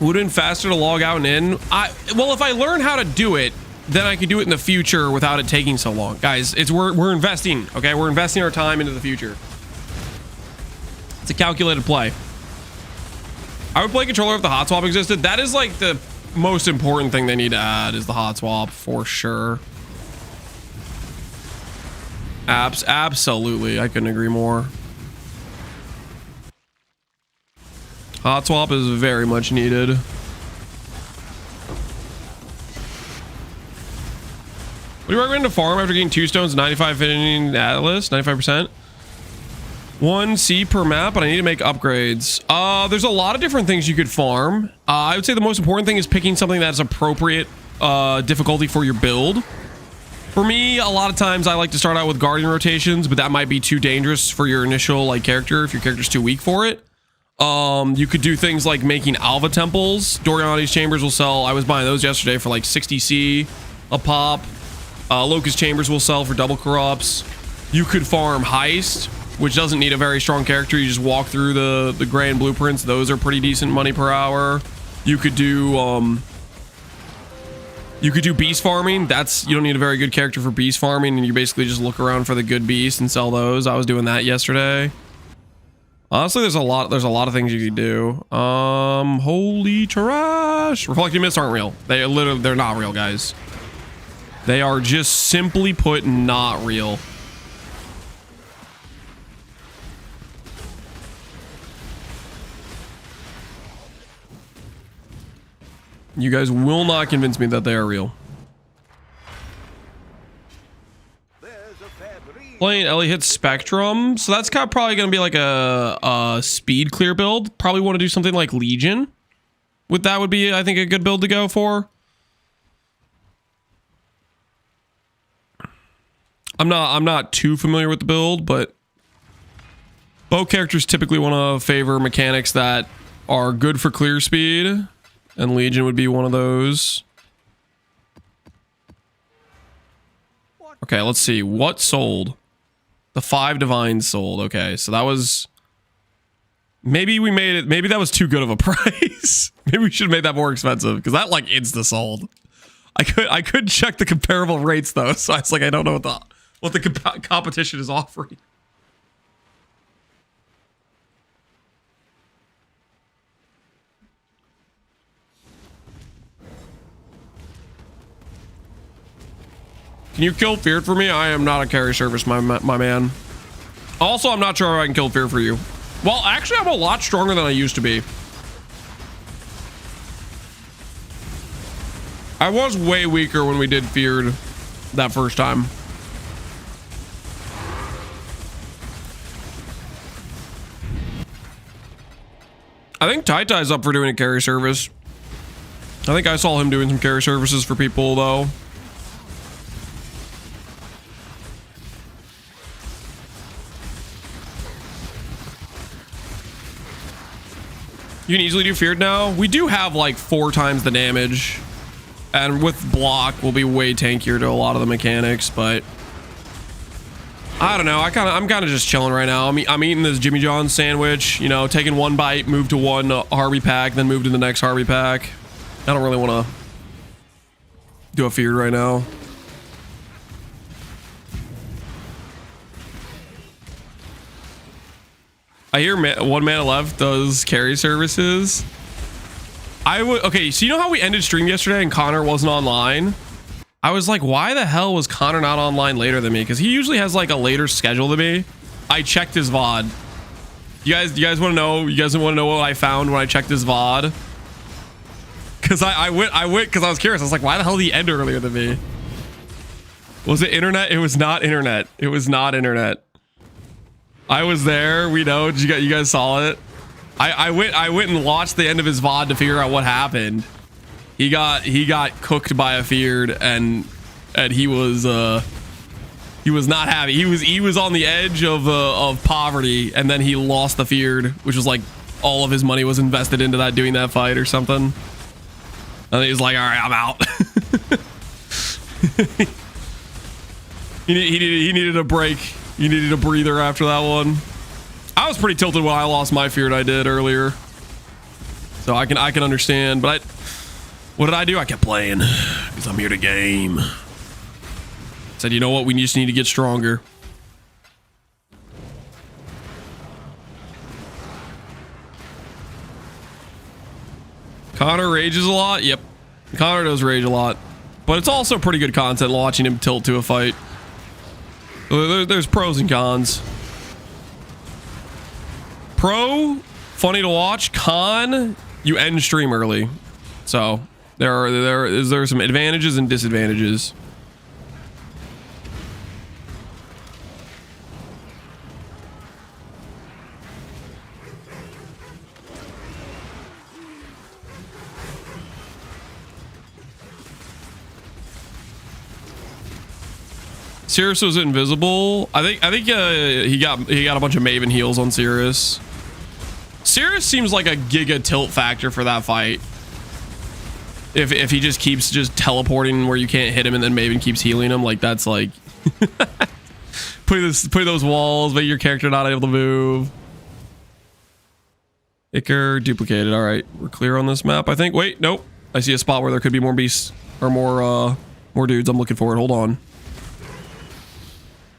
Would have been faster to log out and in. Well, if I learn how to do it, then I can do it in the future without it taking so long. Guys, we're investing, okay? We're investing our time into the future. It's a calculated play. I would play controller if the hot swap existed. That is like the most important thing they need to add is the hot swap for sure. Absolutely. I couldn't agree more. Hot swap is very much needed. What do you recommend to farm after getting 2 stones, 95 fitting Atlas, 95%? 1 C per map, but I need to make upgrades. There's a lot of different things you could farm. I would say the most important thing is picking something that's appropriate difficulty for your build. For me, a lot of times I like to start out with guardian rotations, but that might be too dangerous for your initial like character if your character's too weak for it. You could do things like making Alva temples. Doriani's chambers will sell. I was buying those yesterday for like 60C a pop. Locust chambers will sell for double corrupts. You could farm heist, which doesn't need a very strong character. You just walk through the grand blueprints. Those are pretty decent money per hour. You could do beast farming. You don't need a very good character for beast farming, and you basically just look around for the good beast and sell those. I was doing that yesterday. Honestly, there's a lot of things you could do. Holy trash. Reflecting mists aren't real. They're not real, guys. They are just simply put not real. You guys will not convince me that they are real. Playing Ellie hits Spectrum, so that's kind of probably going to be like a speed clear build. Probably want to do something like Legion. That would be, I think, a good build to go for. I'm not too familiar with the build, but bow characters typically want to favor mechanics that are good for clear speed, and Legion would be one of those. Okay, let's see what sold. The 5 divines sold. Okay, so that was, maybe we made it, maybe that was too good of a price. Maybe we should have made that more expensive, because that like insta sold. I could check the comparable rates though, so it's like I don't know what the competition is offering. Can you kill Feared for me? I am not a carry service, my man. Also, I'm not sure if I can kill Fear for you. Well, actually, I'm a lot stronger than I used to be. I was way weaker when we did Feared that first time. I think Tai-Tai's up for doing a carry service. I think I saw him doing some carry services for people, though. You can easily do feared now. We do have like 4 times the damage, and with block we'll be way tankier to a lot of the mechanics, but I don't know. I'm kind of just chilling right now. I'm eating this Jimmy John's sandwich, you know, taking one bite, move to one Harvey pack, then move to the next Harvey pack. I don't really want to do a feared right now. I hear 1 mana left does carry services. Okay, so you know how we ended stream yesterday and Connor wasn't online? I was like, why the hell was Connor not online later than me? Because he usually has like a later schedule than me. I checked his VOD. You guys want to know? You guys want to know what I found when I checked his VOD? Because I went because I was curious. I was like, why the hell did he end earlier than me? Was it internet? It was not internet. It was not internet. I was there. We know. You guys saw it. I went and watched the end of his VOD to figure out what happened. He got cooked by a feared, and he was not happy. He was on the edge of poverty, and then he lost the feared, which was like all of his money was invested into that, doing that fight or something. And he was like, all right, I'm out. he needed a break. He needed a breather after that one. I was pretty tilted when I lost my feared I did earlier, so I can understand. But what did I do? I kept playing because I'm here to game. Said, you know what? We just need to get stronger. Connor rages a lot. Yep, Connor does rage a lot, but it's also pretty good content watching him tilt to a fight. There's pros and cons. Pro, funny to watch. Con, you end stream early. So there are some advantages and disadvantages. Sirius was invisible. I think he got a bunch of Maven heals on Sirius. Sirius seems like a giga tilt factor for that fight. If he just keeps teleporting where you can't hit him, and then Maven keeps healing him, like that's like putting those walls, make your character not able to move. Icar duplicated. All right, we're clear on this map, I think. Wait, nope. I see a spot where there could be more beasts or more dudes. I'm looking for it. Hold on.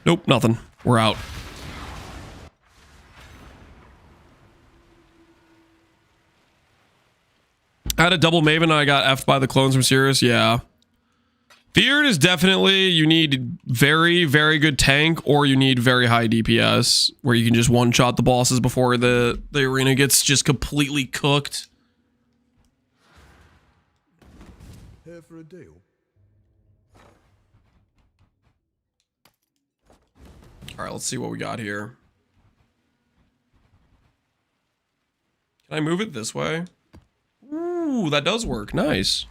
Nope, nothing. We're out. I had a double Maven and I got effed by the clones from Sirius. Yeah. Feared is definitely, you need very, very good tank, or you need very high DPS where you can just one-shot the bosses before the arena gets just completely cooked. Here for a deal? All right, let's see what we got here. Can I move it this way? Ooh, that does work. Nice.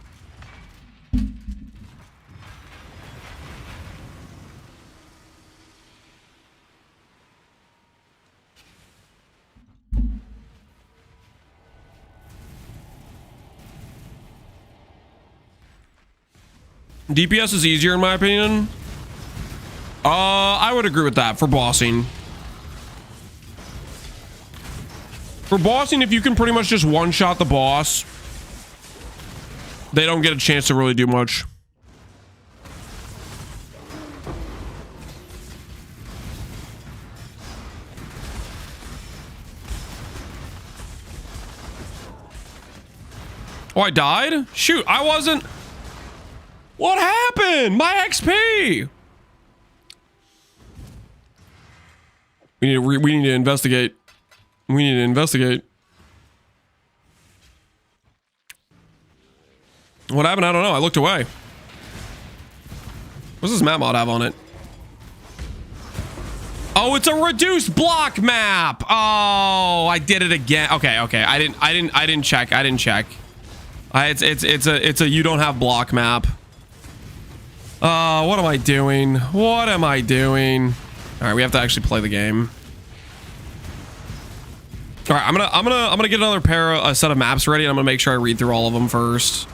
DPS is easier in my opinion. I would agree with that for bossing. For bossing, if you can pretty much just one-shot the boss, they don't get a chance to really do much. Oh, I died? Shoot, I wasn't... What happened? My XP! We need to investigate. We need to investigate. What happened? I don't know. I looked away. What's this map mod have on it? Oh, it's a reduced block map. Oh, I did it again. Okay. I didn't check. It's a you don't have block map. What am I doing? What am I doing? All right, we have to actually play the game. All right, I'm gonna get another a set of maps ready, and I'm gonna make sure I read through all of them first,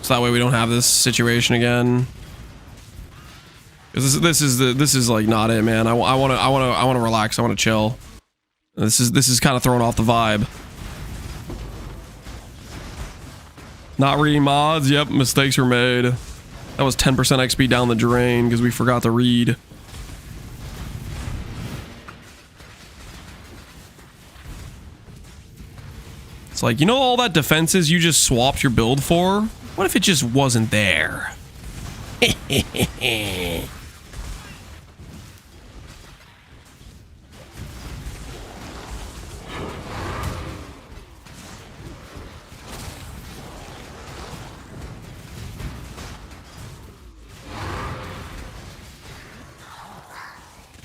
so that way we don't have this situation again. This is like not it, man. I want to relax. I want to chill. This is kind of throwing off the vibe. Not reading mods. Yep, mistakes were made. That was 10% XP down the drain because we forgot to read. It's like, you know all that defenses you just swapped your build for? What if it just wasn't there?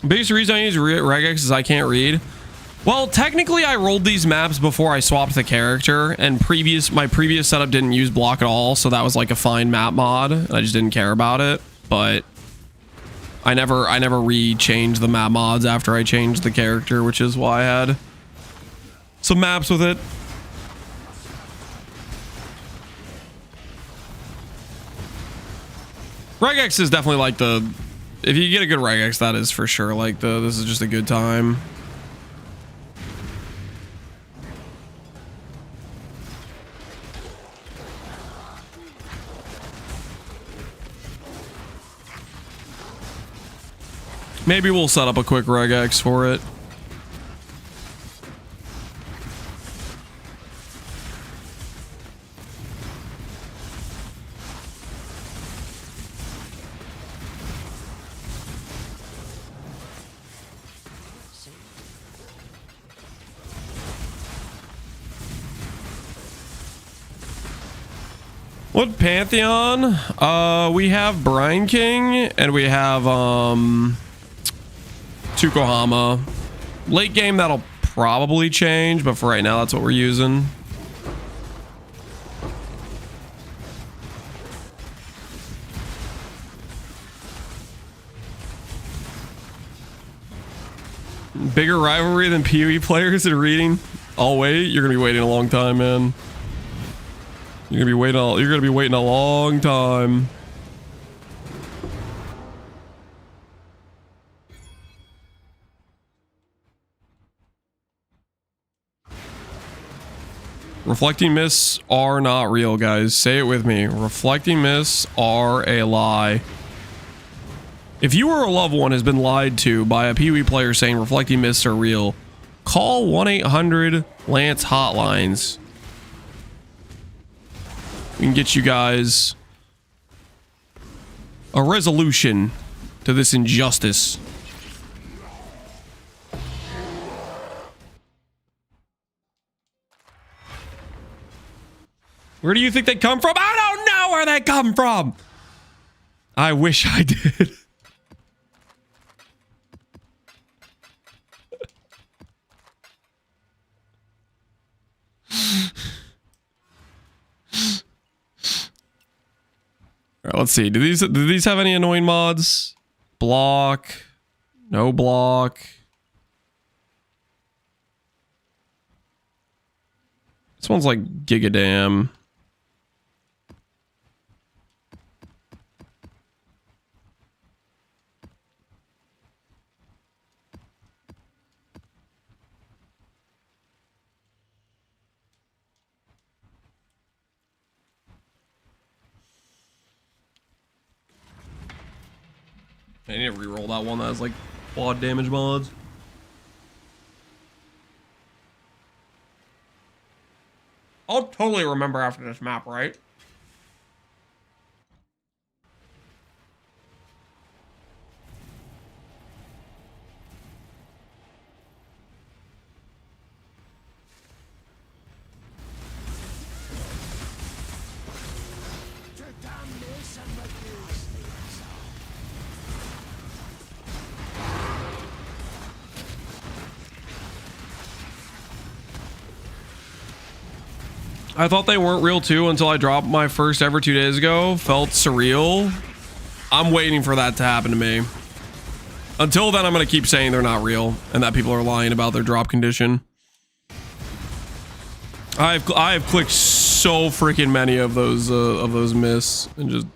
Biggest reason I use regex is I can't read. Well, technically I rolled these maps before I swapped the character, and my previous setup didn't use block at all, so that was like a fine map mod, and I just didn't care about it. But I never re-changed the map mods after I changed the character, which is why I had some maps with it. Regex is definitely like the, if you get a good regex, that is for sure like this is just a good time. Maybe we'll set up a quick regex for it. What Pantheon? We have Brine King and we have Tukohama. Late game that'll probably change, but for right now that's what we're using. Bigger rivalry than PoE players in reading? I'll wait. You're gonna be waiting a long time, man. You're gonna be waiting a long time. Reflecting mists are not real, guys. Say it with me. Reflecting mists are a lie. If you or a loved one has been lied to by a PoE player saying reflecting mists are real, call 1-800-LANCE hotlines. We can get you guys a resolution to this injustice. Where do you think they come from? I don't know where they come from. I wish I did. All right, let's see. Do these have any annoying mods? Block. No block. This one's like Gigadam. I need to reroll that one that has like quad damage mods. I'll totally remember after this map, right? I thought they weren't real too until I dropped my first ever 2 days ago. Felt surreal. I'm waiting for that to happen to me. Until then, I'm going to keep saying they're not real and that people are lying about their drop condition. I've clicked so freaking many of those miss and just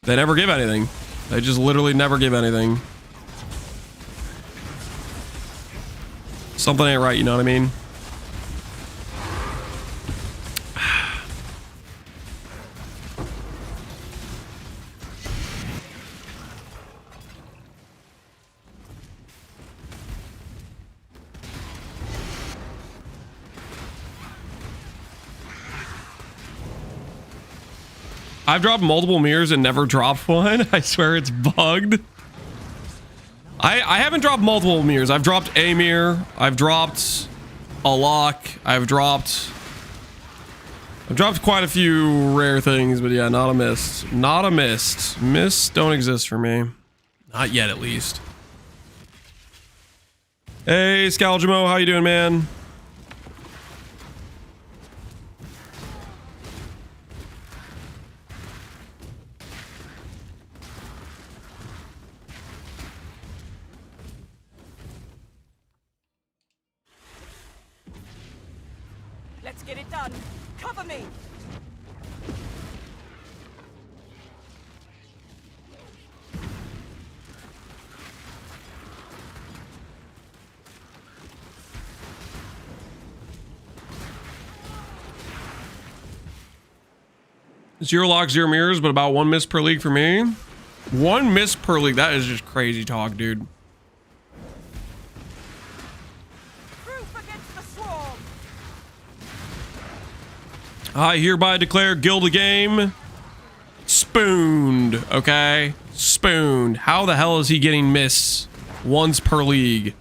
they never give anything. They just literally never give anything. Something ain't right, you know what I mean? I've dropped multiple mirrors and never dropped one. I swear it's bugged. I haven't dropped multiple mirrors. I've dropped a mirror. I've dropped a lock. I've dropped quite a few rare things, but yeah, not a mist. Not a mist. Mists don't exist for me. Not yet, at least. Hey, Scaljamo, how you doing, man? Let's get it done. Cover me. Zero locks, zero mirrors, but about one miss per league for me. One miss per league. That is just crazy talk, dude. Proof against the swarm. I hereby declare guild a game. Spooned, okay? Spooned. How the hell is he getting missed once per league?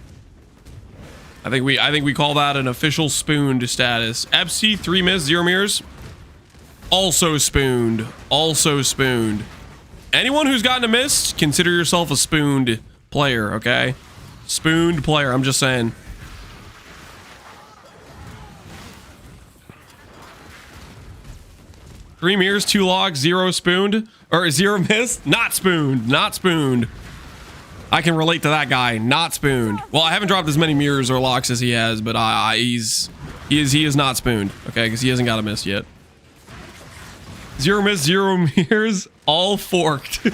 I think we call that an official spooned status. Epsi, 3 miss, 0 mirrors. Also spooned. Also spooned. Anyone who's gotten a miss, consider yourself a spooned player, okay? Spooned player, I'm just saying. Three mirrors, 2 logs, 0 spooned, or 0 miss. Not spooned, not spooned. I can relate to that guy. Not spooned. Well, I haven't dropped as many mirrors or locks as he has, but he is not spooned. Okay, because he hasn't got a miss yet. 0 miss, 0 mirrors, all forked.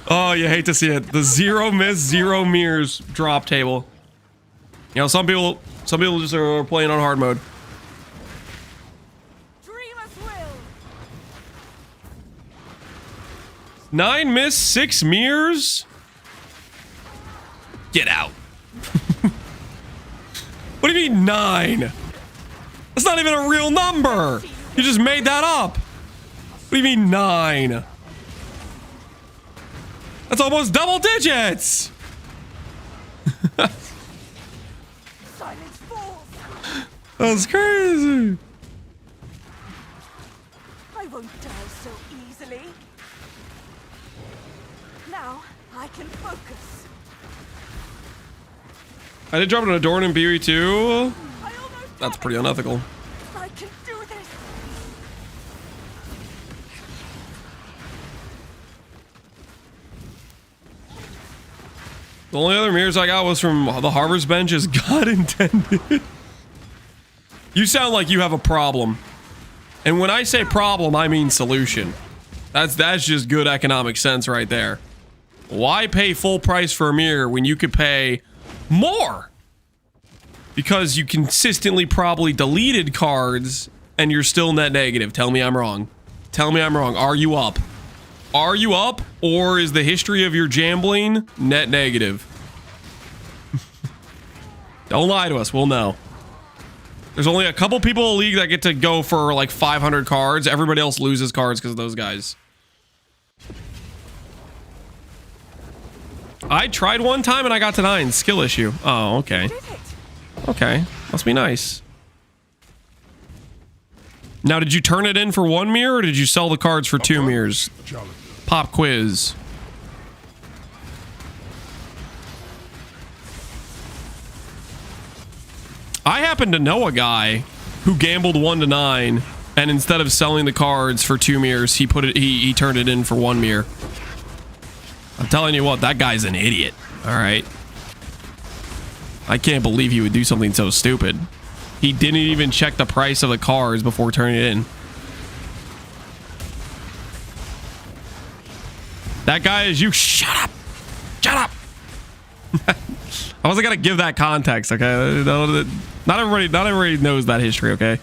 Oh, you hate to see it. The 0 miss, 0 mirrors drop table. You know, some people just are playing on hard mode. 9 miss, 6 mirrors. Get out. What do you mean 9? That's not even a real number. You just made that up. What do you mean 9? That's almost double digits. Silence falls. That's crazy. I won't die so easily. Now I can focus. I did drop it on a door in BOE too. I almost That's got pretty it. unethical. I can do this. The only other mirrors I got was from the Harvard's bench as God intended. You sound like you have a problem. And when I say problem, I mean solution. That's just good economic sense right there. Why pay full price for a mirror when you could pay more? Because you consistently probably deleted cards and you're still net negative. Tell me I'm wrong. Tell me I'm wrong. Are you up? Are you up, or is the history of your gambling net negative? Don't lie to us. We'll know. There's only a couple people in the league that get to go for like 500 cards. Everybody else loses cards because of those guys. I tried one time and I got to 9. Skill issue. Oh, okay. Okay. Must be nice. Now, did you turn it in for 1 mirror, or did you sell the cards for 2 mirrors? Pop quiz. I happen to know a guy who gambled 1 to 9, and instead of selling the cards for 2 mirrors, he turned it in for 1 mirror. I'm telling you what, that guy's an idiot. All right. I can't believe he would do something so stupid. He didn't even check the price of the cards before turning it in. That guy is you. Shut up. Shut up. I wasn't gonna give that context, okay? Not everybody knows that history, okay?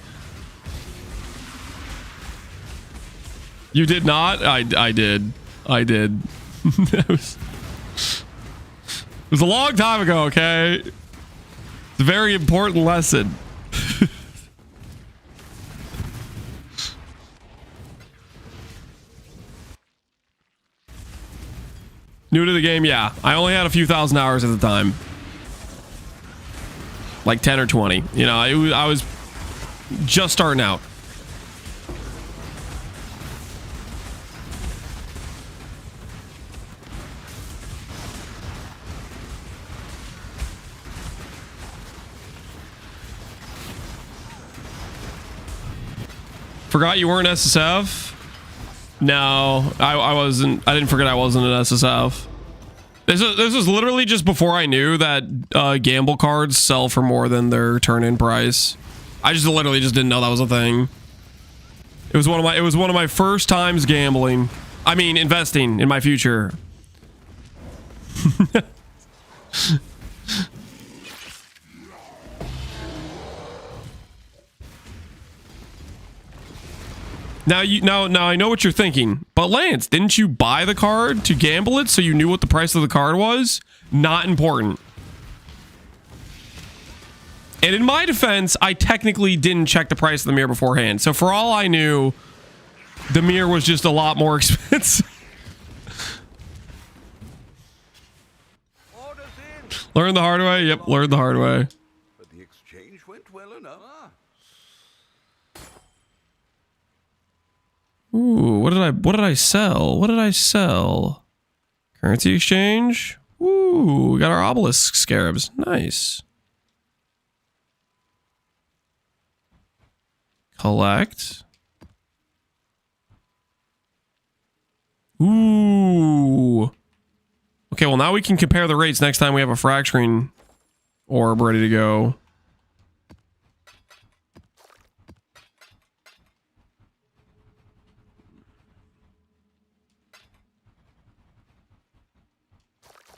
You did not? I did. It was a long time ago, okay? It's a very important lesson. New to the game, yeah. I only had a few thousand hours at the time. Like 10 or 20. You know, I was just starting out. Forgot you weren't SSF? No, I wasn't. I didn't forget I wasn't an SSF. This was literally just before I knew that gamble cards sell for more than their turn-in price. I just literally just didn't know that was a thing. It was one of my first times gambling. I mean, investing in my future. Now I know what you're thinking, but Lance, didn't you buy the card to gamble it so you knew what the price of the card was? Not important. And in my defense, I technically didn't check the price of the mirror beforehand. So for all I knew, the mirror was just a lot more expensive. Orders in. Learn the hard way? Yep, learn the hard way. But the exchange went well enough. Ooh, what did I sell? What did I sell? Currency exchange? Ooh, we got our obelisk scarabs. Nice. Collect. Ooh. Okay, well now we can compare the rates next time we have a fracturing orb ready to go.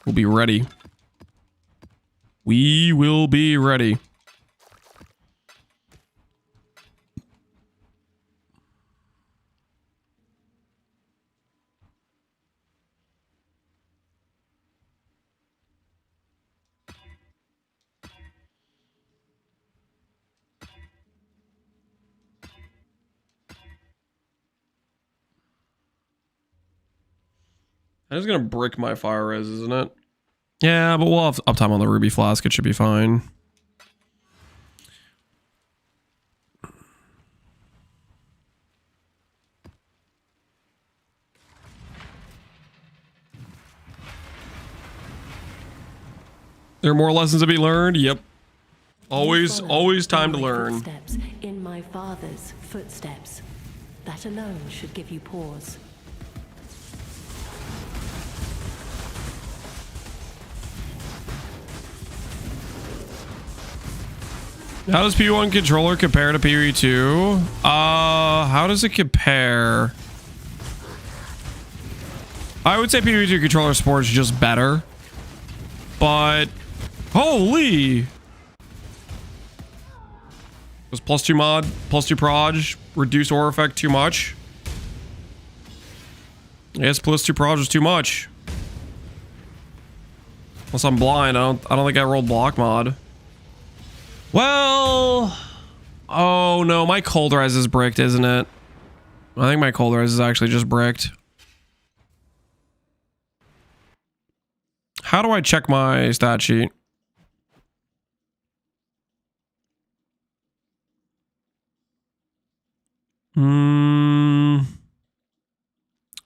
We'll be ready. We will be ready. I'm just gonna brick my fire res, isn't it? Yeah, but we'll have uptime on the ruby flask. It should be fine. There are more lessons to be learned. Yep. Always time to learn. Footsteps in my father's footsteps. That alone should give you pause. How does P1 controller compare to PV2? How does it compare? I would say PV2 controller support is just better. But holy! Was +2 mod, +2 proj, reduced aura effect too much? I guess +2 proj was too much. Unless I'm blind, I don't think I rolled block mod. Well, oh no, my cold res is bricked, isn't it? I think my cold res is actually just bricked. How do I check my stat sheet?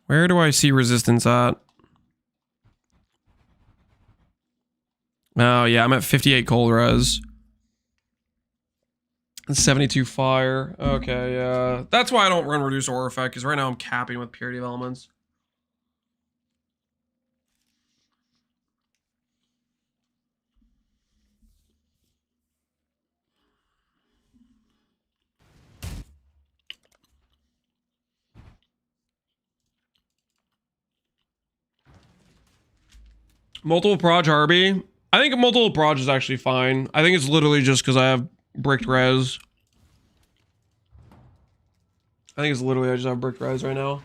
Where do I see resistance at? Oh yeah, I'm at 58 cold res. 72 fire. Okay, yeah. That's why I don't run reduced aura effect, because right now I'm capping with purity of elements. Multiple proj Harby. I think multiple proj is actually fine. I think it's literally just because I have bricked res. I think it's literally I just have bricked res right now.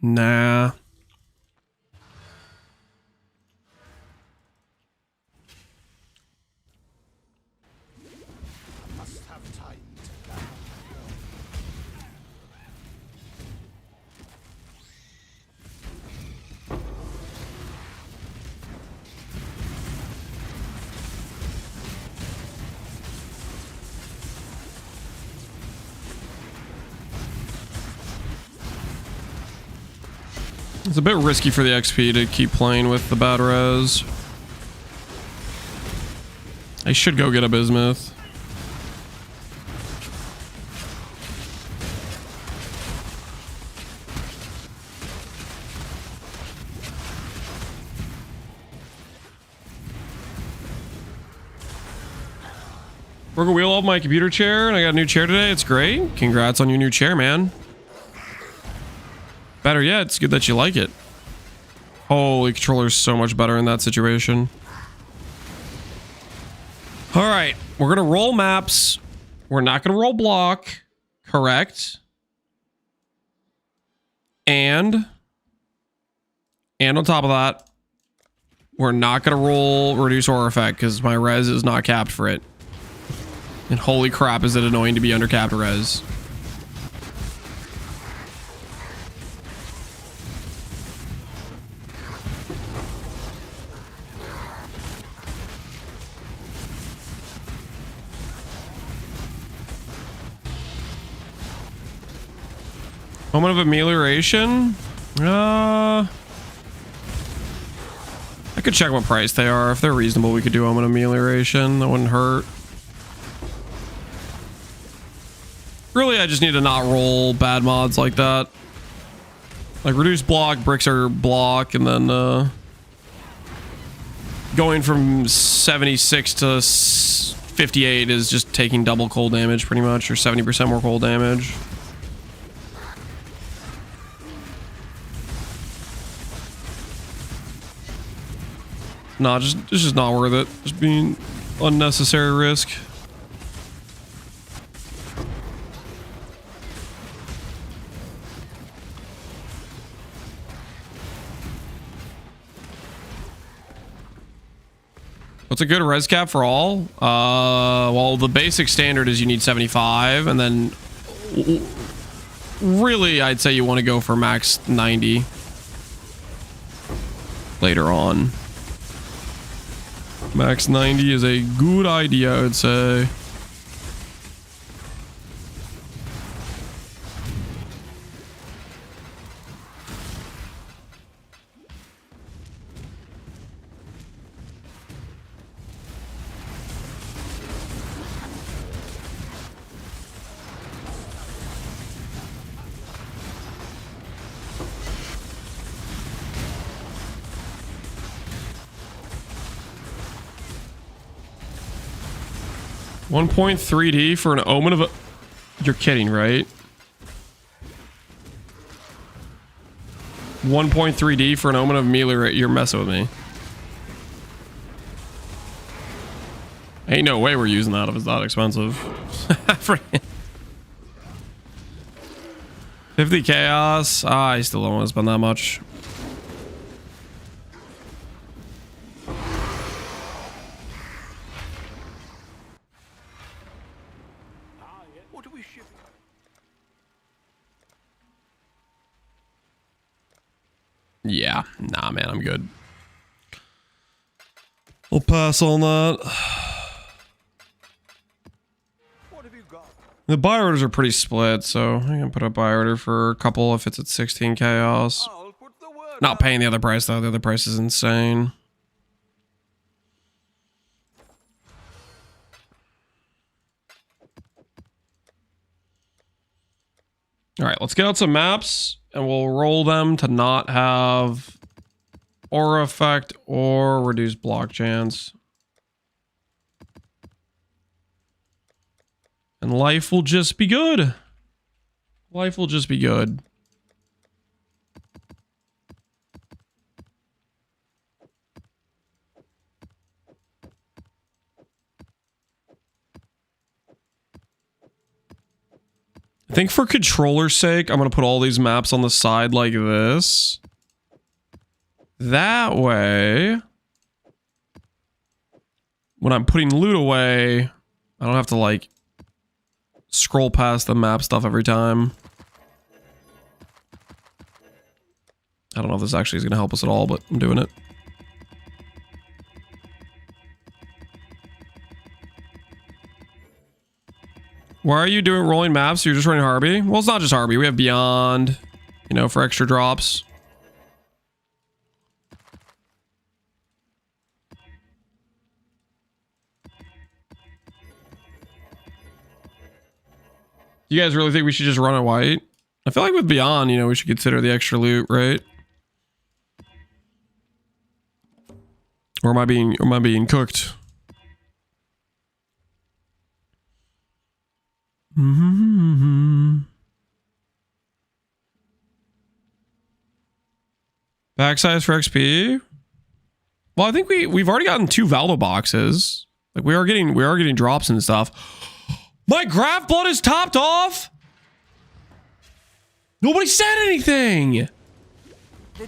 Nah. It's a bit risky for the XP to keep playing with the bad res. I should go get a bismuth. Broke a wheel off my computer chair and I got a new chair today. It's great. Congrats on your new chair, man. Better yet, it's good that you like it. Holy, controller's so much better in that situation. All right, we're gonna roll maps. We're not gonna roll block, correct? And on top of that, we're not gonna roll reduce aura effect because my res is not capped for it. And holy crap, is it annoying to be under capped res. Moment of amelioration? I could check what price they are. If they're reasonable, we could do moment of amelioration. That wouldn't hurt. Really, I just need to not roll bad mods like that. Like reduce block, bricks are block, and then going from 76 to 58 is just taking double cold damage pretty much, or 70% more cold damage. Nah, it's just not worth it. Just being unnecessary risk. What's a good res cap for all? Well, the basic standard is you need 75, and then really, I'd say you want to go for max 90 later on. Max 90 is a good idea, I would say. $1.3D for an omen of a... You're kidding, right? 1.3D for an omen of ameliorate. You're messing with me. Ain't no way we're using that if it's not expensive. 50 chaos. I still don't want to spend that much. What are we shipping? Yeah, nah, man, I'm good. I'll pass on that. What have you got? The buy orders are pretty split, so I can put a buy order for a couple if it's at 16 chaos. I'll put the word Not out. paying the other price though. The other price is insane. All right, let's get out some maps. And we'll roll them to not have aura effect or reduce block chance. And life will just be good. Life will just be good. I think for controller's sake, I'm going to put all these maps on the side like this. That way, when I'm putting loot away, I don't have to like scroll past the map stuff every time. I don't know if this actually is going to help us at all, but I'm doing it. Why are you doing rolling maps? You're just running Harby? Well, it's not just Harby. We have Beyond, you know, for extra drops. You guys really think we should just run a white? I feel like with Beyond, you know, we should consider the extra loot, right? Or am I being cooked? Backsize for XP. Well, I think we've already gotten 2 Valdo boxes. Like we are getting drops and stuff. My graph blood is topped off. Nobody said anything.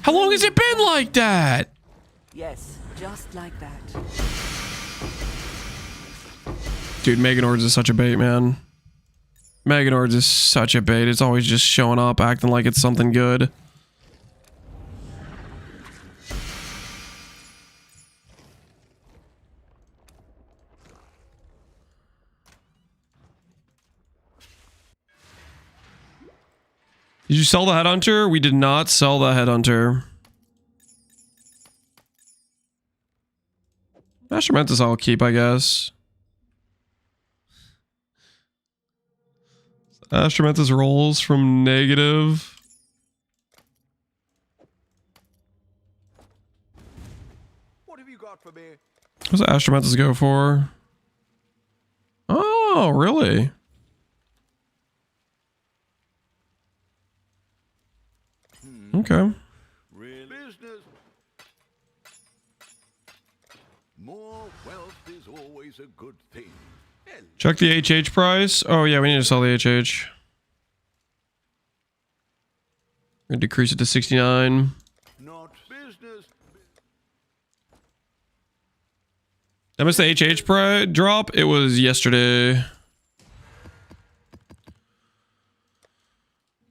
How long has it been like that? Yes, just like that. Dude, Meganords is such a bait, man. Meganords is such a bait. It's always just showing up, acting like it's something good. Did you sell the Headhunter? We did not sell the Headhunter. Astromantis I'll keep, I guess. Astromantis rolls from negative. What have you got for me? What's Astromantis go for? Oh, really? Okay. Real business. More wealth is always a good thing. Check the HH price. Oh yeah, we need to sell the HH. We're gonna decrease it to 69. Not business. I missed the HH price drop. It was yesterday.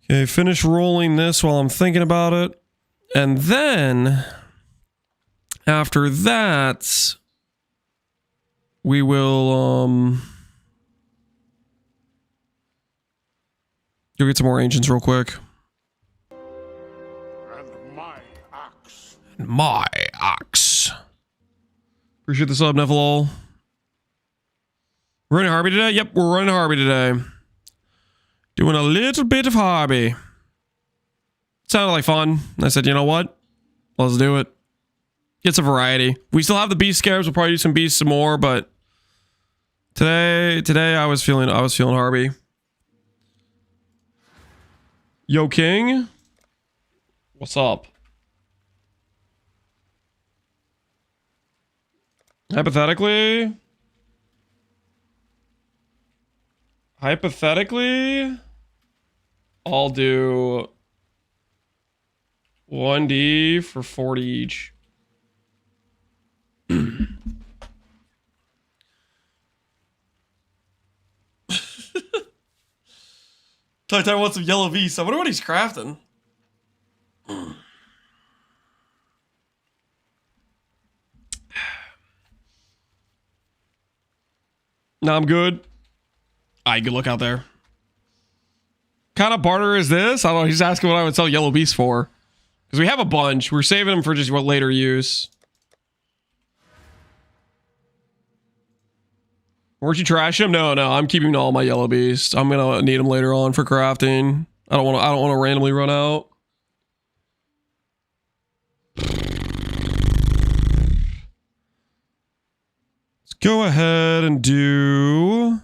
Okay, finish rolling this while I'm thinking about it. And then after that, we will go get some more ancients real quick. And my axe. My ox. Appreciate the sub, Nephalol. We're running Harby today? Yep, we're running Harby today. Doing a little bit of Harby. Sounded like fun. I said, you know what? Let's do it. Get some variety. We still have the beast scarabs. We'll probably do some beasts some more, but today I was feeling Harby. Yo, King. What's up? Hypothetically, I'll do 1D for 40 each. Titan wants some yellow beast. I wonder what he's crafting. No, I'm good. Alright, good luck out there. Kind of barter is this? I don't know. He's asking what I would sell yellow beasts for. Because we have a bunch. We're saving them for just what later use. Weren't you trash him? No, I'm keeping all my yellow beasts. I'm gonna need them later on for crafting. I don't want to randomly run out. Go ahead and do...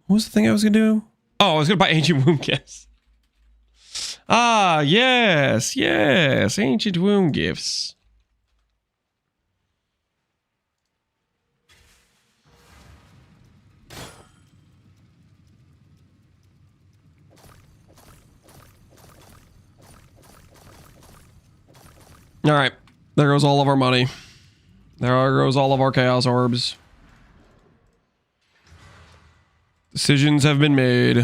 What was the thing I was going to do? Oh, I was going to buy Ancient Wound Gifts. Ah, yes, yes. Ancient Wound Gifts. All right. There goes all of our money. There goes all of our Chaos Orbs. Decisions have been made.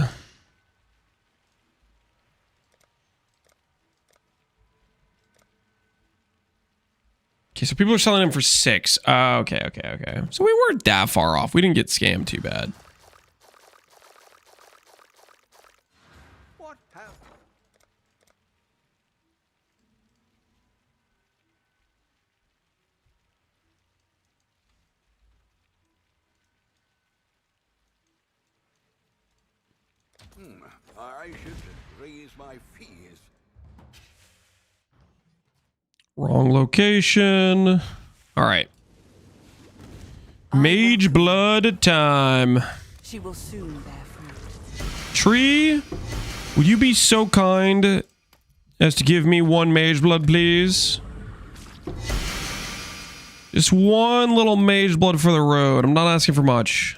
Okay, so people are selling them for 6. Okay. So we weren't that far off. We didn't get scammed too bad. What have... I should raise my fees. Wrong location. All right. Mage blood time. She will soon bear fruit. Tree, would you be so kind as to give me 1 mage blood, please? Just 1 little mage blood for the road. I'm not asking for much.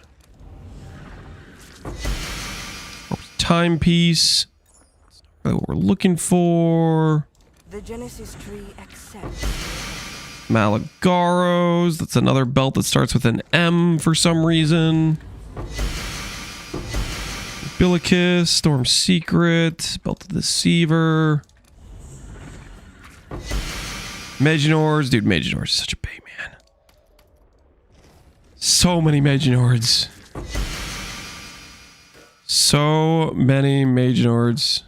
Timepiece. That's what we're looking for. The Genesis tree accepts. Malagaros. That's another belt that starts with an M for some reason. Bilicus. Storm Secret. Belt of the Deceiver. Maginors. Dude, Maginors is such a bait, man. So many Maginors. So many Maginors.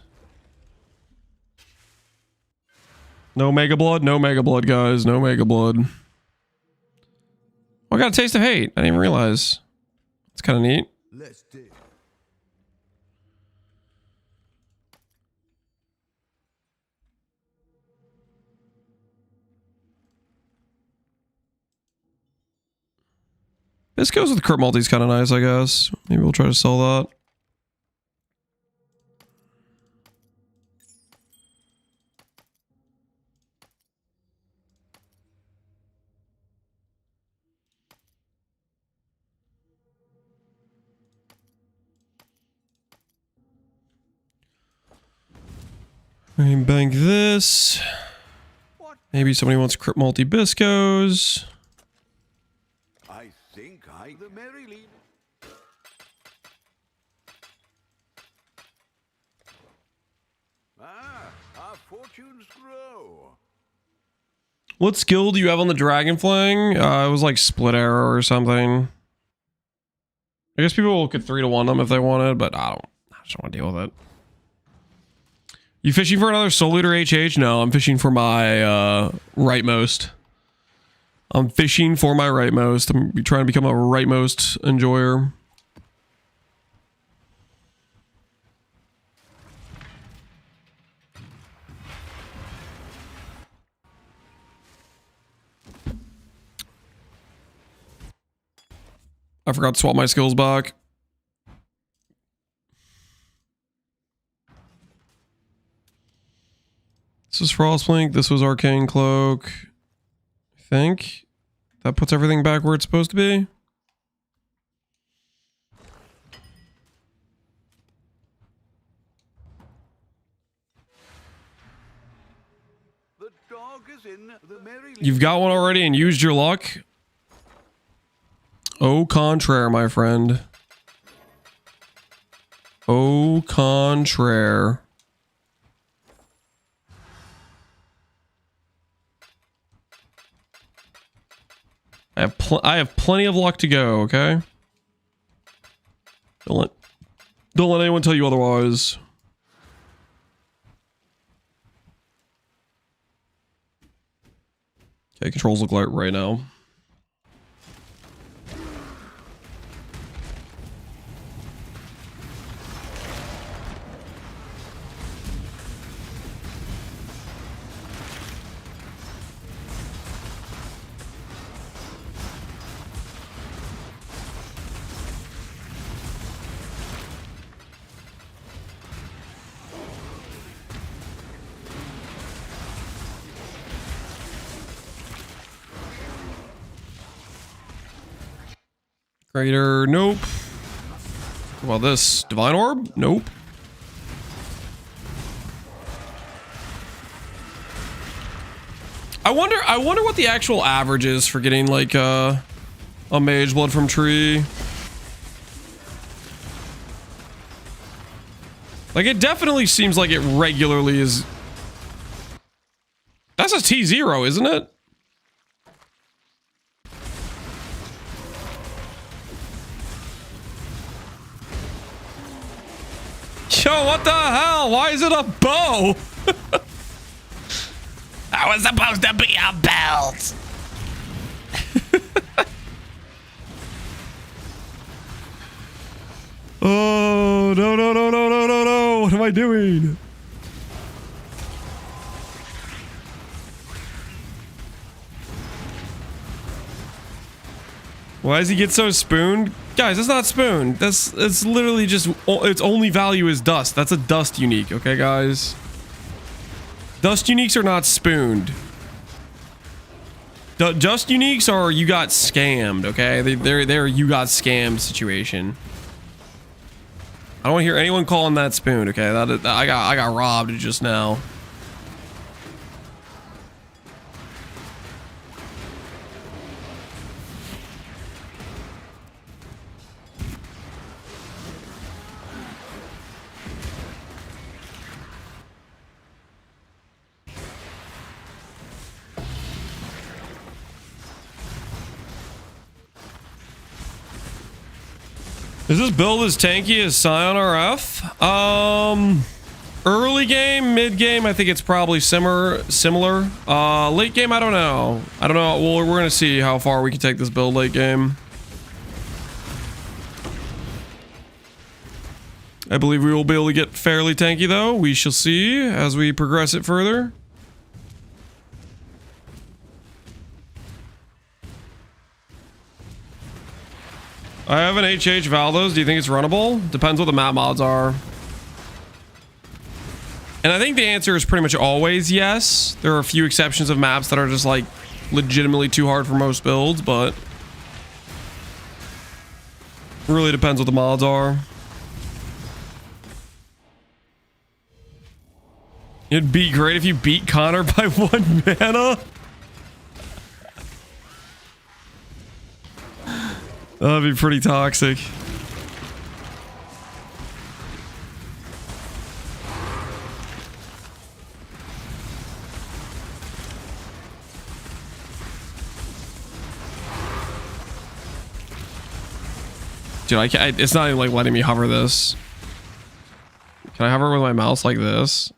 No Mega Blood? No Mega Blood, guys. No Mega Blood. Oh, I got a Taste of Hate. I didn't even realize. It's kind of neat. Let's do. This goes with crit multi is kind of nice, I guess. Maybe we'll try to sell that. We can bank this. Maybe somebody wants crit multi biscos. I think I... The Maryland. Our fortunes grow. What skill do you have on the Dragon Fling? It was like split arrow or something. I guess people could 3-to-1 them if they wanted, but I just don't want to deal with it. You fishing for another Soul Eater HH? No, I'm fishing for my rightmost. I'm fishing for my rightmost. I'm trying to become a rightmost enjoyer. I forgot to swap my skills back. This is Frostblink. This was Arcane Cloak. I think that puts everything back where it's supposed to be. The dog is in the Maryland. You've got one already and used your luck. Au contraire, my friend. Au contraire. I have plenty of luck to go, okay? Don't let anyone tell you otherwise. Okay, controls look like right now. Raider, nope. What about this? Divine Orb? Nope. I wonder what the actual average is for getting like a Mage Blood from tree. Like it definitely seems like it regularly is. That's a T0, isn't it? Yo, what the hell? Why is it a bow? That was supposed to be a belt. Oh, no, no, no, no, no, no, no. What am I doing? Why does he get so spooned? Guys, that's not spooned. It's literally just, its only value is dust. That's a dust unique, okay, guys? Dust uniques are not spooned. Dust uniques are you got scammed, okay? They're you got scammed situation. I don't want to hear anyone calling that spooned, okay? I got robbed just now. Is this build as tanky as Scion RF? Early game, mid game, I think it's probably similar. Late game, I don't know. Well, we're gonna see how far we can take this build late game. I believe we will be able to get fairly tanky though. We shall see as we progress it further. I have an HH Valdos. Do you think it's runnable? Depends what the map mods are. And I think the answer is pretty much always yes. There are a few exceptions of maps that are just like legitimately too hard for most builds, but really depends what the mods are. It'd be great if you beat Connor by 1 mana. That'd be pretty toxic. Dude, I can't, it's not even like letting me hover this. Can I hover with my mouse like this?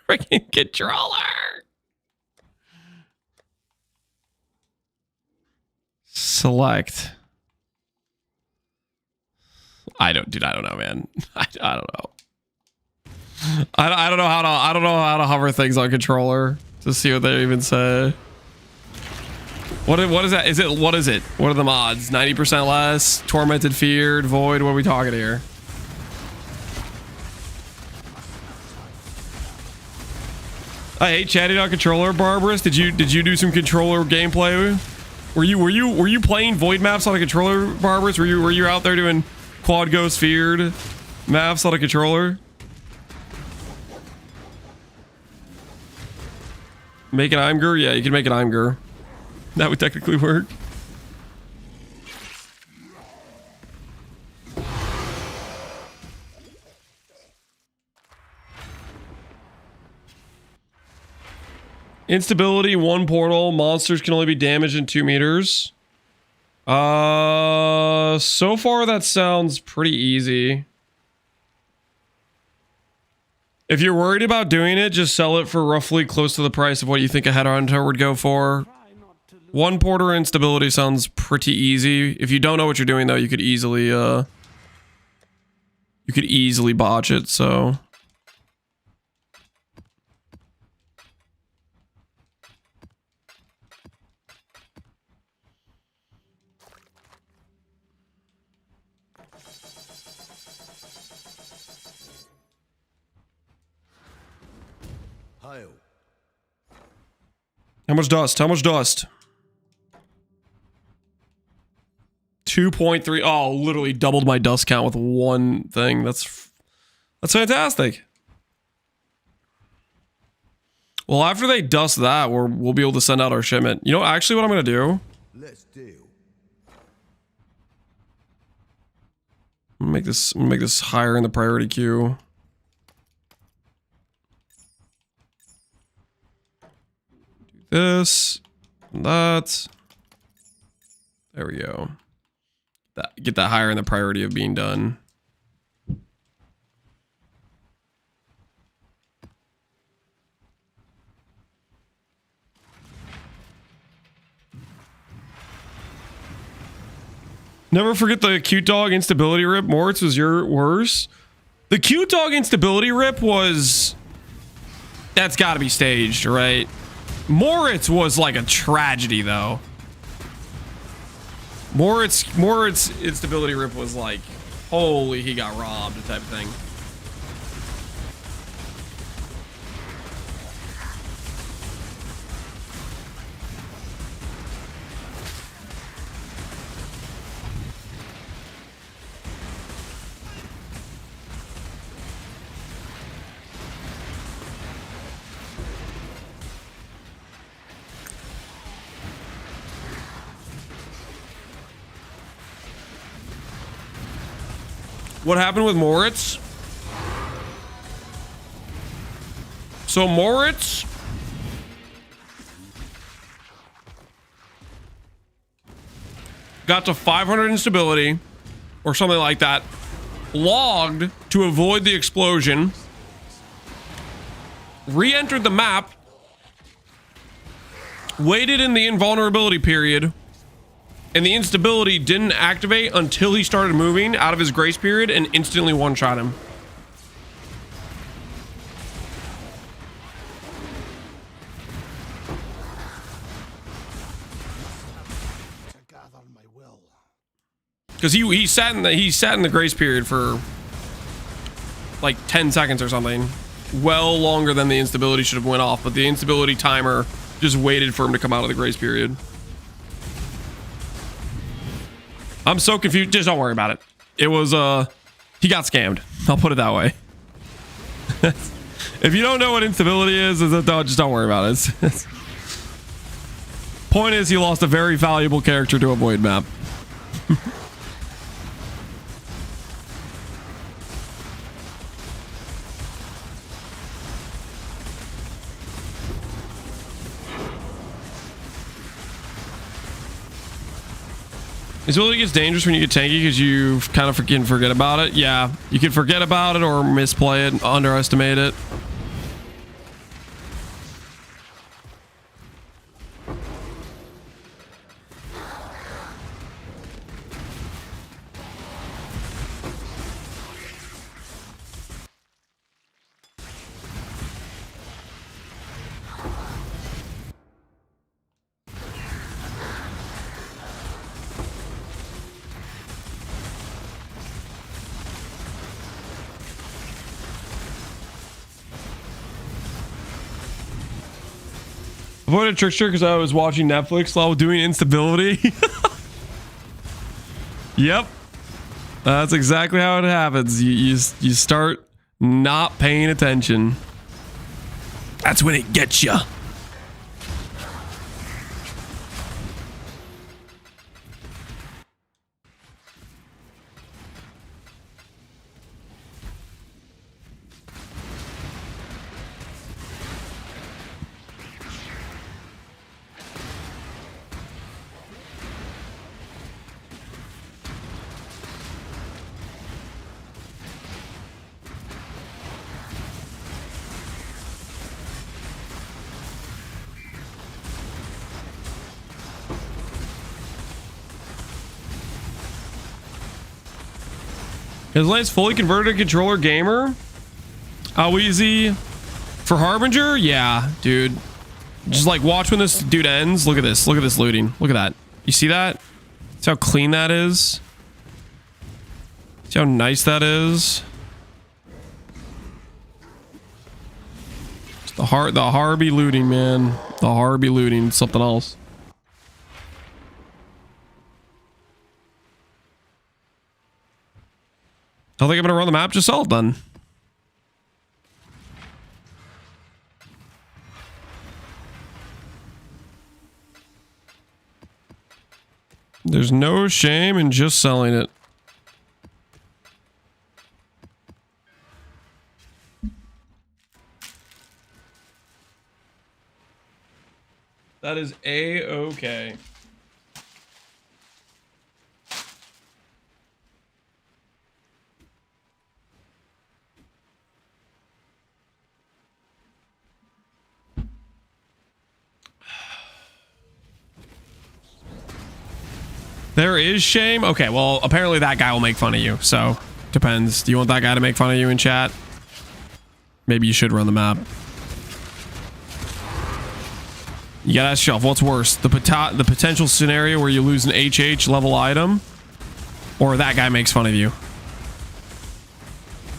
Freaking controller! Select. I don't know, man. I don't know. I don't know how to hover things on controller to see what they even say. What is that? What is it? What are the mods? 90% less, tormented, feared, void. What are we talking here? I hate chatting on controller, Barbarous. Did you do some controller gameplay? Were you playing void maps on a controller, Barbarous? Were you out there doing quad ghost feared maps on a controller? Make an Imgur? Yeah, you can make an Imgur. That would technically work. Instability, 1 portal. Monsters can only be damaged in 2 meters. So far that sounds pretty easy. If you're worried about doing it, just sell it for roughly close to the price of what you think a headhunter would go for. 1 portal instability sounds pretty easy. If you don't know what you're doing though, you could easily botch it, so. How much dust? How much dust? 2.3. Oh, literally doubled my dust count with one thing. That's fantastic. Well, after they dust that, we'll be able to send out our shipment. You know, actually what I'm going to do? Let's deal. Make this higher in the priority queue. Do this, that. There we go. Get that higher in the priority of being done. Never forget the cute dog instability rip. Moritz was your worse. The cute dog instability rip was... That's got to be staged, right? Moritz was like a tragedy, though. Moritz instability rip was like, holy, he got robbed type of thing. What happened with Moritz? So Moritz got to 500 instability or something like that, logged to avoid the explosion, re-entered the map, waited in the invulnerability period, and the instability didn't activate until he started moving out of his grace period and instantly one-shot him. Because he sat in the grace period for like 10 seconds or something, well longer than the instability should have went off, but the instability timer just waited for him to come out of the grace period. I'm so confused. Just don't worry about it. It was, he got scammed. I'll put it that way. If you don't know what instability is just don't worry about it. Point is, he lost a very valuable character to a void map. Instability gets dangerous when you get tanky because you kind of can forget about it. Yeah, you can forget about it or misplay it, underestimate it. Avoided Trickster because I was watching Netflix while doing instability. Yep. That's exactly how it happens. You start not paying attention. That's when it gets you. Is Lance fully converted controller gamer? How easy for Harbinger? Yeah, dude. Just like watch when this dude ends. Look at this. Look at this looting. Look at that. You see that? See how clean that is? See how nice that is? It's the Harby looting, man. The Harby looting, something else. I think I'm gonna run the map just salt then. There's no shame in just selling it. That is A-okay. There is shame? Okay, well, apparently that guy will make fun of you, so depends. Do you want that guy to make fun of you in chat? Maybe you should run the map. You gotta ask yourself, what's worse? The potential scenario where you lose an HH level item, or that guy makes fun of you?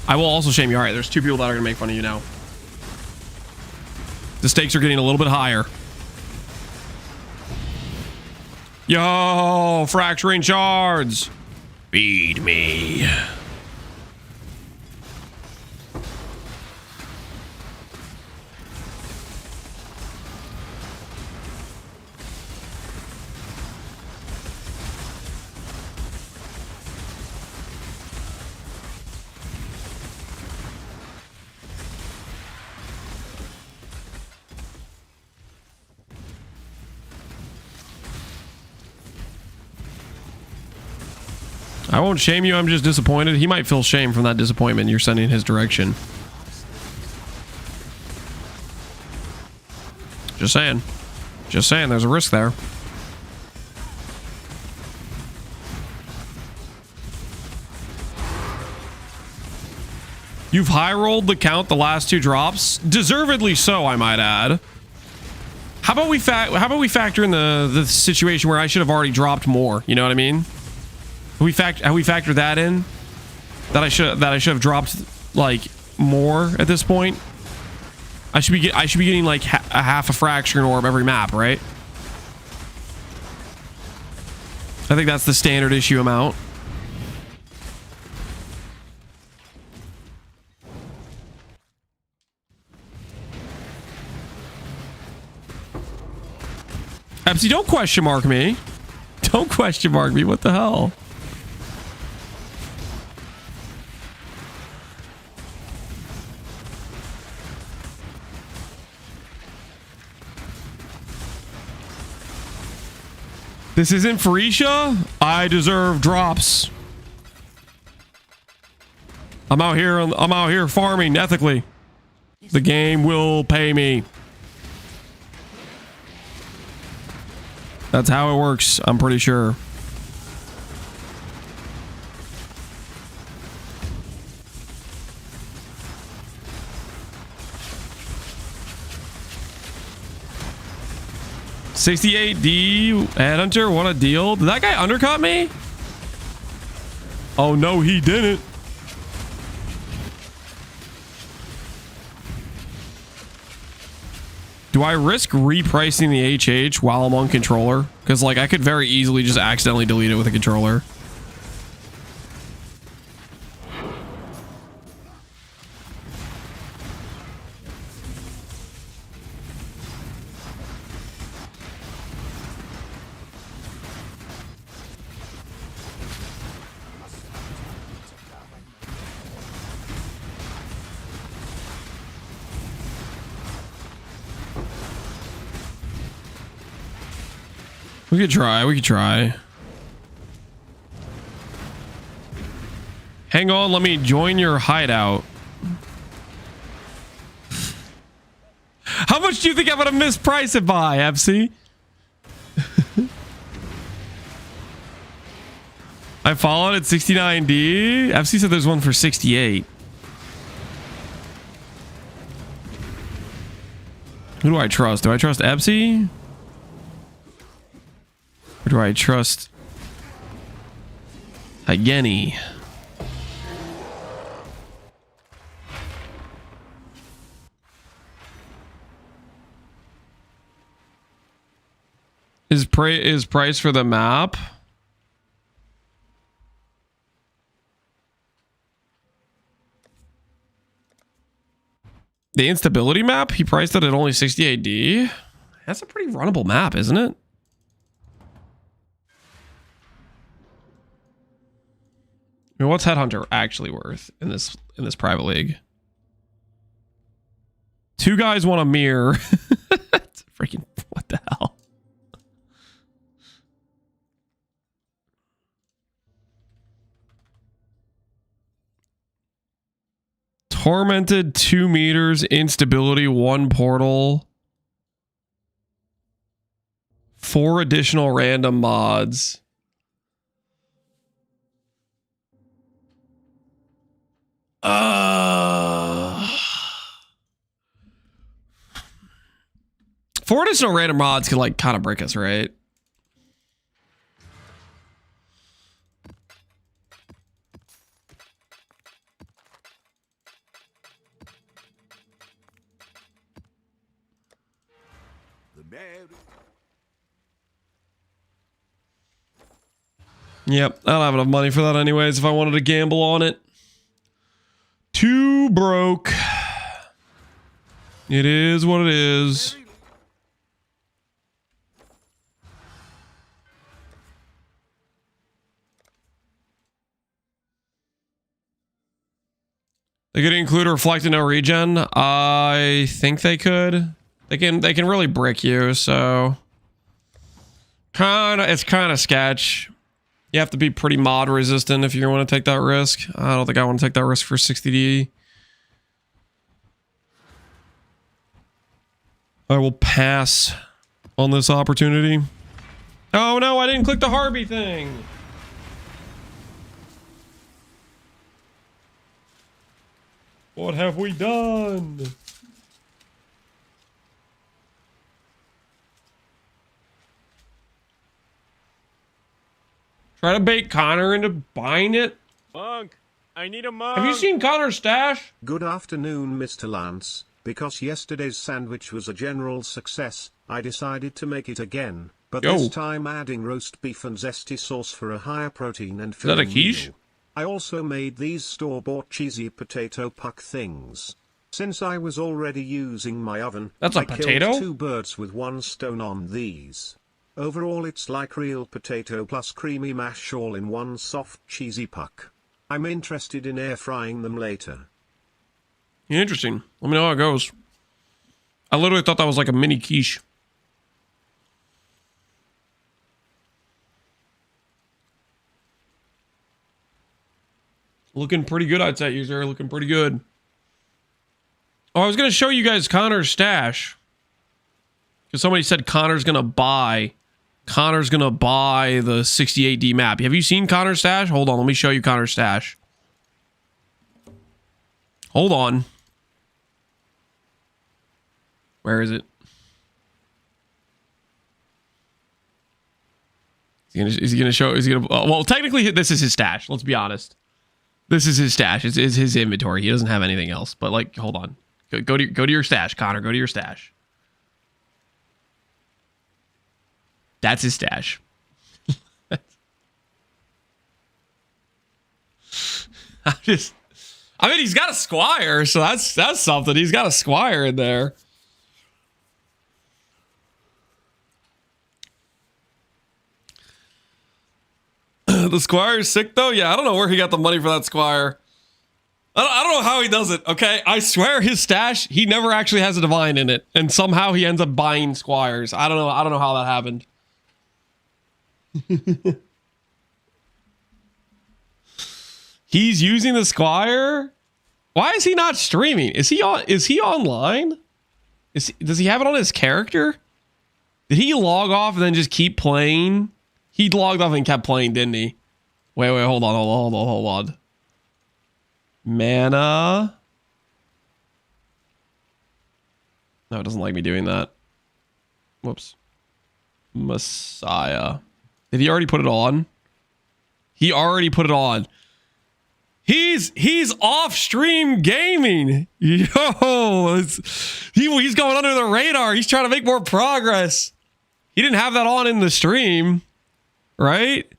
I will also shame you. Alright, there's two people that are gonna make fun of you now. The stakes are getting a little bit higher. Yo, fracturing shards. Feed me. I won't shame you, I'm just disappointed. He might feel shame from that disappointment you're sending in his direction. Just saying. Just saying, there's a risk there. You've high rolled the count the last two drops? Deservedly so, I might add. How about we factor in the situation where I should have already dropped more, you know what I mean? Have we factored that in? That I should have dropped like more at this point. I should be getting like a half a fracturing orb every map, right? I think that's the standard issue amount. Epsy, don't question mark me. Don't question mark me. What the hell? This isn't Farisha. I deserve drops. I'm out here farming ethically. The game will pay me. That's how it works, I'm pretty sure. $68D Headhunter, what a deal. Did that guy undercut me? Oh no, he didn't. Do I risk repricing the HH while I'm on controller? Because like I could very easily just accidentally delete it with a controller. We could try. Hang on, let me join your hideout. How much do you think I'm gonna misprice it by, FC? I followed at 69D. FC said there's one for 68. Who do I trust? Do I trust Epsy? Or do I trust Ageni? Is price for the map? The instability map, he priced it at only 60 AD. That's a pretty runnable map, isn't it? I mean, what's Headhunter actually worth in this private league? 2 guys want a mirror. Freaking what the hell? Tormented 2 meters, instability 1 portal, 4 additional random mods. Four additional random mods could like kind of break us, right? The mayor. Yep, I don't have enough money for that anyways if I wanted to gamble on it. Too broke. It is what it is. They could include a reflect and no regen. I think they could. They can really brick you, so it's kind of sketch. You have to be pretty mod resistant if you want to take that risk. I don't think I want to take that risk for 60D. I will pass on this opportunity. Oh no, I didn't click the Harby thing. What have we done? Try to bait Connor into buying it? Monk, I need a monk. Have you seen Connor's stash? Good afternoon, Mr. Lance. Because yesterday's sandwich was a general success, I decided to make it again, but this time adding roast beef and zesty sauce for a higher protein and filling. Is that a quiche? Meal. I also made these store-bought cheesy potato puck things. Since I was already using my oven, That's a I potato? killed 2 birds with 1 stone on these. Overall it's like real potato plus creamy mash all in one soft cheesy puck. I'm interested in air frying them later. Interesting. Let me know how it goes. I literally thought that was like a mini quiche. Looking pretty good, I'd say, user. Looking pretty good. Oh, I was going to show you guys Connor's stash. Because somebody said Connor's going to buy the 68D map. Have you seen Connor's stash? Hold on, let me show you Connor's stash. Hold on. Where is it? Is he gonna show? Is he gonna? Well, technically, this is his stash. Let's be honest. This is his stash. It's his inventory. He doesn't have anything else. But like, hold on. Go to your stash, Connor. Go to your stash. That's his stash. I mean, he's got a squire, so that's something. He's got a squire in there. The squire's sick though. Yeah, I don't know where he got the money for that squire. I don't know how he does it. Okay, I swear his stash, he never actually has a divine in it, and somehow he ends up buying squires. I don't know how that happened. He's using the squire. Why is he not streaming? Is he online? Does he have it on his character? Did he log off and then just keep playing? He logged off and kept playing, didn't he? Wait, hold on. Mana. No, it doesn't like me doing that. Whoops. Messiah. Did he already put it on? He already put it on. He's off stream gaming. Yo, he's going under the radar. He's trying to make more progress. He didn't have that on in the stream, right?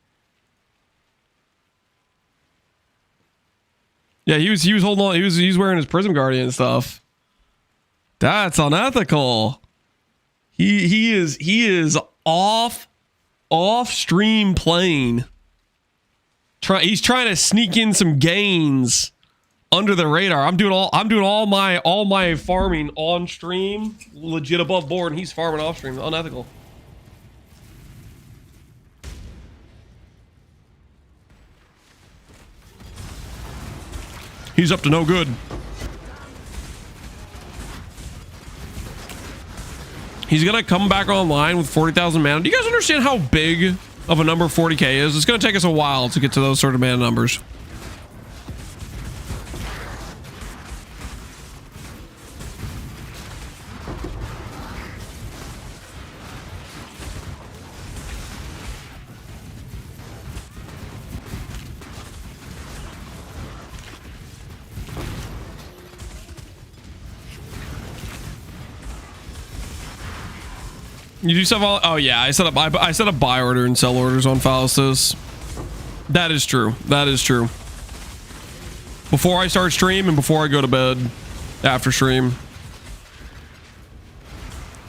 Yeah, he was holding on. He was wearing his Prism Guardian stuff. That's unethical. He is off stream playing. He's trying to sneak in some gains under the radar. I'm doing all my farming on stream, legit above board, and he's farming off stream. Unethical. He's up to no good. He's gonna come back online with 40,000 mana. Do you guys understand how big of a number 40k is? It's gonna take us a while to get to those sort of mana numbers. You do stuff all. Oh yeah, I set up buy order and sell orders on Faustus. That is true. That is true. Before I start stream and before I go to bed, after stream.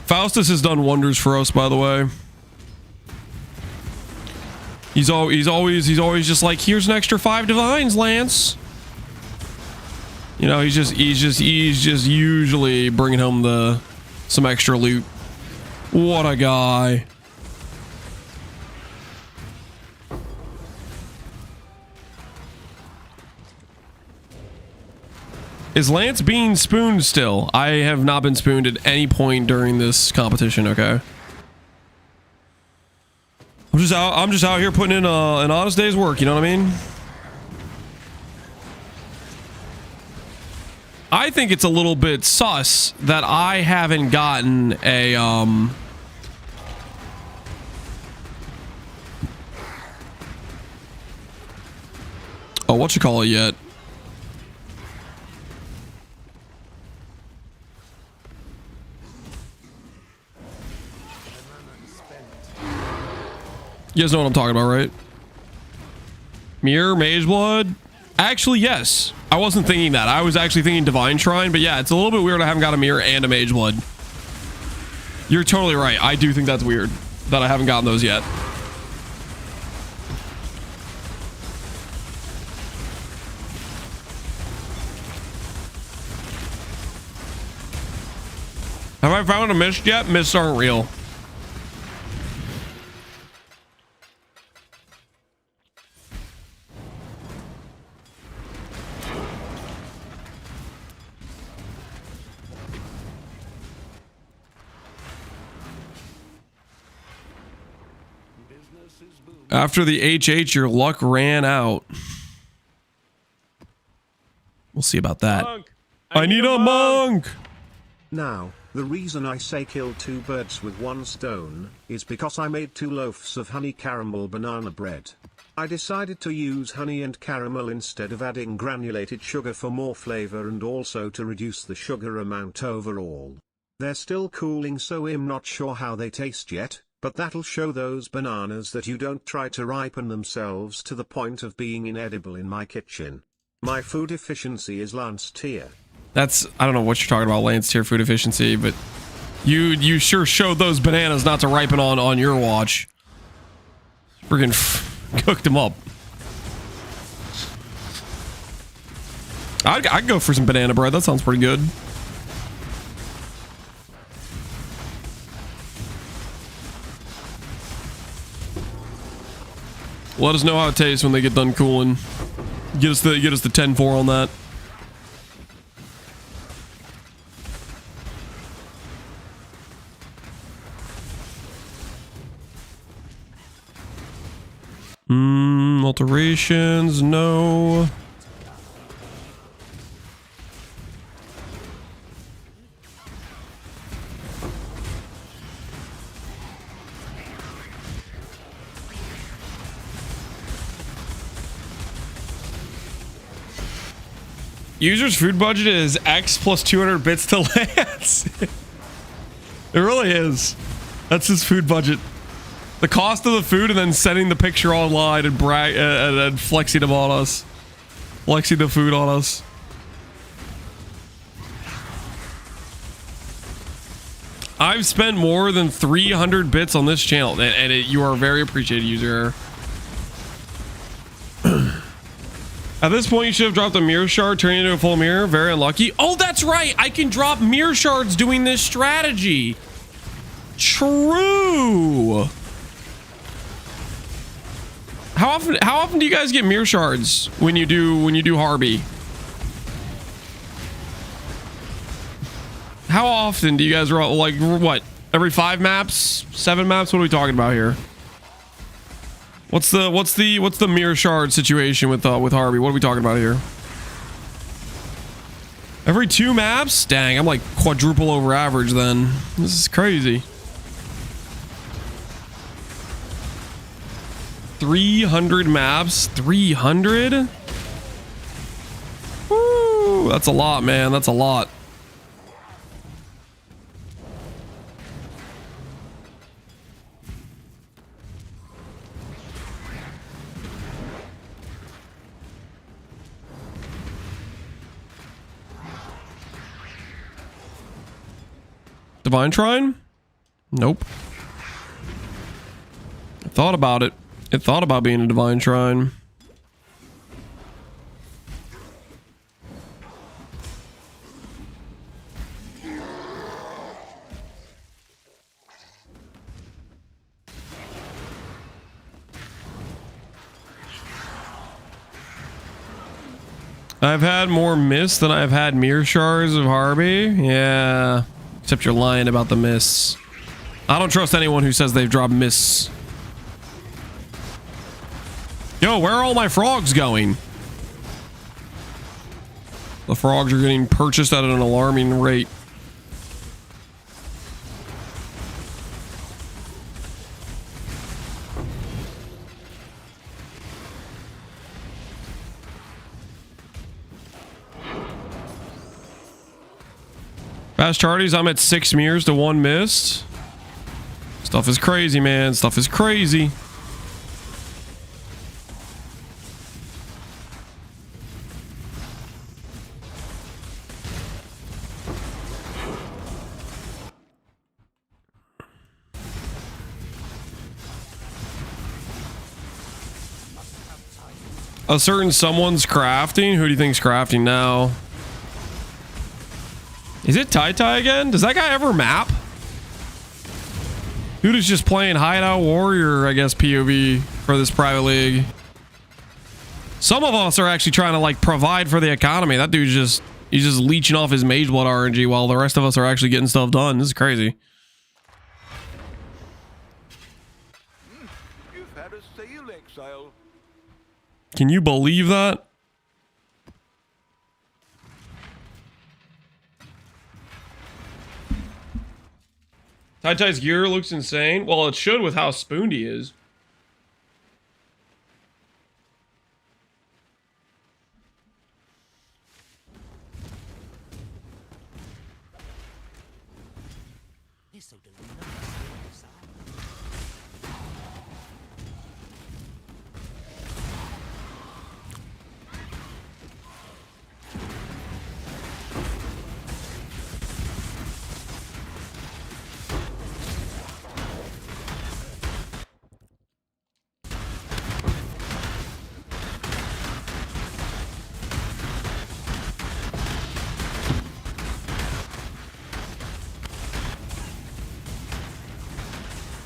Faustus has done wonders for us, by the way. He's always just like, here's an extra 5 divines, Lance. You know, he's just usually bringing home some extra loot. What a guy. Is Lance being spooned still? I have not been spooned at any point during this competition, okay? I'm just out here putting in an honest day's work, you know what I mean? I think it's a little bit sus that I haven't gotten a oh, what you call it yet? You guys know what I'm talking about, right? Mirror, Mage Blood? Actually, yes. I wasn't thinking that. I was actually thinking Divine Shrine, but yeah, it's a little bit weird I haven't got a Mirror and a Mage Blood. You're totally right. I do think that's weird that I haven't gotten those yet. Have I found a mist yet? Mists aren't real. After the HH, your luck ran out. We'll see about that. Monk. I need a monk! Now, the reason I say kill 2 birds with 1 stone is because I made 2 loaves of honey caramel banana bread. I decided to use honey and caramel instead of adding granulated sugar for more flavor and also to reduce the sugar amount overall. They're still cooling, so I'm not sure how they taste yet, but that'll show those bananas that you don't try to ripen themselves to the point of being inedible in my kitchen. My food efficiency is Lance tier. That's, I don't know what you're talking about, Lance tier food efficiency, but you sure showed those bananas not to ripen on your watch. Friggin' cooked them up. I'd go for some banana bread. That sounds pretty good. Let us know how it tastes when they get done cooling. Get us the 10-4 on that. Alterations, no. User's food budget is X plus 200 bits to Lance. It really is. That's his food budget. The cost of the food and then sending the picture online and and flexing them on us. Flexing the food on us. I've spent more than 300 bits on this channel, and you are a very appreciated user. At this point, you should have dropped a mirror shard, turning into a full mirror. Very unlucky. Oh, that's right. I can drop mirror shards doing this strategy. True. How often do you guys get mirror shards when you do Harby? How often do you guys roll, like, what? Every 5 maps? 7 maps? What are we talking about here? What's the mirror shard situation with Harby? What are we talking about here? Every 2 maps? Dang, I'm like quadruple over average then. This is crazy. 300 maps? 300? Woo, that's a lot, man. That's a lot. Divine Shrine? Nope. I thought about it. It thought about being a Divine Shrine. I've had more miss than I've had mirror shards of Harby. Yeah. Except you're lying about the miss. I don't trust anyone who says they've dropped miss. Yo, where are all my frogs going? The frogs are getting purchased at an alarming rate. Fast charties, I'm at 6 mirrors to 1 missed. Stuff is crazy, man. Stuff is crazy. A certain someone's crafting? Who do you think's crafting now? Is it Tai Tai again? Does that guy ever map? Dude is just playing Hideout Warrior, I guess, POV for this private league. Some of us are actually trying to like provide for the economy. That dude's just, he's just leeching off his Mage Blood RNG while the rest of us are actually getting stuff done. This is crazy. You've had a sale, Exile. Can you believe that? Tai Tai's gear looks insane. Well, it should with how spooned he is.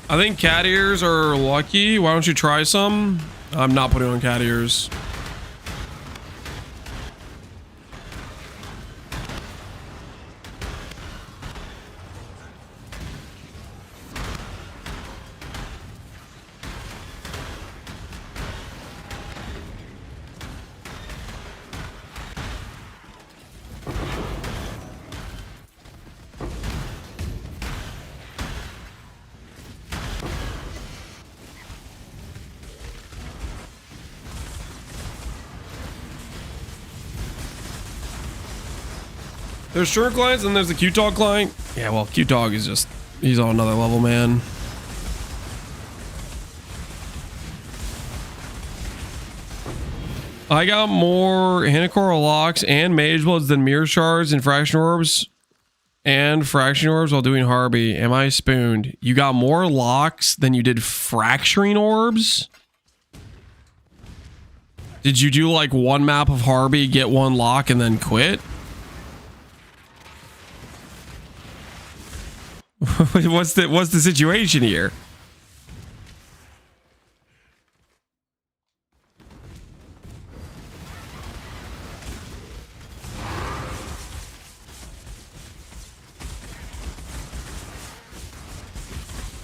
I think cat ears are lucky. Why don't you try some? I'm not putting on cat ears. There's short clients and there's the Q-Dog client. Yeah, well, Q-Dog is just, he's on another level, man. I got more Hinakora locks and Mage Bloods than Mirror Shards and Fraction Orbs and fracturing orbs while doing Harby. Am I spooned? You got more locks than you did fracturing orbs? Did you do like one map of Harby, get one lock, and then quit? What's the situation here?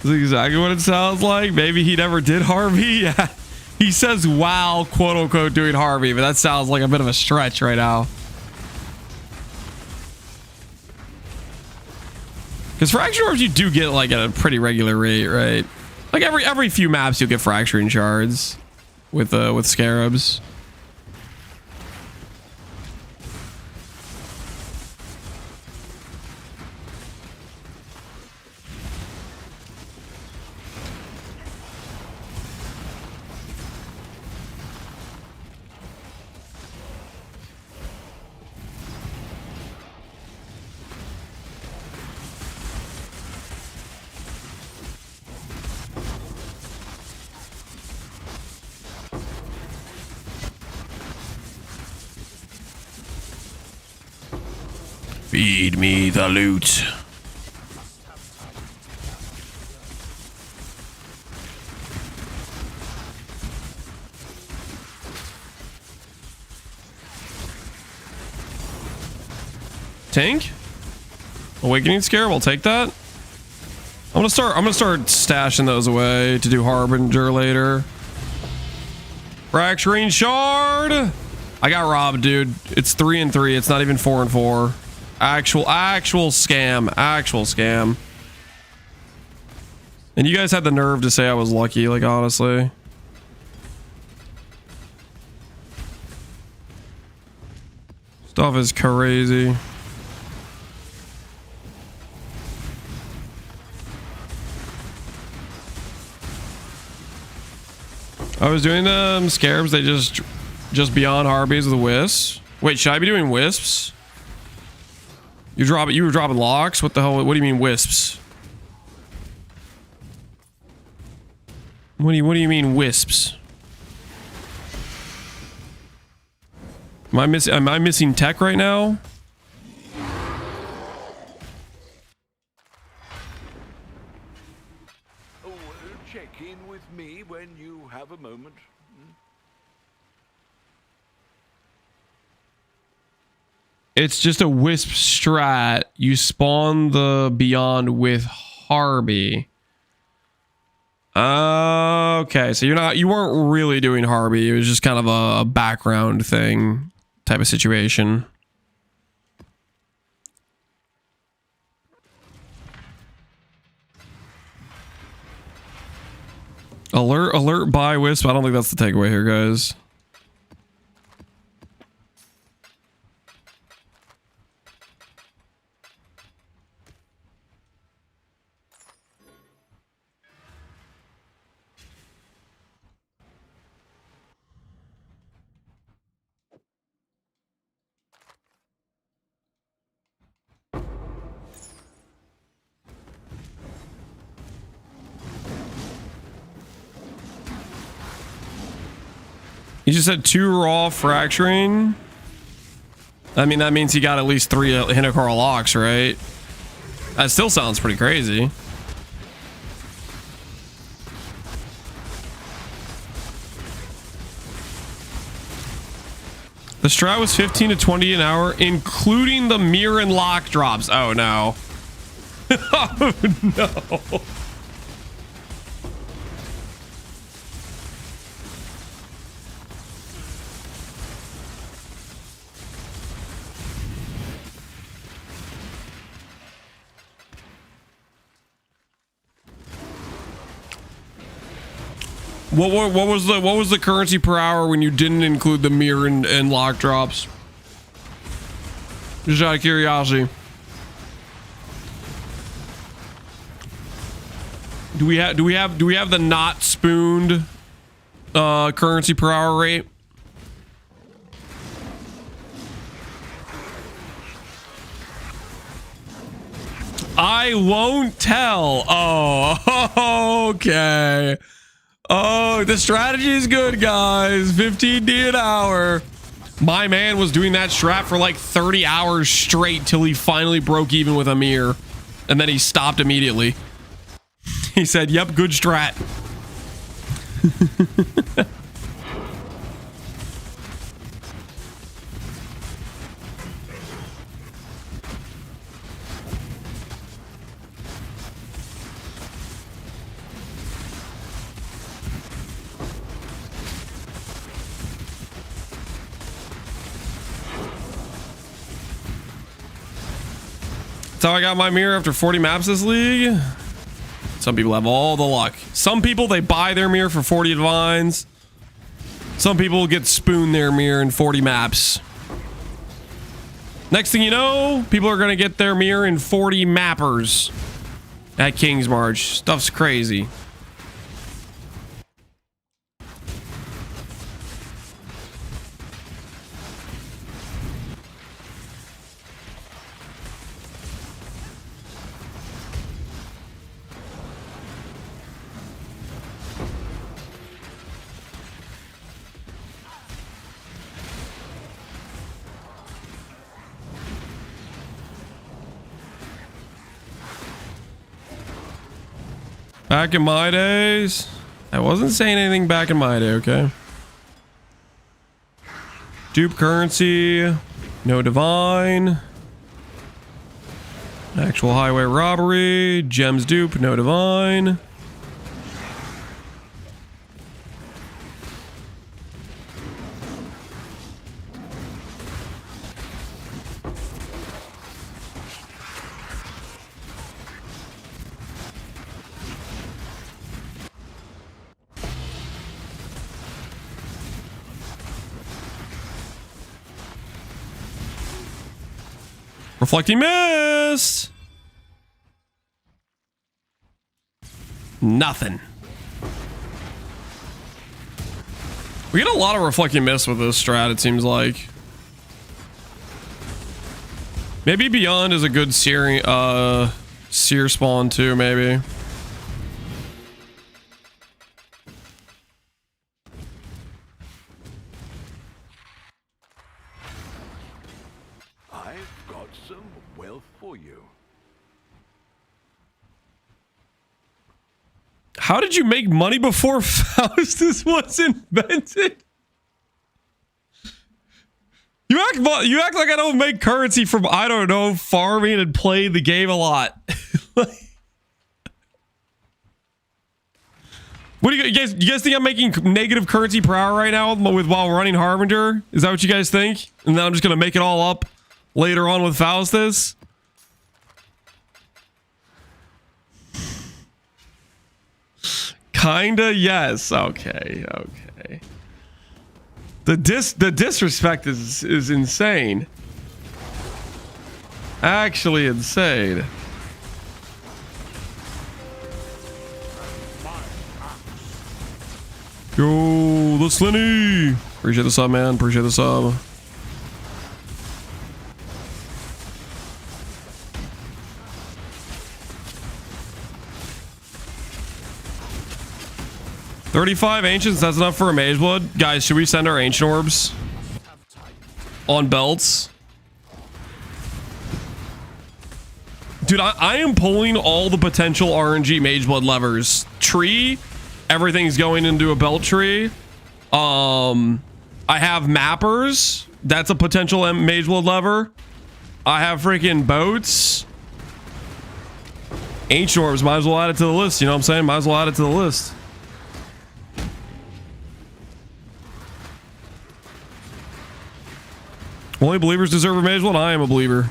This is exactly what it sounds like. Maybe he never did Harvey. Yeah. He says, wow, quote unquote, doing Harvey, but that sounds like a bit of a stretch right now. Because fracture orbs you do get like at a pretty regular rate, right? Like every few maps you'll get fracturing shards with scarabs. Feed me the loot. Tank? Awakening Scare, we'll take that. I'm gonna start stashing those away to do Harbinger later. Fracturing Shard! I got robbed, dude. It's 3 and 3. It's not even 4 and 4. Actual scam. And you guys had the nerve to say I was lucky, like, honestly. Stuff is crazy. I was doing them scarabs. They just beyond Harbies with wisps. Wait, should I be doing wisps? You were dropping locks? What the hell? What do you mean wisps? What do you mean wisps? Am I missing tech right now? Oh, check in with me when you have a moment. It's just a wisp strat. You spawn the beyond with Harby. Okay, so you weren't really doing Harby. It was just kind of a background thing type of situation. Alert buy wisp. I don't think that's the takeaway here, guys. You just said 2 raw fracturing. I mean, that means he got at least 3 Hinekar locks, right? That still sounds pretty crazy. The strat was 15 to 20 an hour, including the mirror and lock drops. Oh, no. Oh, no. What was the currency per hour when you didn't include the mirror and lock drops? Just out of curiosity. Do we have the not spooned currency per hour rate? I won't tell. Oh, okay. Oh, the strategy is good, guys. 15D an hour. My man was doing that strat for like 30 hours straight till he finally broke even with Amir. And then he stopped immediately. He said, yep, good strat. That's how I got my mirror after 40 maps this league. Some people have all the luck. Some people, they buy their mirror for 40 divines. Some people get spooned their mirror in 40 maps. Next thing you know, people are going to get their mirror in 40 mappers at King's March. Stuff's crazy. Back in my days, I wasn't saying anything back in my day, okay? Dupe currency, no divine. Actual highway robbery, gems dupe, no divine. Reflecting mist. Nothing. We get a lot of reflecting mist with this strat, it seems like. Maybe Beyond is a good seer spawn too, maybe. How did you make money before Faustus was invented? You act like I don't make currency from, I don't know, farming and playing the game a lot. What do you guys think I'm making negative currency per hour right now while running Harbinger? Is that what you guys think? And then I'm just gonna make it all up later on with Faustus? Kinda, yes. Okay. The disrespect is insane. Actually insane. Yo, the Slinny. Appreciate the sub, man. Appreciate the sub. $35 ancients, that's enough for a mage blood. Guys, should we send our ancient orbs on belts? Dude, I am pulling all the potential RNG mage blood levers. Tree, everything's going into a belt tree. I have mappers. That's a potential mage blood lever. I have freaking boats. Ancient orbs, might as well add it to the list. You know what I'm saying? Might as well add it to the list. Only believers deserve a mage blood. I am a believer.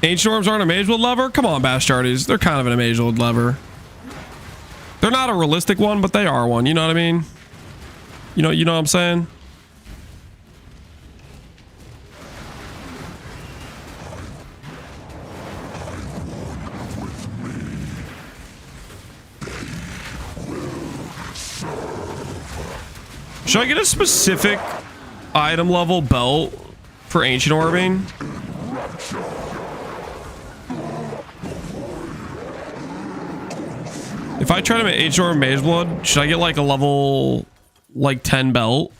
Ancient orbs aren't a mage blood lever? Come on, Bastardies. They're kind of a mage blood lever. They're not a realistic one, but they are one. You know what I mean? You know what I'm saying? Should I get a specific item level belt for ancient orbing? If I try to make ancient orb mage blood, should I get like a level like 10 belt?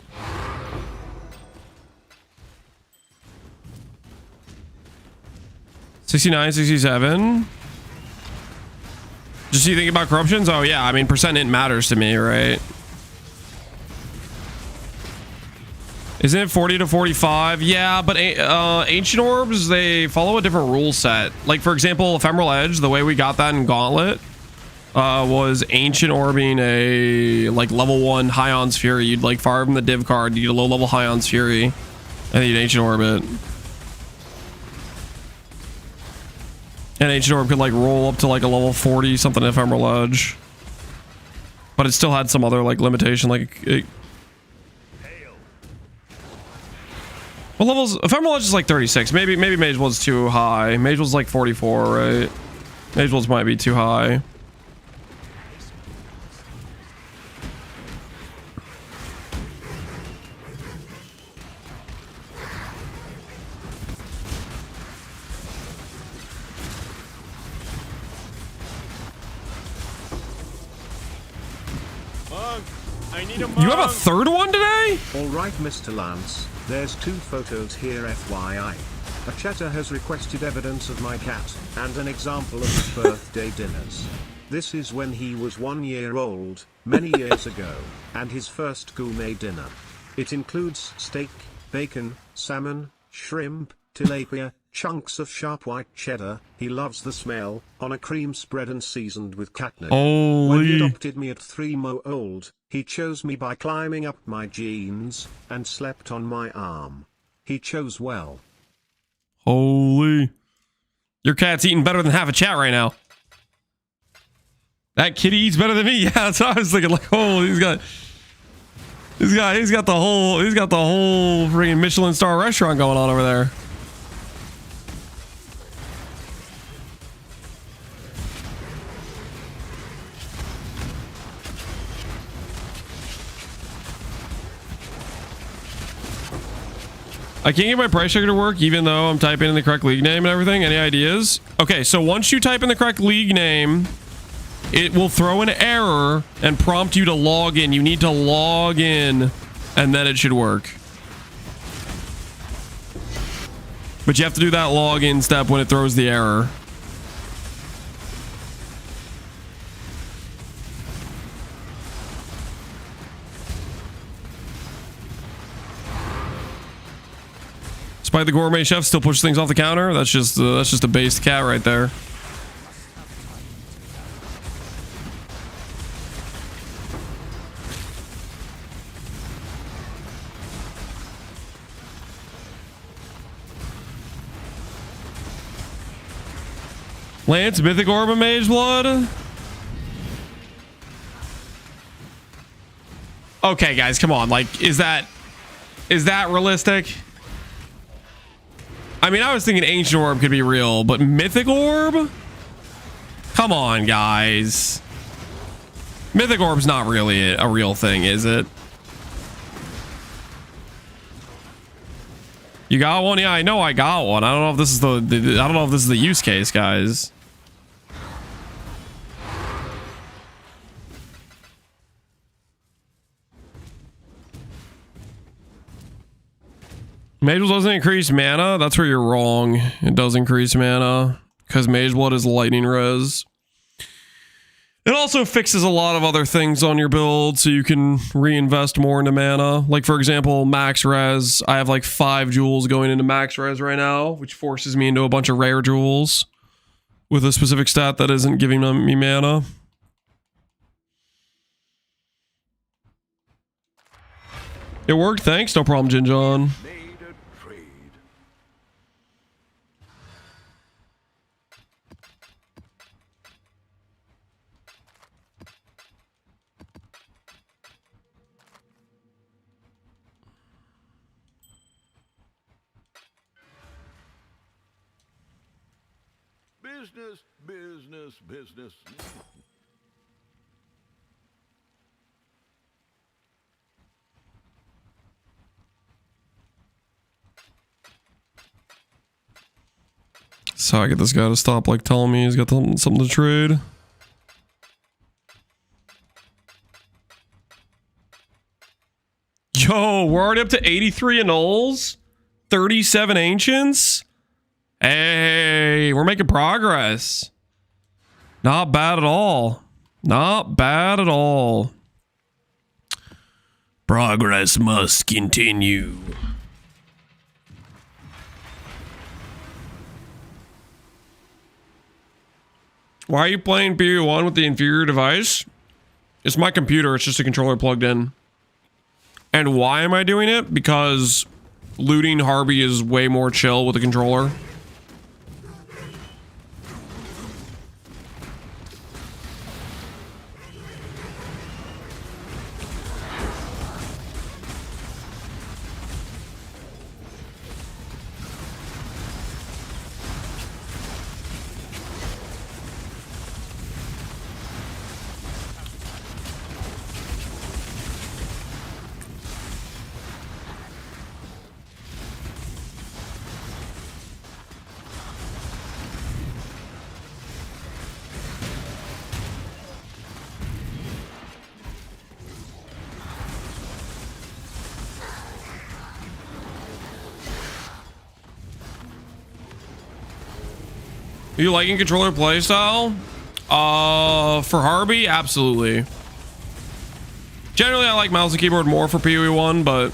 $69, $67. Just you think about corruptions? Oh yeah, I mean percent int matters to me, right? Isn't it 40 to 45? Yeah, but ancient orbs, they follow a different rule set. Like for example, ephemeral edge, the way we got that in Gauntlet was ancient orbing a like level 1 Hion's Fury. You'd like fire from the div card, you get a low level Hion's Fury, and then you'd ancient orb it. And ancient orb could like roll up to like a level 40 something ephemeral edge, but it still had some other like limitation, like it, what levels? Ephemeral edge is like 36. Maybe mage was too high. Mage was like 44, right? Mage was might be too high. You have a third one today? Alright, Mr. Lance, there's 2 photos here FYI. A chatter has requested evidence of my cat, and an example of his birthday dinners. This is when he was 1 year old, many years ago, and his first gourmet dinner. It includes steak, bacon, salmon, shrimp, tilapia, chunks of sharp white cheddar. He loves the smell, on a cream spread and seasoned with catnip. When he adopted me at 3 months old, he chose me by climbing up my jeans, and slept on my arm. He chose well. Holy. Your cat's eating better than half a chat right now. That kitty eats better than me. Yeah, that's what I was thinking. Like, oh, he's got the whole freaking Michelin star restaurant going on over there. I can't get my price checker to work even though I'm typing in the correct league name and everything. Any ideas? Okay, so once you type in the correct league name, it will throw an error and prompt you to log in. You need to log in and then it should work. But you have to do that login step when it throws the error. Despite the gourmet chef still pushes things off the counter. That's just a based cat right there. Lance, Mythic Orb of Mage Blood? Okay, guys, come on. Like, is that realistic? I mean, I was thinking Ancient Orb could be real, but Mythic Orb? Come on, guys. Mythic Orb's not really a real thing, is it? You got one? Yeah, I know I got one. I don't know if this is I don't know if this is the use case, guys. Mage Blood doesn't increase mana. That's where you're wrong. It does increase mana because Mage Blood is lightning res. It also fixes a lot of other things on your build so you can reinvest more into mana. Like for example, max res. I have like 5 jewels going into max res right now, which forces me into a bunch of rare jewels with a specific stat that isn't giving me mana. It worked. Thanks. No problem, Jinjon. Business. So I get this guy to stop like telling me he's got something to trade. Yo, we're already up to 83 annuls, 37 ancients. Hey, we're making progress. Not bad at all. Not bad at all. Progress must continue. Why are you playing PvE1 with the inferior device? It's my computer. It's just a controller plugged in. And why am I doing it? Because looting Harby is way more chill with a controller. You liking controller playstyle? For Harby, absolutely. Generally, I like mouse and keyboard more for PoE1, but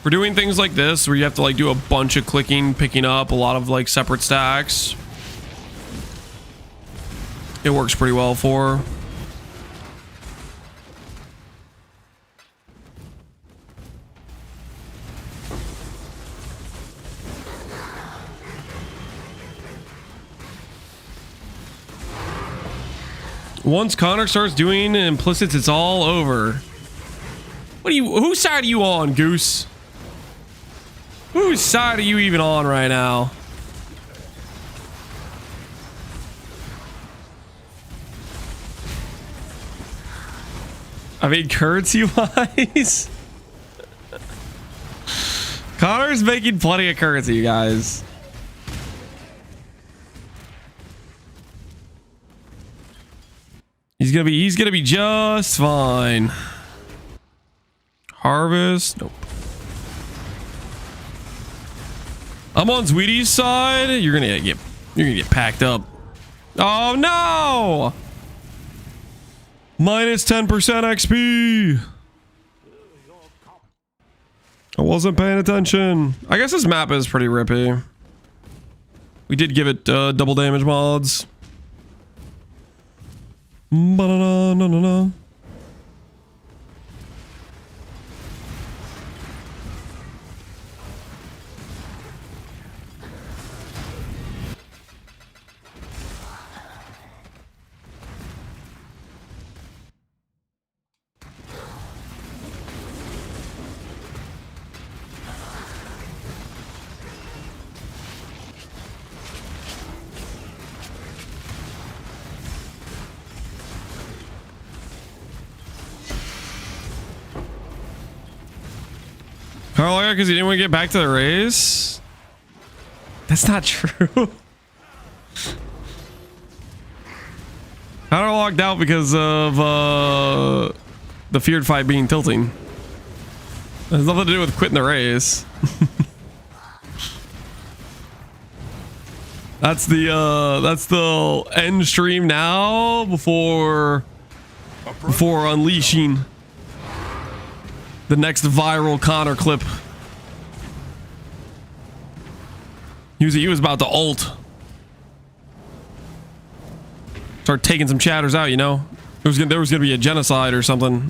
for doing things like this, where you have to like do a bunch of clicking, picking up a lot of like separate stacks, it works pretty well for. Once Connor starts doing implicits, it's all over. What are you? Whose side are you on, Goose? Whose side are you even on right now? I mean, currency-wise, Connor's making plenty of currency, you guys. He's gonna be just fine. Harvest, nope. I'm on Sweetie's side. You're gonna get packed up. Oh no! Minus 10% XP. I wasn't paying attention. I guess this map is pretty rippy. We did give it double damage mods. Ba-da-da-na-na-na. Carl, because he didn't want to get back to the race? That's not true. Connor logged out because of the feared fight being tilting. It has nothing to do with quitting the race. That's the end stream now before unleashing the next viral Connor clip. He was about to ult. Start taking some chatters out, you know. There was gonna be a genocide or something.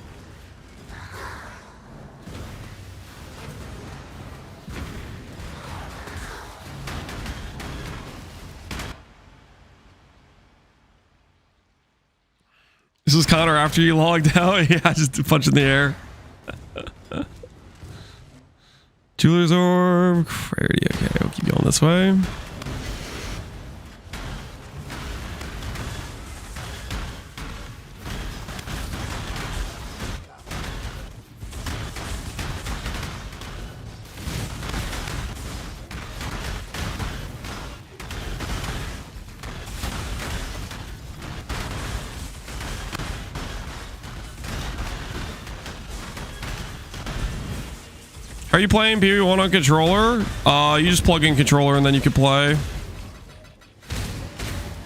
This is Connor after you logged out. Yeah, just a punch in the air. Jeweler's orb. Rarity. Okay, we'll keep going this way. Are you playing PvP1 on controller? You just plug in controller and then you can play.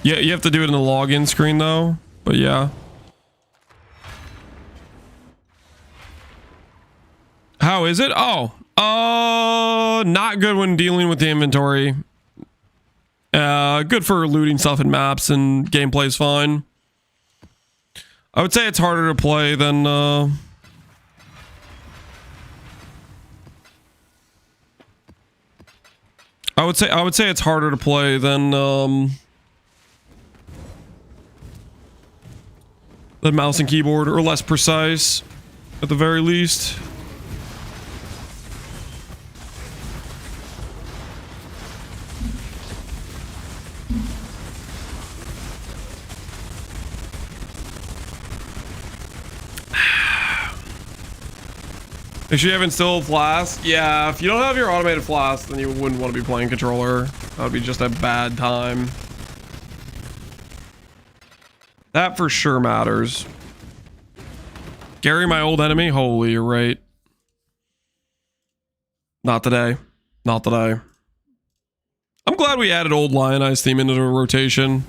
Yeah, you have to do it in the login screen though. But yeah. How is it? Oh, not good when dealing with the inventory. Good for looting stuff in maps, and gameplay's fine. I would say it's harder to play than I would say it's harder to play than mouse and keyboard, or less precise at the very least. Make sure you have installed Flask. Yeah, if you don't have your automated Flask, then you wouldn't want to be playing controller. That would be just a bad time. That for sure matters. Gary, my old enemy? Holy, you're right. Not today. Not today. I'm glad we added old Lionized theme into the rotation.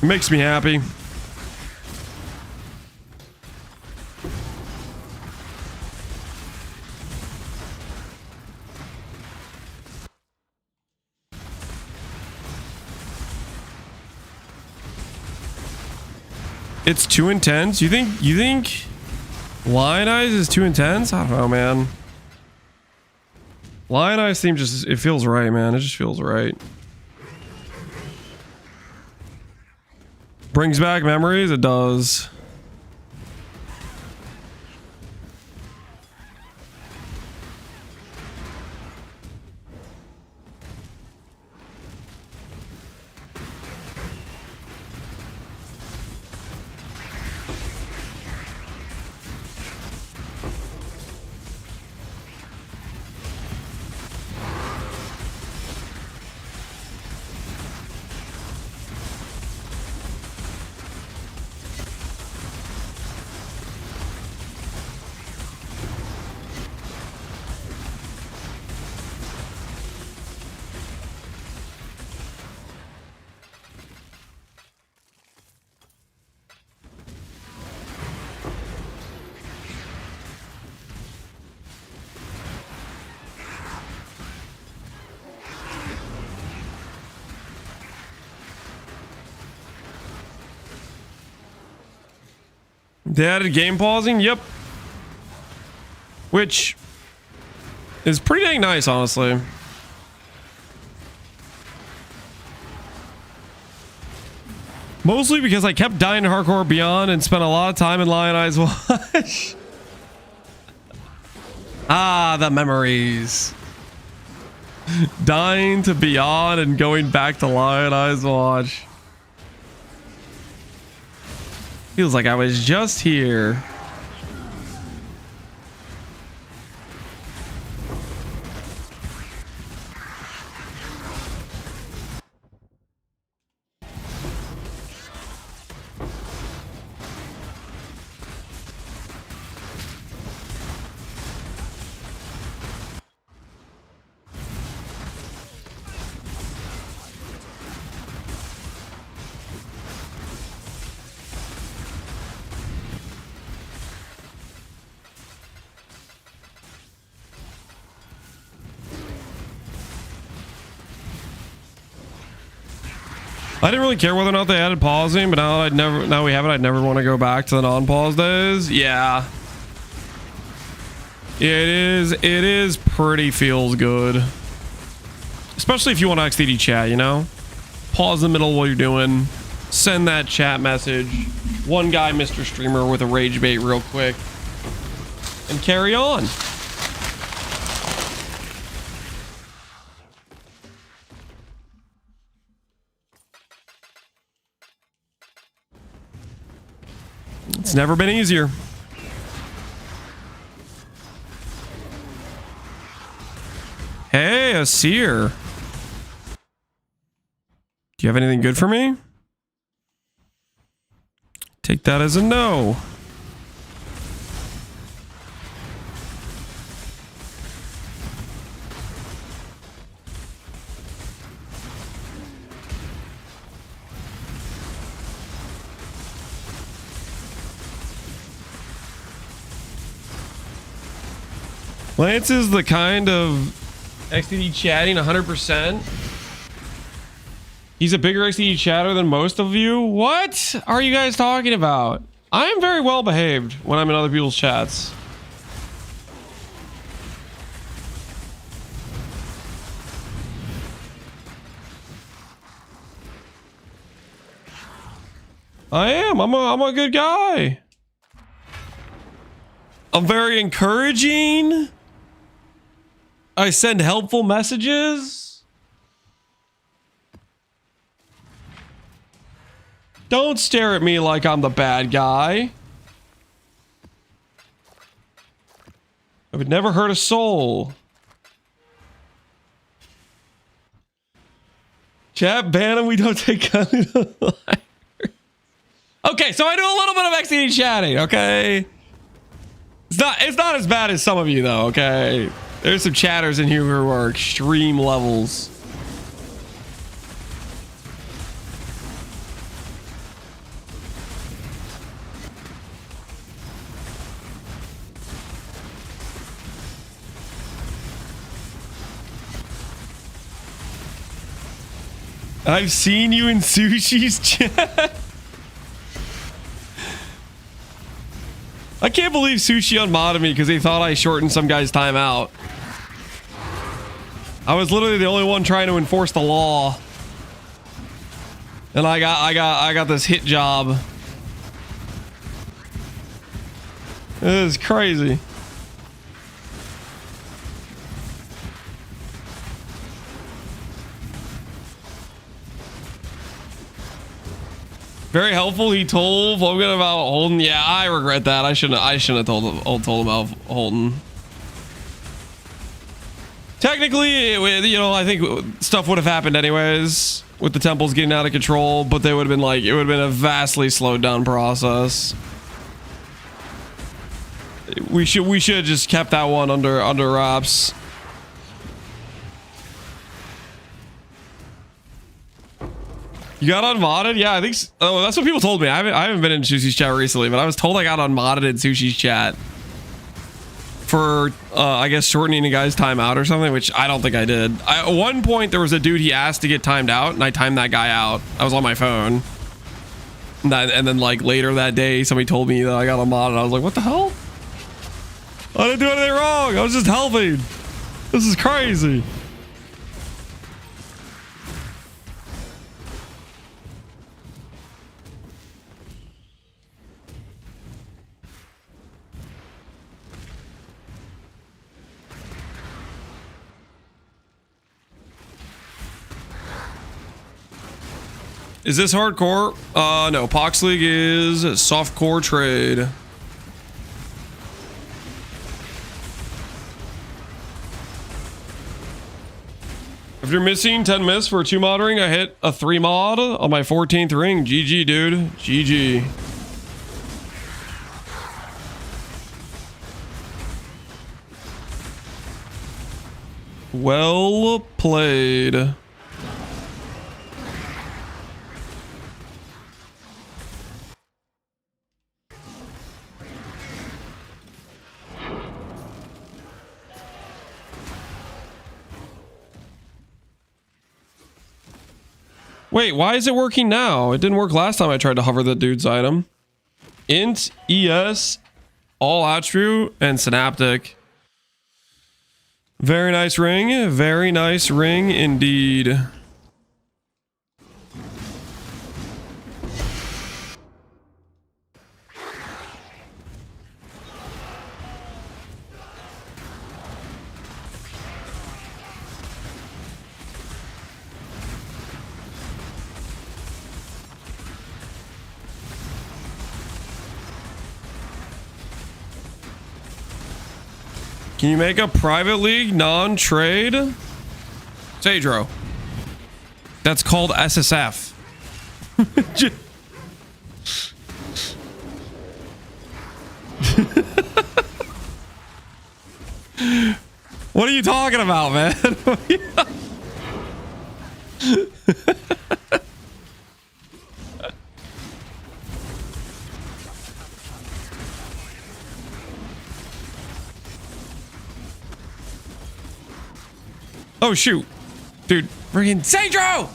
It makes me happy. It's too intense? You think Lionize is too intense? I don't know, man. Lionize theme just, it feels right, man. It just feels right. Brings back memories? It does. They added game pausing? Yep. Which is pretty dang nice, honestly. Mostly because I kept dying to Hardcore Beyond and spent a lot of time in Lionize Watch. Ah, the memories. Dying to Beyond and going back to Lionize Watch. Feels like I was just here. I didn't really care whether or not they added pausing, but now we have it, I'd never want to go back to the non-pause days. Yeah. It is pretty feels good. Especially if you want to XDD chat, you know? Pause in the middle while you're doing. Send that chat message. One guy, Mr. Streamer, with a rage bait real quick. And carry on. It's never been easier. Hey, a seer. Do you have anything good for me? Take that as a no. Lance is the kind of XTD chatting 100%. He's a bigger XTD chatter than most of you. What are you guys talking about? I am very well behaved when I'm in other people's chats. I am. I'm a good guy. I'm very encouraging. I send helpful messages. Don't stare at me like I'm the bad guy. I would never hurt a soul. Chat, ban him. We don't take content. Okay, so I do a little bit of XD chatting, okay? It's not as bad as some of you though, okay? There's some chatters in here who are extreme levels. I've seen you in Sushi's chat. I can't believe Sushi unmodded me because they thought I shortened some guy's time out. I was literally the only one trying to enforce the law. And I got this hit job. This is crazy. Very helpful. He told Logan about Holden. Yeah, I regret that. I shouldn't have told him about Holden. Technically, you know, I think stuff would have happened anyways with the temples getting out of control, but they would have been like, it would have been a vastly slowed down process. We should have just kept that one under wraps. You got unmodded? Yeah, I think so. Oh, that's what people told me. I haven't been in Sushi's chat recently, but I was told I got unmodded in Sushi's chat for I guess shortening a guy's time out or something, which I don't think I did. At one point there was a dude he asked to get timed out, and I timed that guy out. I was on my phone, and then like later that day somebody told me that I got unmodded. I was like, what the hell? I didn't do anything wrong. I was just helping. This is crazy. Is this hardcore? No. Pox League is softcore trade. If you're missing 10 myths for a 2 mod ring, I hit a 3 mod on my 14th ring. GG, dude. GG. Well played. Wait, why is it working now? It didn't work last time I tried to hover the dude's item. Int, ES, all attribute, and synaptic. Very nice ring. Very nice ring indeed. Can you make a private league non-trade? Sadro. That's called SSF. What are you talking about, man? Oh, shoot. Dude, freaking Sandro!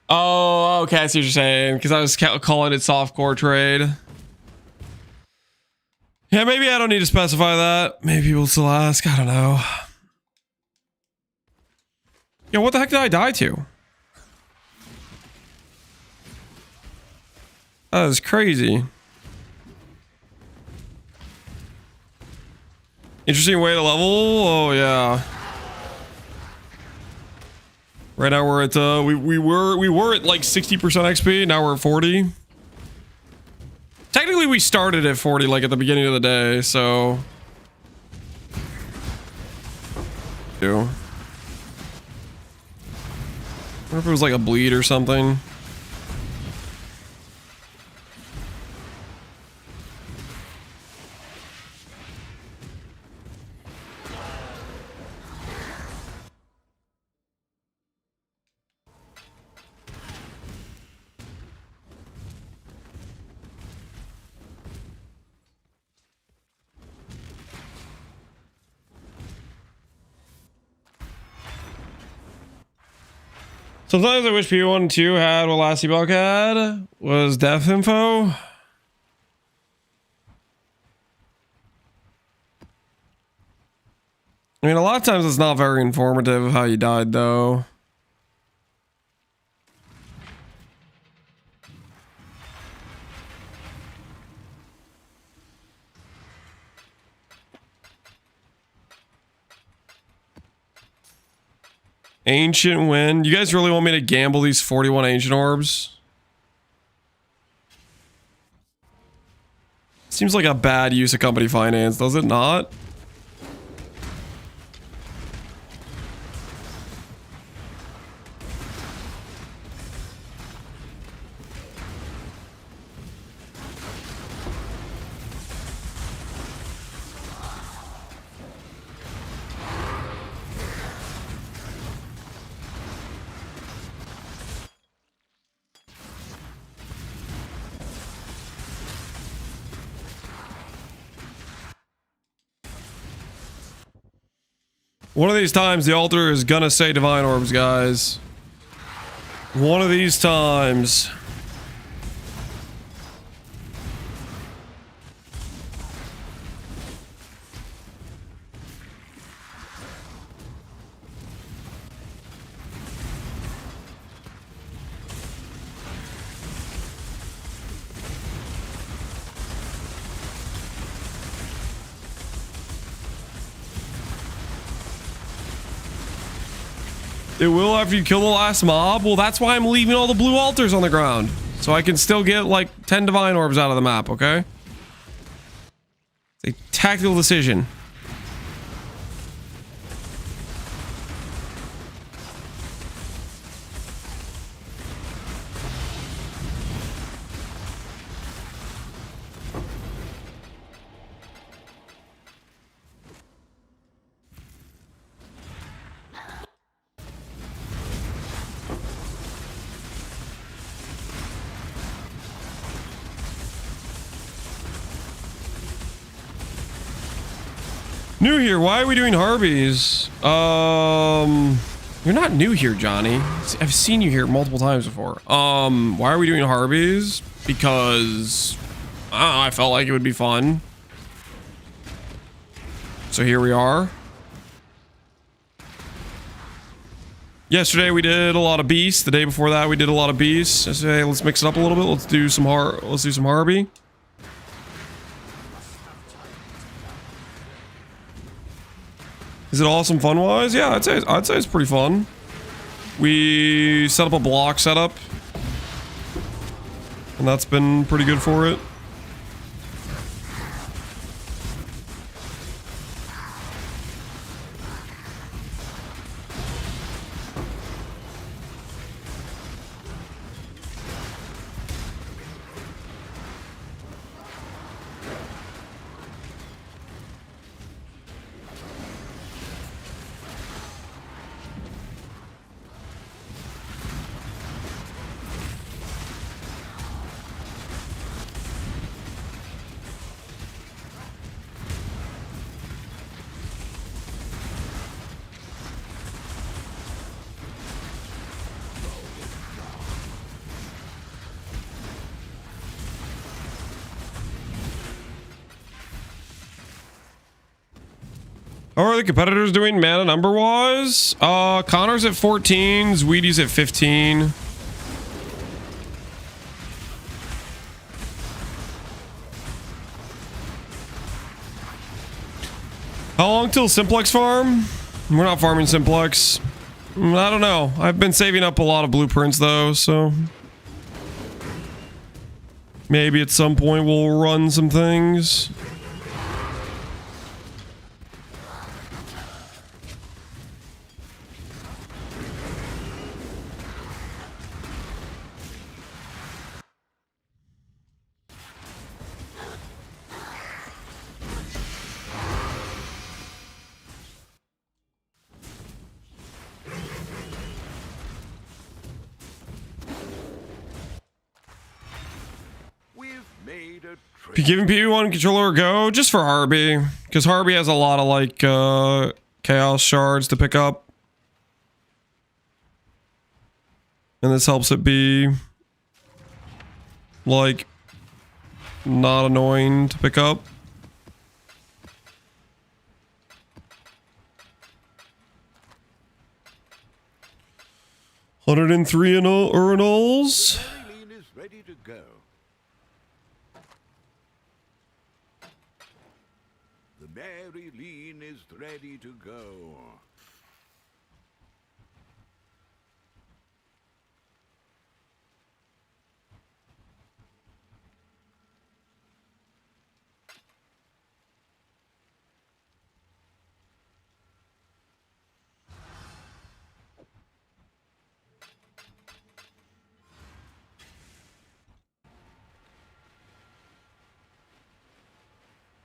Oh, okay, I see what you're saying. Because I was calling it softcore trade. Yeah, maybe I don't need to specify that. Maybe we'll still ask. I don't know. Yeah, what the heck did I die to? That is crazy. Interesting way to level. Oh yeah. Right now we're at we were at like 60% XP. Now we're at 40. Technically, we started at 40 like at the beginning of the day. So. I wonder if it was like a bleed or something. Sometimes I wish P1 and 2 had what last Bulk had was death info. I mean, a lot of times it's not very informative of how you died, though. Ancient Wind. You guys really want me to gamble these 41 ancient orbs? Seems like a bad use of company finance, does it not? One of these times, the altar is gonna say divine orbs, guys. One of these times. It will after you kill the last mob. Well, that's why I'm leaving all the blue altars on the ground. So I can still get like 10 divine orbs out of the map, okay? It's a tactical decision. New here. Why are we doing Harbies? You're not new here, Johnny. I've seen you here multiple times before. Why are we doing Harbies? Because I don't know, I felt like it would be fun. So here we are. Yesterday we did a lot of Beasts. The day before that we did a lot of Beasts. Yesterday, let's mix it up a little bit. Let's do some Harby. Is it awesome fun-wise? Yeah, I'd say it's pretty fun. We set up a block setup, and that's been pretty good for it. How are the competitors doing mana number wise? Connor's at 14, Zweedy's at 15. How long till Simplex farm? We're not farming Simplex. I don't know. I've been saving up a lot of blueprints though, so maybe at some point we'll run some things. Be giving PV1 controller a go just for Harby, because Harby has a lot of like chaos shards to pick up, and this helps it be like not annoying to pick up. $103 urinals. Marilyn is ready to go. The Marilyn is ready to go.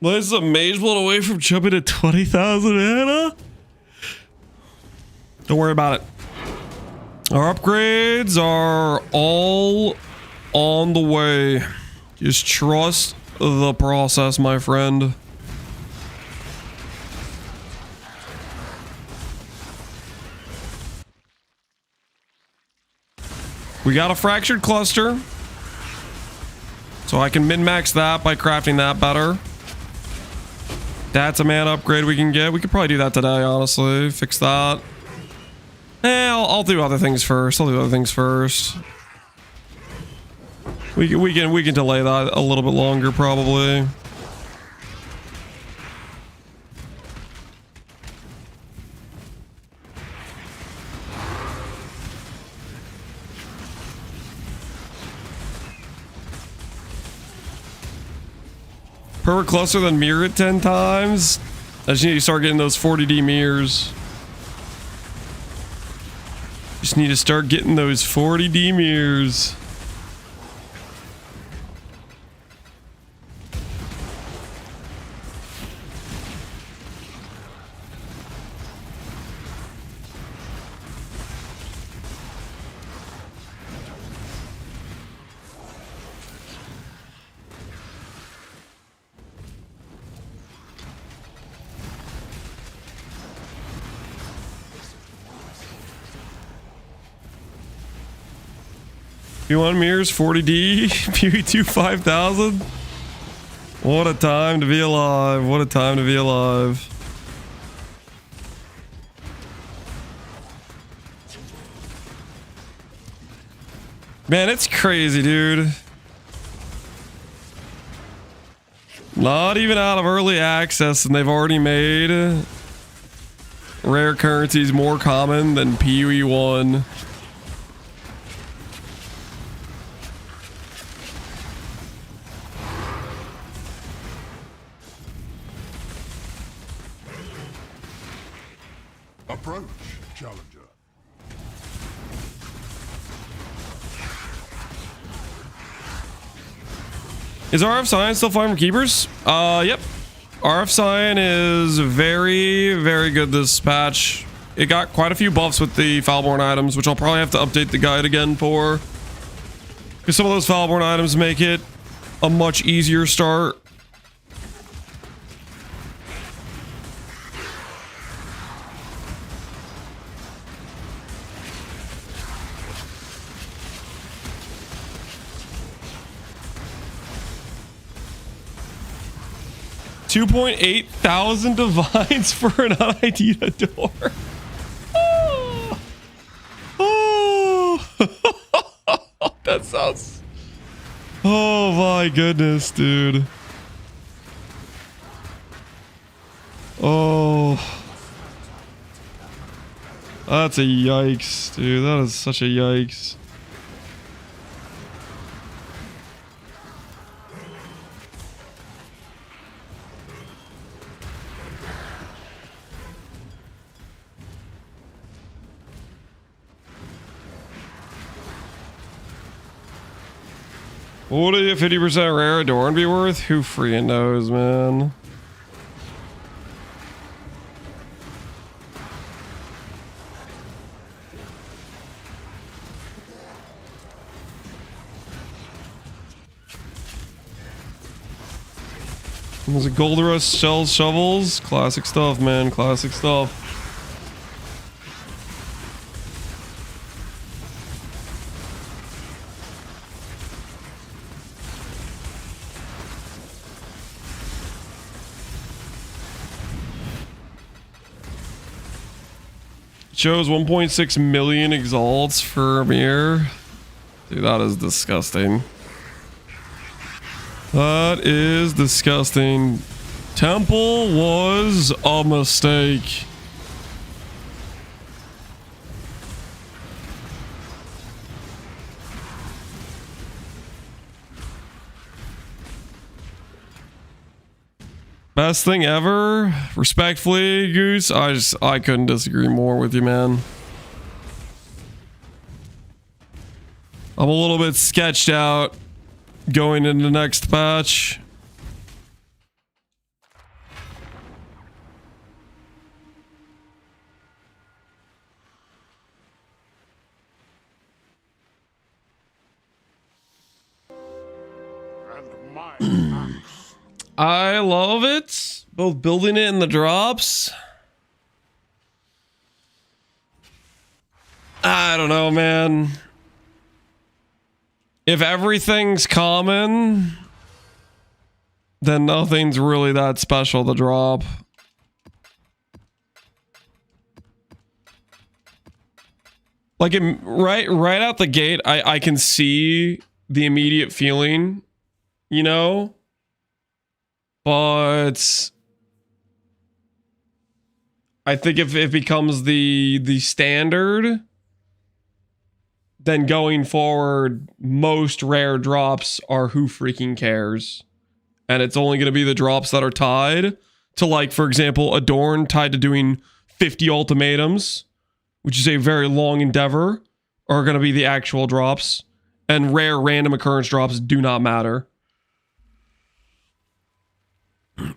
Well, this is a mage blood away from jumping to 20,000 mana. Don't worry about it. Our upgrades are all on the way. Just trust the process, my friend. We got a fractured cluster, so I can min-max that by crafting that better. That's a mana upgrade we can get. We could probably do that today, honestly. Fix that. I'll do other things first. We can delay that a little bit longer, probably. Per cluster, then mirror it 10 times. I just need to start getting those 40D mirrors. Just need to start getting those 40D mirrors. You want mirrors 40D? PV2 5000? What a time to be alive. What a time to be alive. Man, it's crazy, dude. Not even out of early access, and they've already made rare currencies more common than PV1. Approach, challenger. Is RF Science still fine for keepers? Yep. RF Science is very, very good this patch. It got quite a few buffs with the Foulborn items, which I'll probably have to update the guide again for. Because some of those Foulborn items make it a much easier start. 2.8 thousand divines for an unideal door. Oh. Oh. That sounds... Oh my goodness, dude. Oh. That's a yikes, dude. That is such a yikes. What would a 50% rare Adorn be worth? Who freaking knows, man? There's a gold rust shells, shovels. Classic stuff, man. Classic stuff. Shows 1.6 million exalts for a mirror. Dude, that is disgusting. That is disgusting. Temple was a mistake. Best thing ever. Respectfully, Goose. I couldn't disagree more with you, man. I'm a little bit sketched out going into the next patch. And my axe. I love it. Both building it and the drops. I don't know, man. If everything's common, then nothing's really that special to drop. Like, right out the gate, I can see the immediate feeling, you know? But I think if it becomes the standard, then going forward, most rare drops are who freaking cares. And it's only going to be the drops that are tied to, like, for example, Adorn tied to doing 50 ultimatums, which is a very long endeavor, are going to be the actual drops. And rare random occurrence drops do not matter.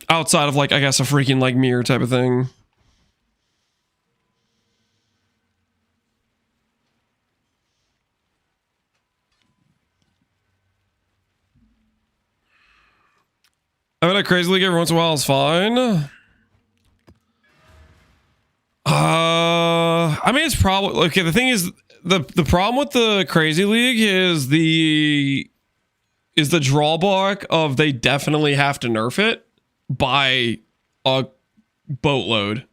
Outside of, like, I guess a freaking, like, mirror type of thing. I mean, a crazy league every once in a while is fine. I mean, it's probably okay. The thing is, the problem with the crazy league is the drawback of they definitely have to nerf it by a boatload.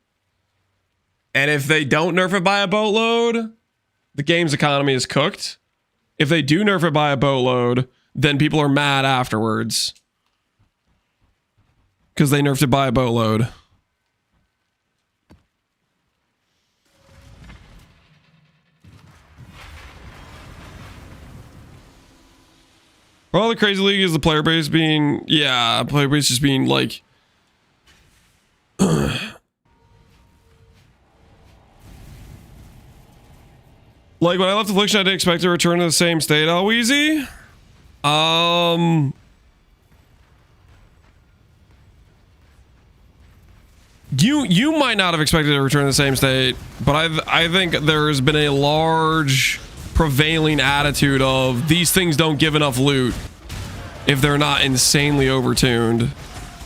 And if they don't nerf it by a boatload, the game's economy is cooked. If they do nerf it by a boatload, then people are mad afterwards. Because they nerfed it by a boatload. Well, the crazy league is the player base being... Yeah, player base just being like... Like, when I left Affliction, I didn't expect to return to the same state. Oh, Wheezy? You might not have expected to return to the same state, but I think there has been a large prevailing attitude of these things don't give enough loot if they're not insanely overtuned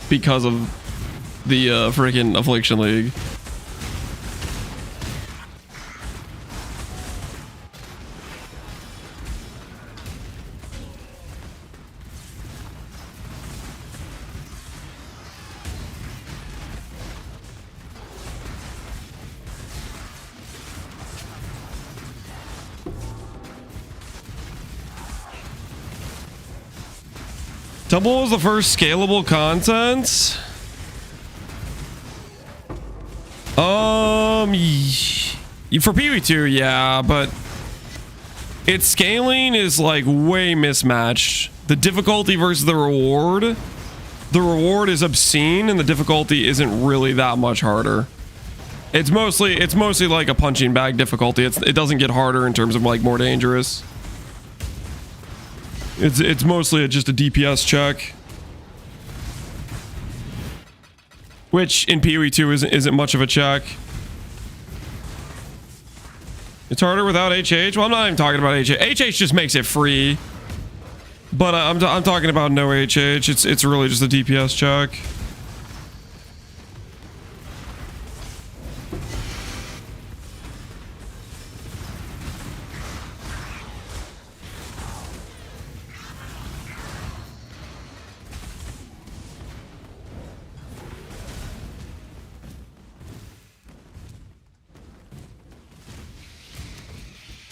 because of the freaking Affliction League. Temple was the first scalable content. For PvE2, yeah, but its scaling is like way mismatched. The difficulty versus the reward. The reward is obscene and the difficulty isn't really that much harder. It's mostly like a punching bag difficulty. It doesn't get harder in terms of like more dangerous. It's mostly just a DPS check. Which in PoE2 isn't much of a check. It's harder without HH? Well, I'm not even talking about HH. HH just makes it free. But I'm talking about no HH. It's really just a DPS check.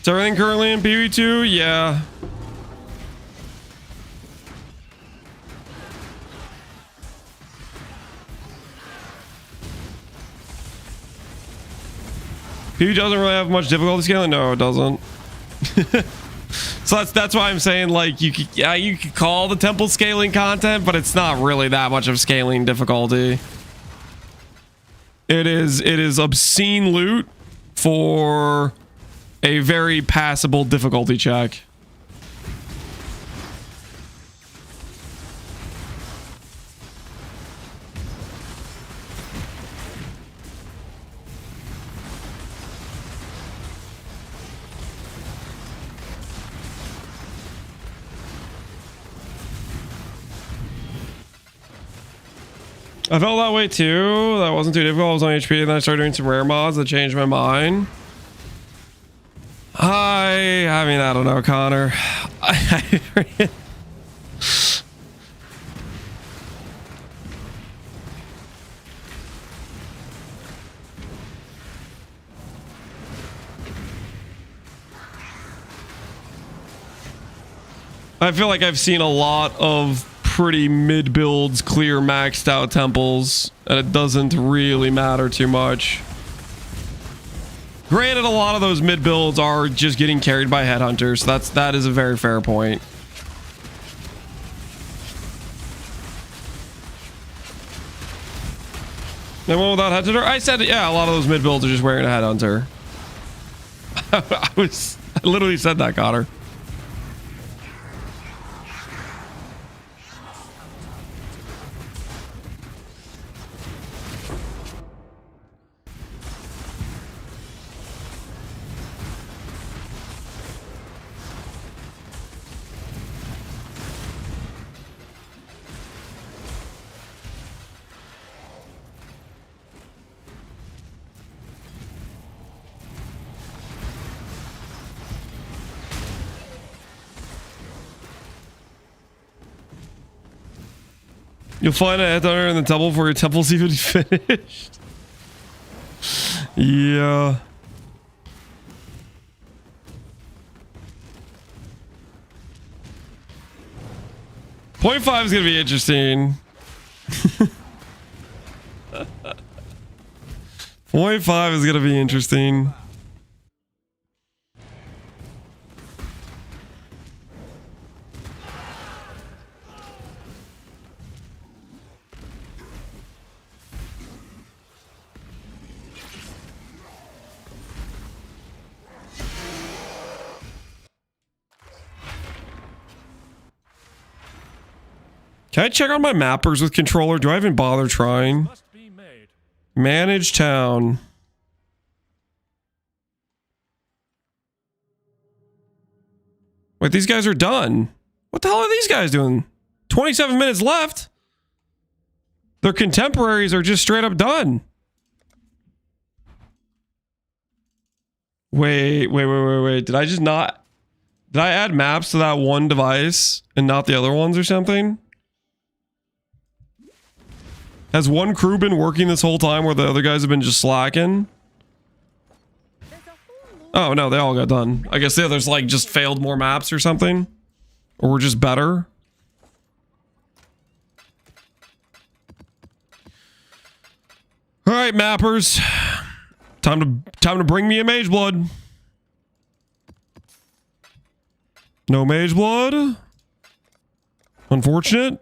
Is everything currently in PvE2? Yeah. PvE doesn't really have much difficulty scaling? No, it doesn't. So that's why I'm saying, like, you could call the temple scaling content, but it's not really that much of scaling difficulty. It is obscene loot for a very passable difficulty check. I felt that way too. That wasn't too difficult. I was on HP and then I started doing some rare mods that changed my mind. I mean, I don't know, Connor. I feel like I've seen a lot of pretty mid builds clear maxed out temples, and it doesn't really matter too much. Granted, a lot of those mid builds are just getting carried by headhunters, so that is a very fair point. And one without headhunter? I said, yeah, a lot of those mid builds are just wearing a headhunter. I literally said that, Connor. You'll find a headhunter in the temple before your temple's even finished. Yeah. Point 5 is gonna be interesting. Point 5 is gonna be interesting. Can I check on my mappers with controller? Do I even bother trying? Manage town. Wait, these guys are done. What the hell are these guys doing? 27 minutes left. Their contemporaries are just straight up done. Wait. Did I just not... Did I add maps to that one device and not the other ones or something? Has one crew been working this whole time where the other guys have been just slacking? Oh, no, they all got done. I guess the others, like, just failed more maps or something. Or were just better. right, mappers. Time to bring me a mage blood. No mage blood. Unfortunate.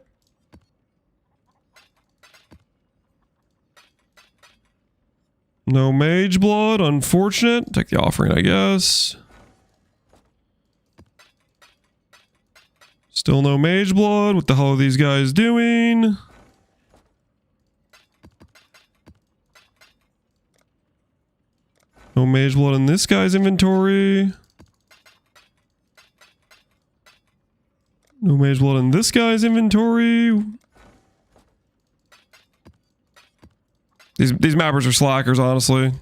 No mage blood. Unfortunate. Take the offering, I guess. Still no mage blood. What the hell are these guys doing? No mage blood in this guy's inventory. No mage blood in this guy's inventory. These mappers are slackers, honestly.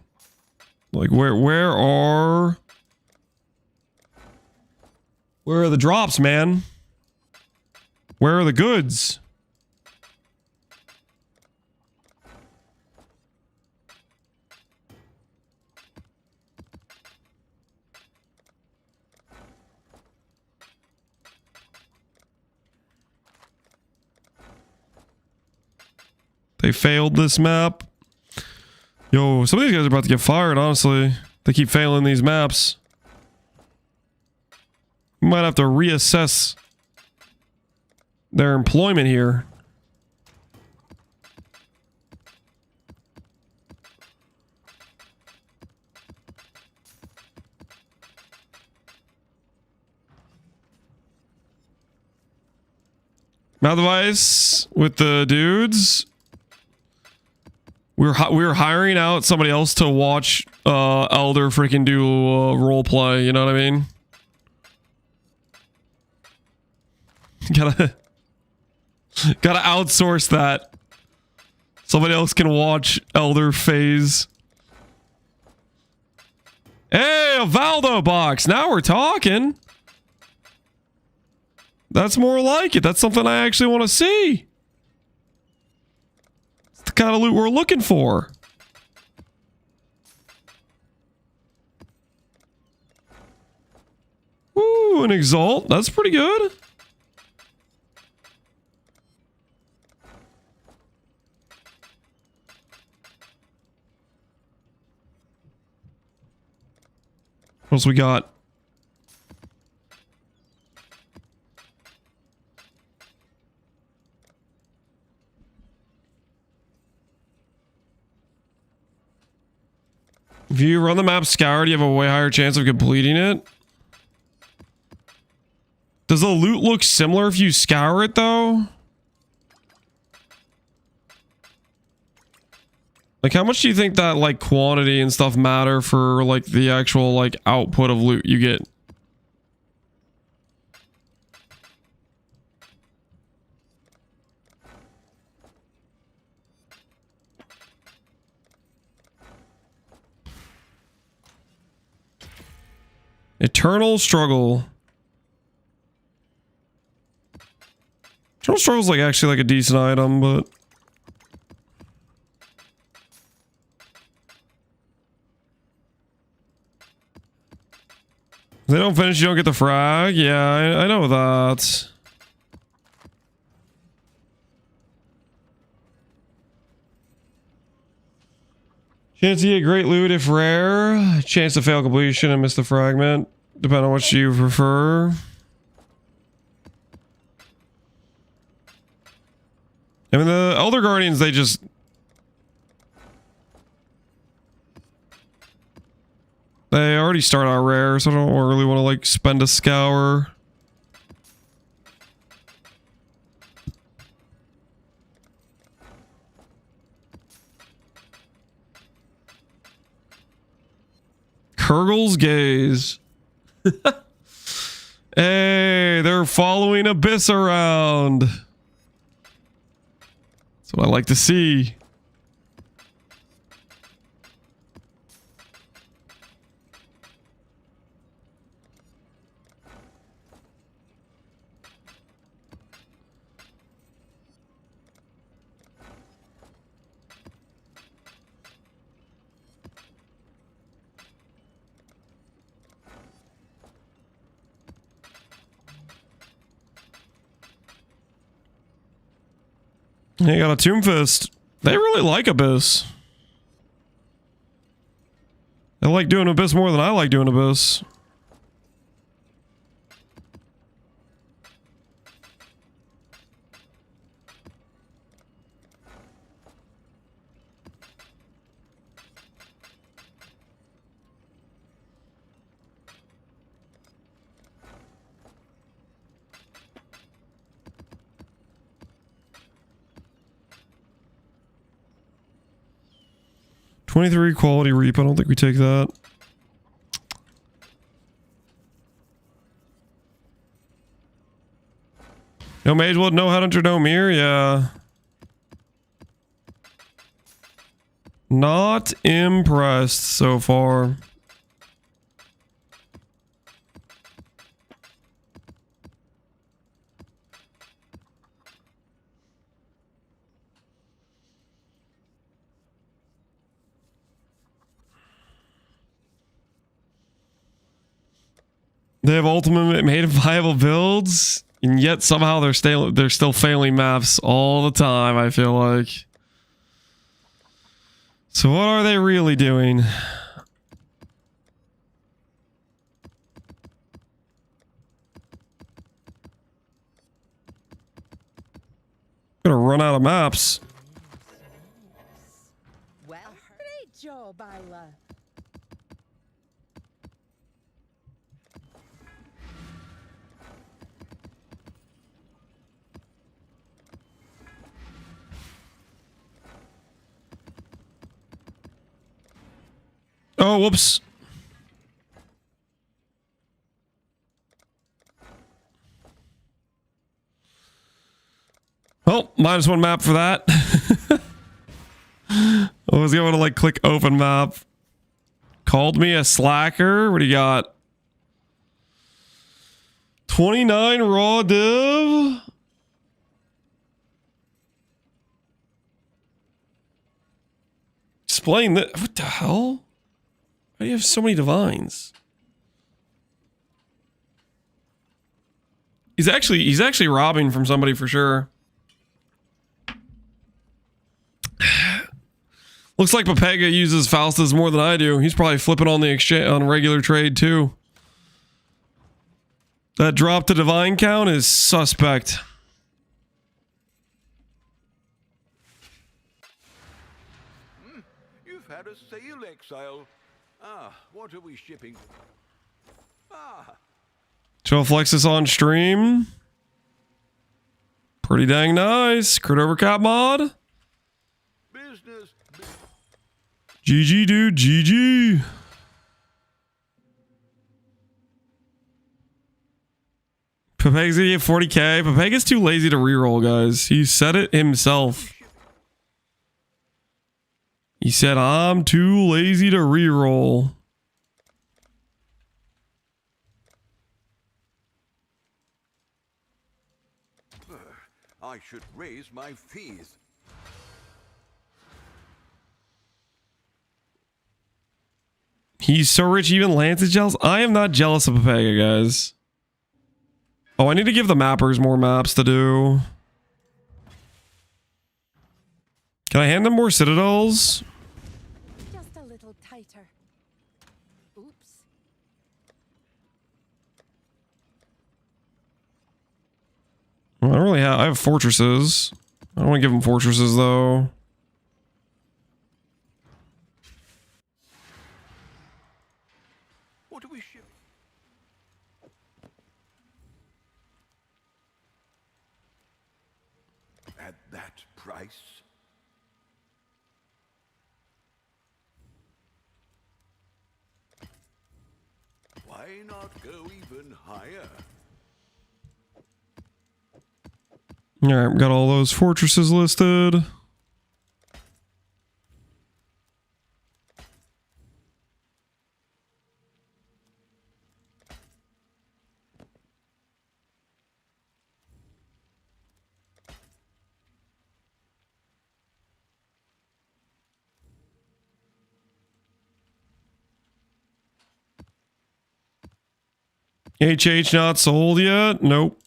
Like, where are the drops, man? Where are the goods? They failed this map. Yo, some of these guys are about to get fired, honestly. They keep failing these maps. We might have to reassess their employment here. Mouth device with the dudes. We were hiring out somebody else to watch Elder freaking do role play. You know what I mean? Gotta outsource that. Somebody else can watch Elder phase. Hey, a Valdo box. Now we're talking. That's more like it. That's something I actually want to see. It's the kind of loot we're looking for. Ooh, an Exalt. That's pretty good. What else we got? If you run the map scoured, you have a way higher chance of completing it. Does the loot look similar if you scour it, though? Like, how much do you think that, like, quantity and stuff matter for, like, the actual, like, output of loot you get? Eternal Struggle. Eternal Struggle's, like, actually, like, a decent item, but... If they don't finish, you don't get the frag. Yeah, I know that. Chance to get great loot if rare. Chance to fail completion and miss the fragment. Depending on what you prefer. I mean, the Elder Guardians, they just... They already start out rare, so I don't really want to, like, spend a scour. Kurgel's Gaze. Hey, they're following Abyss around. That's what I like to see. You got a Tomb Fist. They really like Abyss. I like doing Abyss more than I like doing Abyss. $23 quality reap. I don't think we take that. No mage would no headhunter, no mirror. Yeah. Not impressed so far. They have ultimate made of viable builds, and yet somehow they're still failing maps all the time, I feel like. So what are they really doing? Gonna run out of maps. Well, great job, Isla. Oh, whoops. Well, -1 map for that. I was going to like click open map. Called me a slacker. What do you got? 29 raw div. Explain that. What the hell? Why do you have so many divines? He's actually robbing from somebody for sure. Looks like Papega uses Faustus more than I do. He's probably flipping on the exchange on regular trade too. That drop to divine count is suspect. You've had a sale, Exile. Ah, what are we shipping? Ah, Show Flexus on stream. Pretty dang nice. Crit overcap mod. business. GG, dude. GG. Papega's gonna get 40k. Papega's too lazy to reroll, guys. He said it himself. He said, I'm too lazy to reroll. I should raise my fees. He's so rich, even Lance is jealous. I am not jealous of Papega, guys. Oh, I need to give the mappers more maps to do. Can I hand them more citadels? Just a little tighter. Oops. Well, I don't really have. I have fortresses. I don't want to give them fortresses though. What are we shipping? At that price? Why not go even higher? Alright, got all those fortresses listed. HH not sold yet? Nope.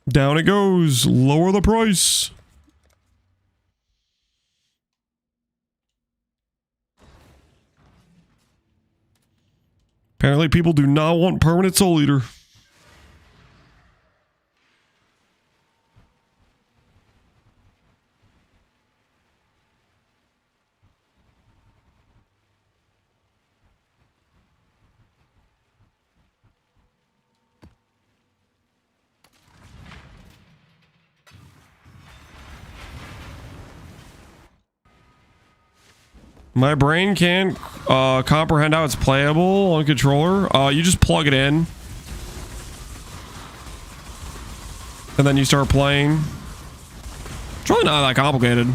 Down it goes. Lower the price. Apparently people do not want permanent Soul Eater. My brain can't comprehend how it's playable on controller. You just plug it in. And then you start playing. It's really not that complicated.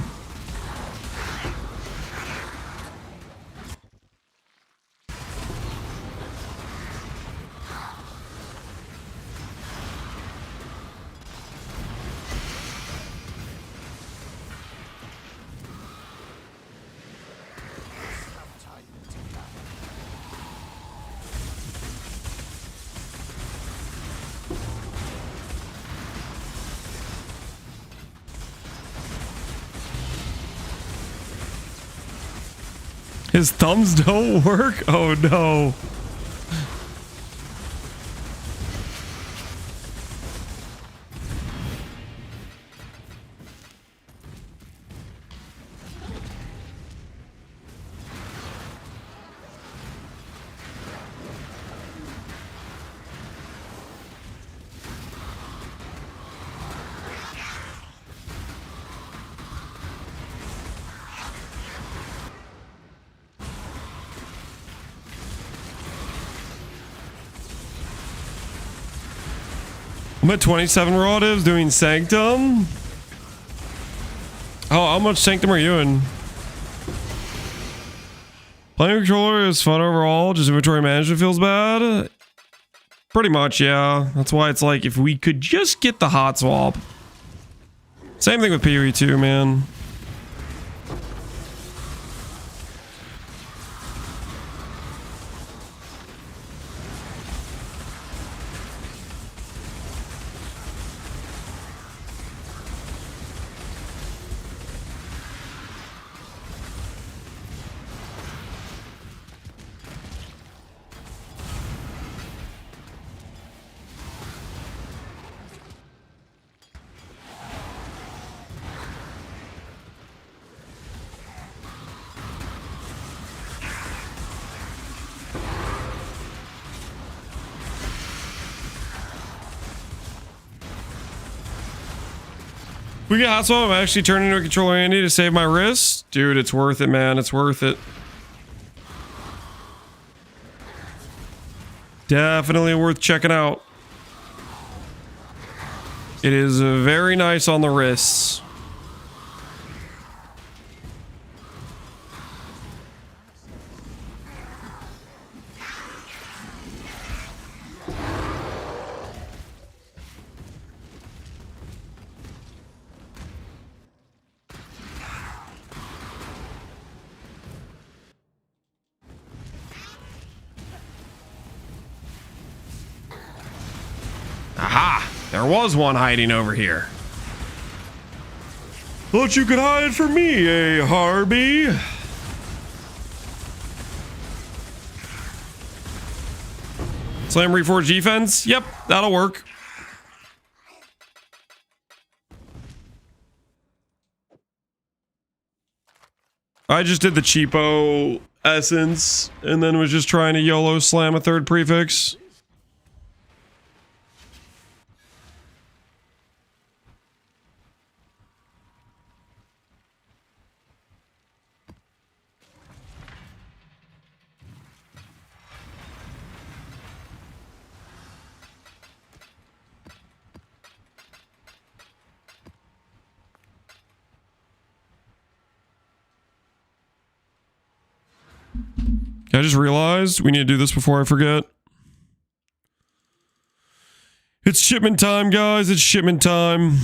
His thumbs don't work? Oh no. I'm at 27 raw divs doing Sanctum. Oh, how much Sanctum are you in? Playing controller is fun overall, just inventory management feels bad. Pretty much, yeah. That's why it's like, if we could just get the hot swap. Same thing with PoE 2, man. We get hot swap. I'm actually turning into a controller handy to save my wrist. Dude, it's worth it, man. It's worth it. Definitely worth checking out. It is very nice on the wrists. Aha! There was one hiding over here. Thought you could hide from me, eh, Harby? Slam Reforge defense? Yep, that'll work. I just did the cheapo essence and then was just trying to YOLO slam a third prefix. I just realized we need to do this before I forget. It's shipment time, guys. It's shipment time.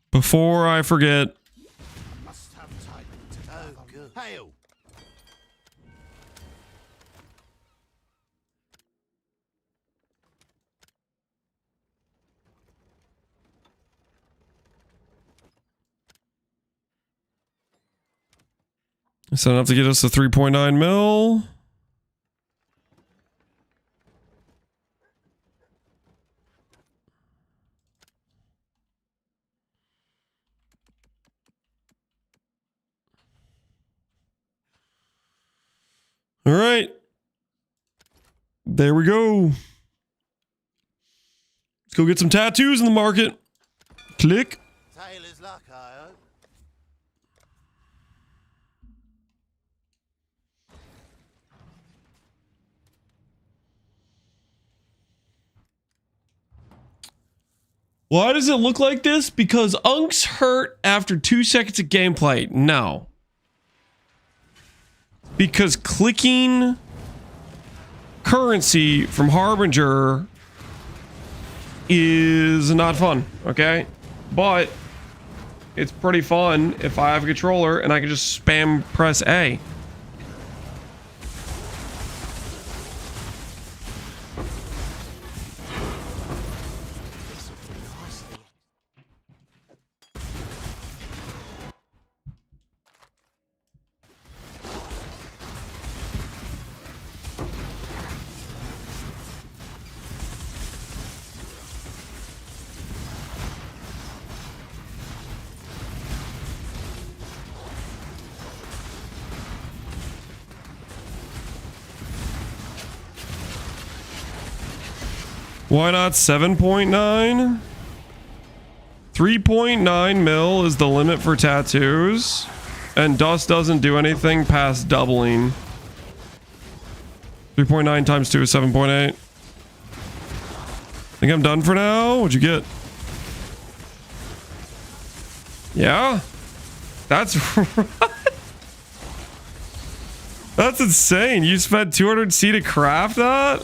Before I forget. Oh, good. Hail. Is that enough to get us to 3.9 mil? All right. There we go. Let's go get some tattoos in the market. Click. Tailor's luck, I hope. Why does it look like this? Because Unk's hurt after 2 seconds of gameplay. No. Because clicking currency from Harbinger is not fun, okay? But it's pretty fun if I have a controller and I can just spam press A. Why not 7.9? 3.9 mil is the limit for tattoos, and dust doesn't do anything past doubling. 3.9 times 2 is 7.8. Think I'm done for now? What'd you get? Yeah? That's that's insane. You spent 200C to craft that?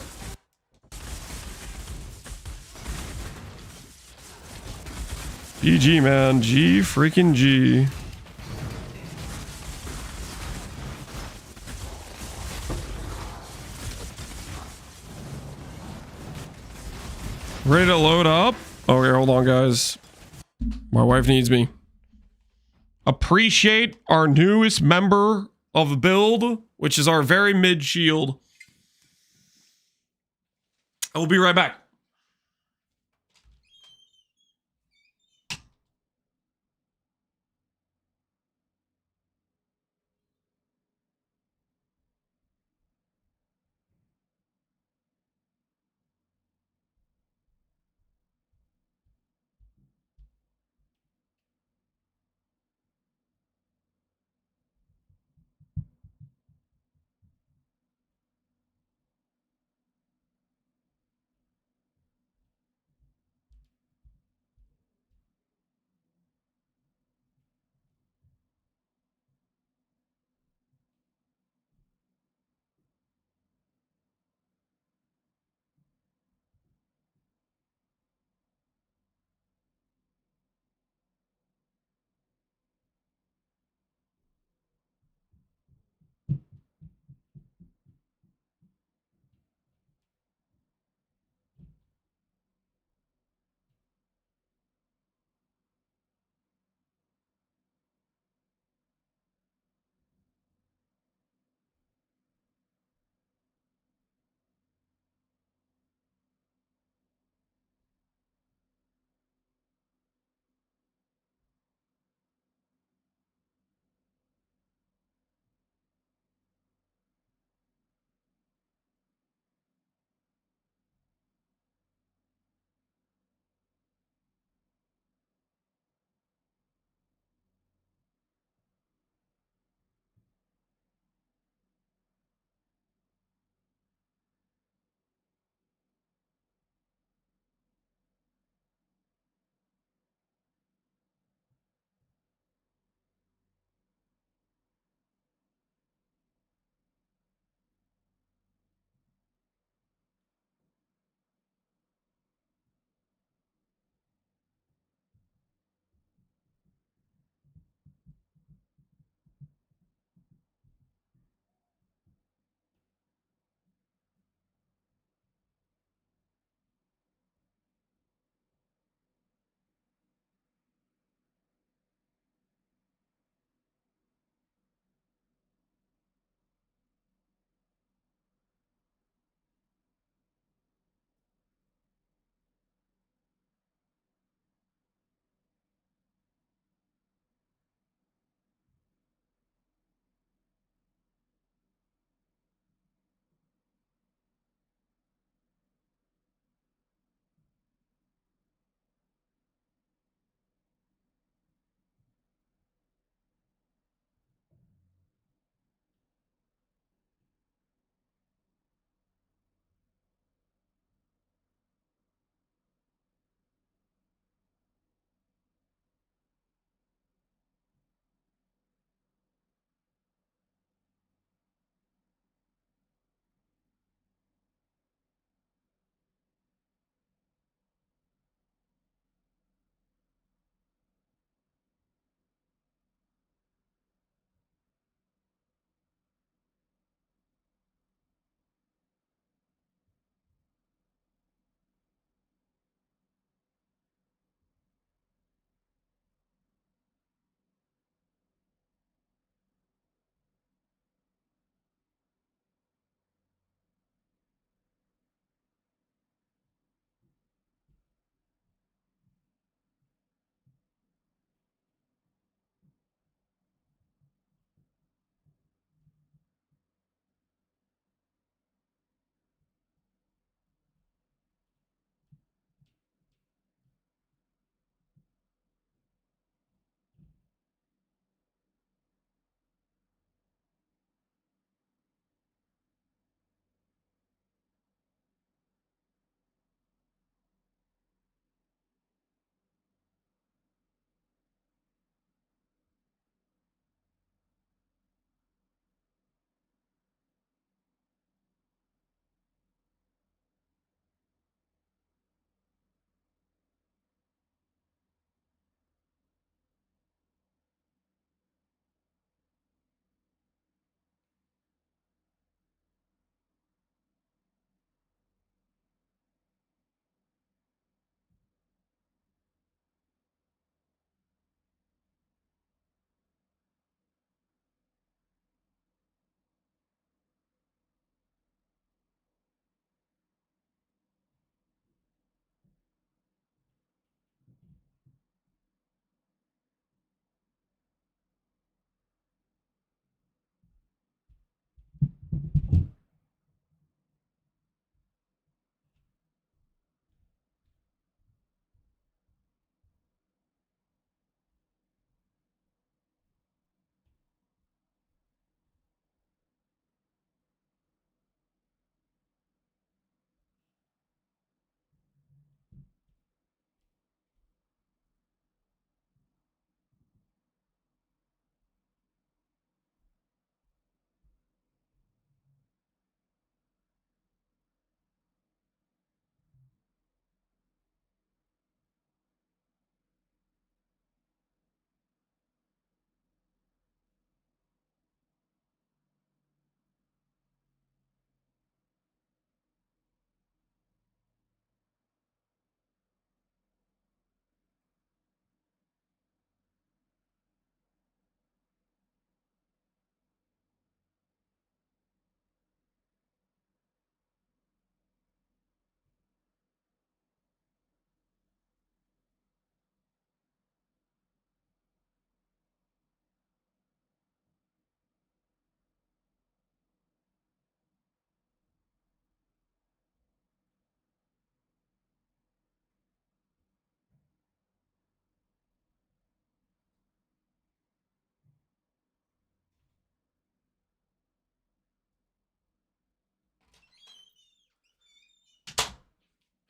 GG, man. G freaking G. Ready to load up? Okay, hold on, guys. My wife needs me. Appreciate our newest member of the build, which is our very mid shield. I will be right back.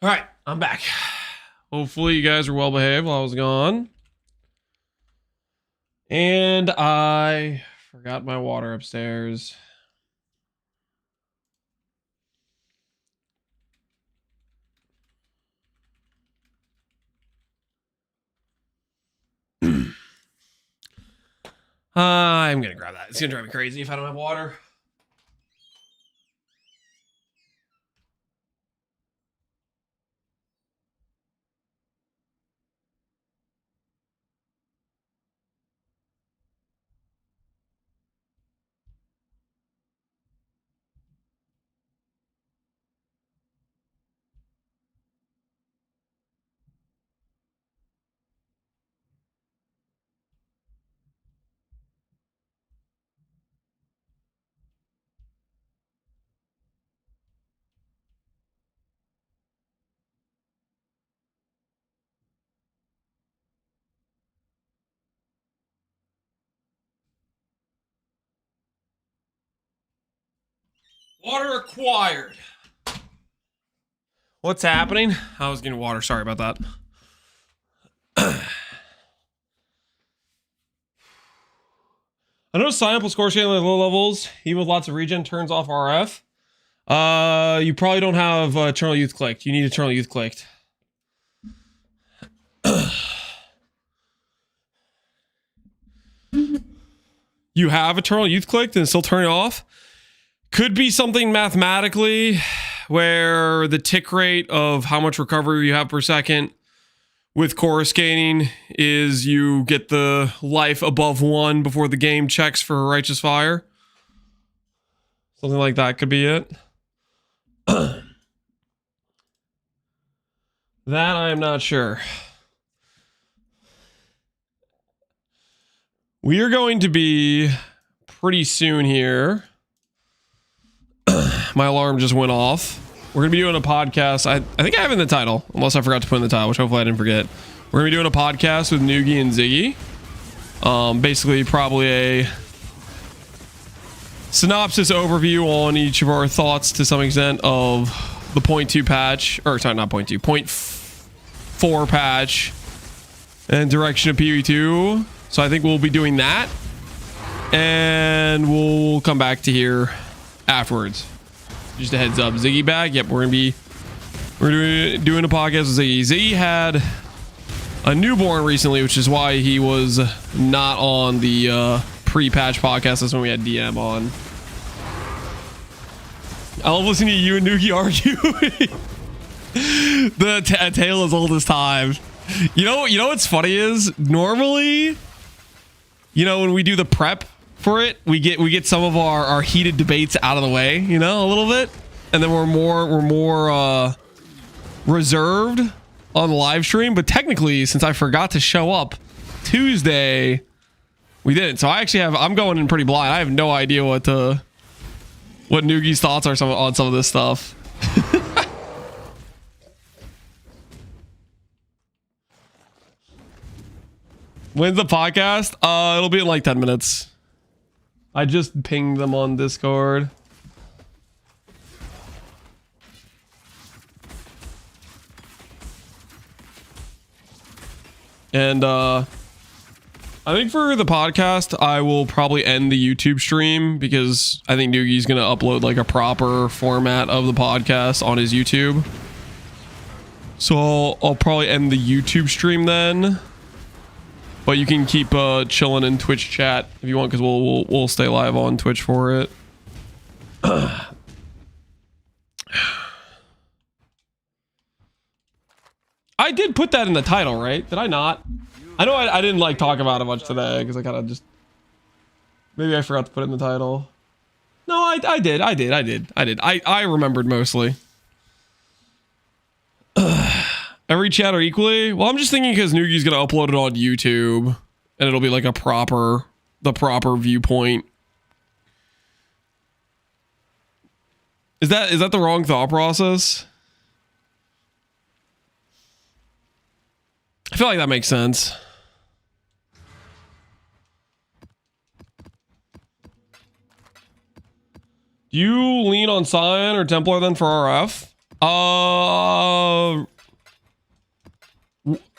All right, I'm back. Hopefully you guys were well behaved while I was gone. And I forgot my water upstairs. I'm gonna grab that. It's gonna drive me crazy if I don't have water. Water acquired. What's happening? I was getting water. Sorry about that. I know sign up with score scaling at low levels, even with lots of regen, turns off RF. You probably don't have Eternal Youth clicked. You need Eternal Youth clicked. You have Eternal Youth clicked and still turn it off? Could be something mathematically where the tick rate of how much recovery you have per second with coruscating is you get the life above 1 before the game checks for Righteous Fire. Something like that could be it. That I am not sure. We are going to be pretty soon here. My alarm just went off. We're going to be doing a podcast. I think I have in the title, unless I forgot to put in the title, which hopefully I didn't forget. We're going to be doing a podcast with NieNie and Ziggy. Basically, probably a synopsis overview on each of our thoughts to some extent of the 0.2 patch, or sorry, not 0.2, 0.4 patch and direction of PvE2. So I think we'll be doing that, and we'll come back to here afterwards. Just a heads up. Ziggy back. Yep, we're doing a podcast with Ziggy. Ziggy had a newborn recently, which is why he was not on the pre-patch podcast. That's when we had DM on. I love listening to you and NieNie argue. The tale as old as time. You know what's funny is normally, when we do the prep for it, we get some of our heated debates out of the way, a little bit, and then we're more reserved on the live stream. But technically, since I forgot to show up Tuesday, we didn't. So I'm going in pretty blind. I have no idea what NieNie's thoughts are on some of this stuff. When's the podcast? It'll be in like 10 minutes. I just pinged them on Discord. And I think for the podcast, I will probably end the YouTube stream because I think NieNie's going to upload like a proper format of the podcast on his YouTube. So I'll probably end the YouTube stream then. But you can keep chilling in Twitch chat if you want, because we'll stay live on Twitch for it. I did put that in the title, right? Did I not? I know I didn't like talk about it much today because I kind of just maybe I forgot to put it in the title. No, I did. I remembered mostly. Every chat are equally? Well, I'm just thinking because NieNie's gonna upload it on YouTube and it'll be like the proper viewpoint. Is that the wrong thought process? I feel like that makes sense. Do you lean on Scion or Templar then for RF?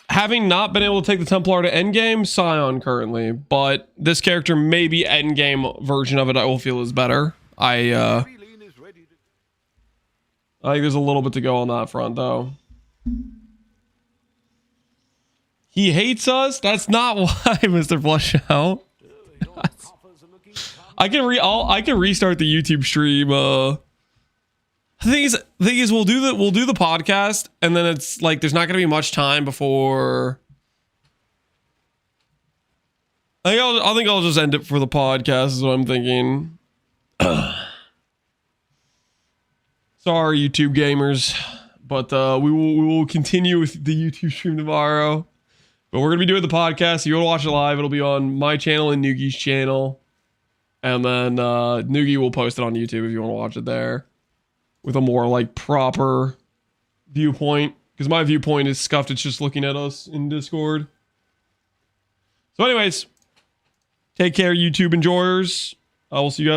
Having not been able to take the Templar to endgame, Scion currently, but this character maybe endgame version of it I will feel is better. I think there's a little bit to go on that front though. He hates us? That's not why, Mr. Flushout. I can restart the YouTube stream. The thing is we'll do the podcast and then it's like there's not gonna be much time before I think I'll just end it for the podcast is what I'm thinking. Sorry, YouTube gamers, but we will continue with the YouTube stream tomorrow. But we're gonna be doing the podcast. If you want to watch it live, it'll be on my channel and Nugi's channel, and then Nugi will post it on YouTube if you want to watch it there, with a more like proper viewpoint. Because my viewpoint is scuffed. It's just looking at us in Discord. So, anyways, take care, YouTube enjoyers. I will see you guys.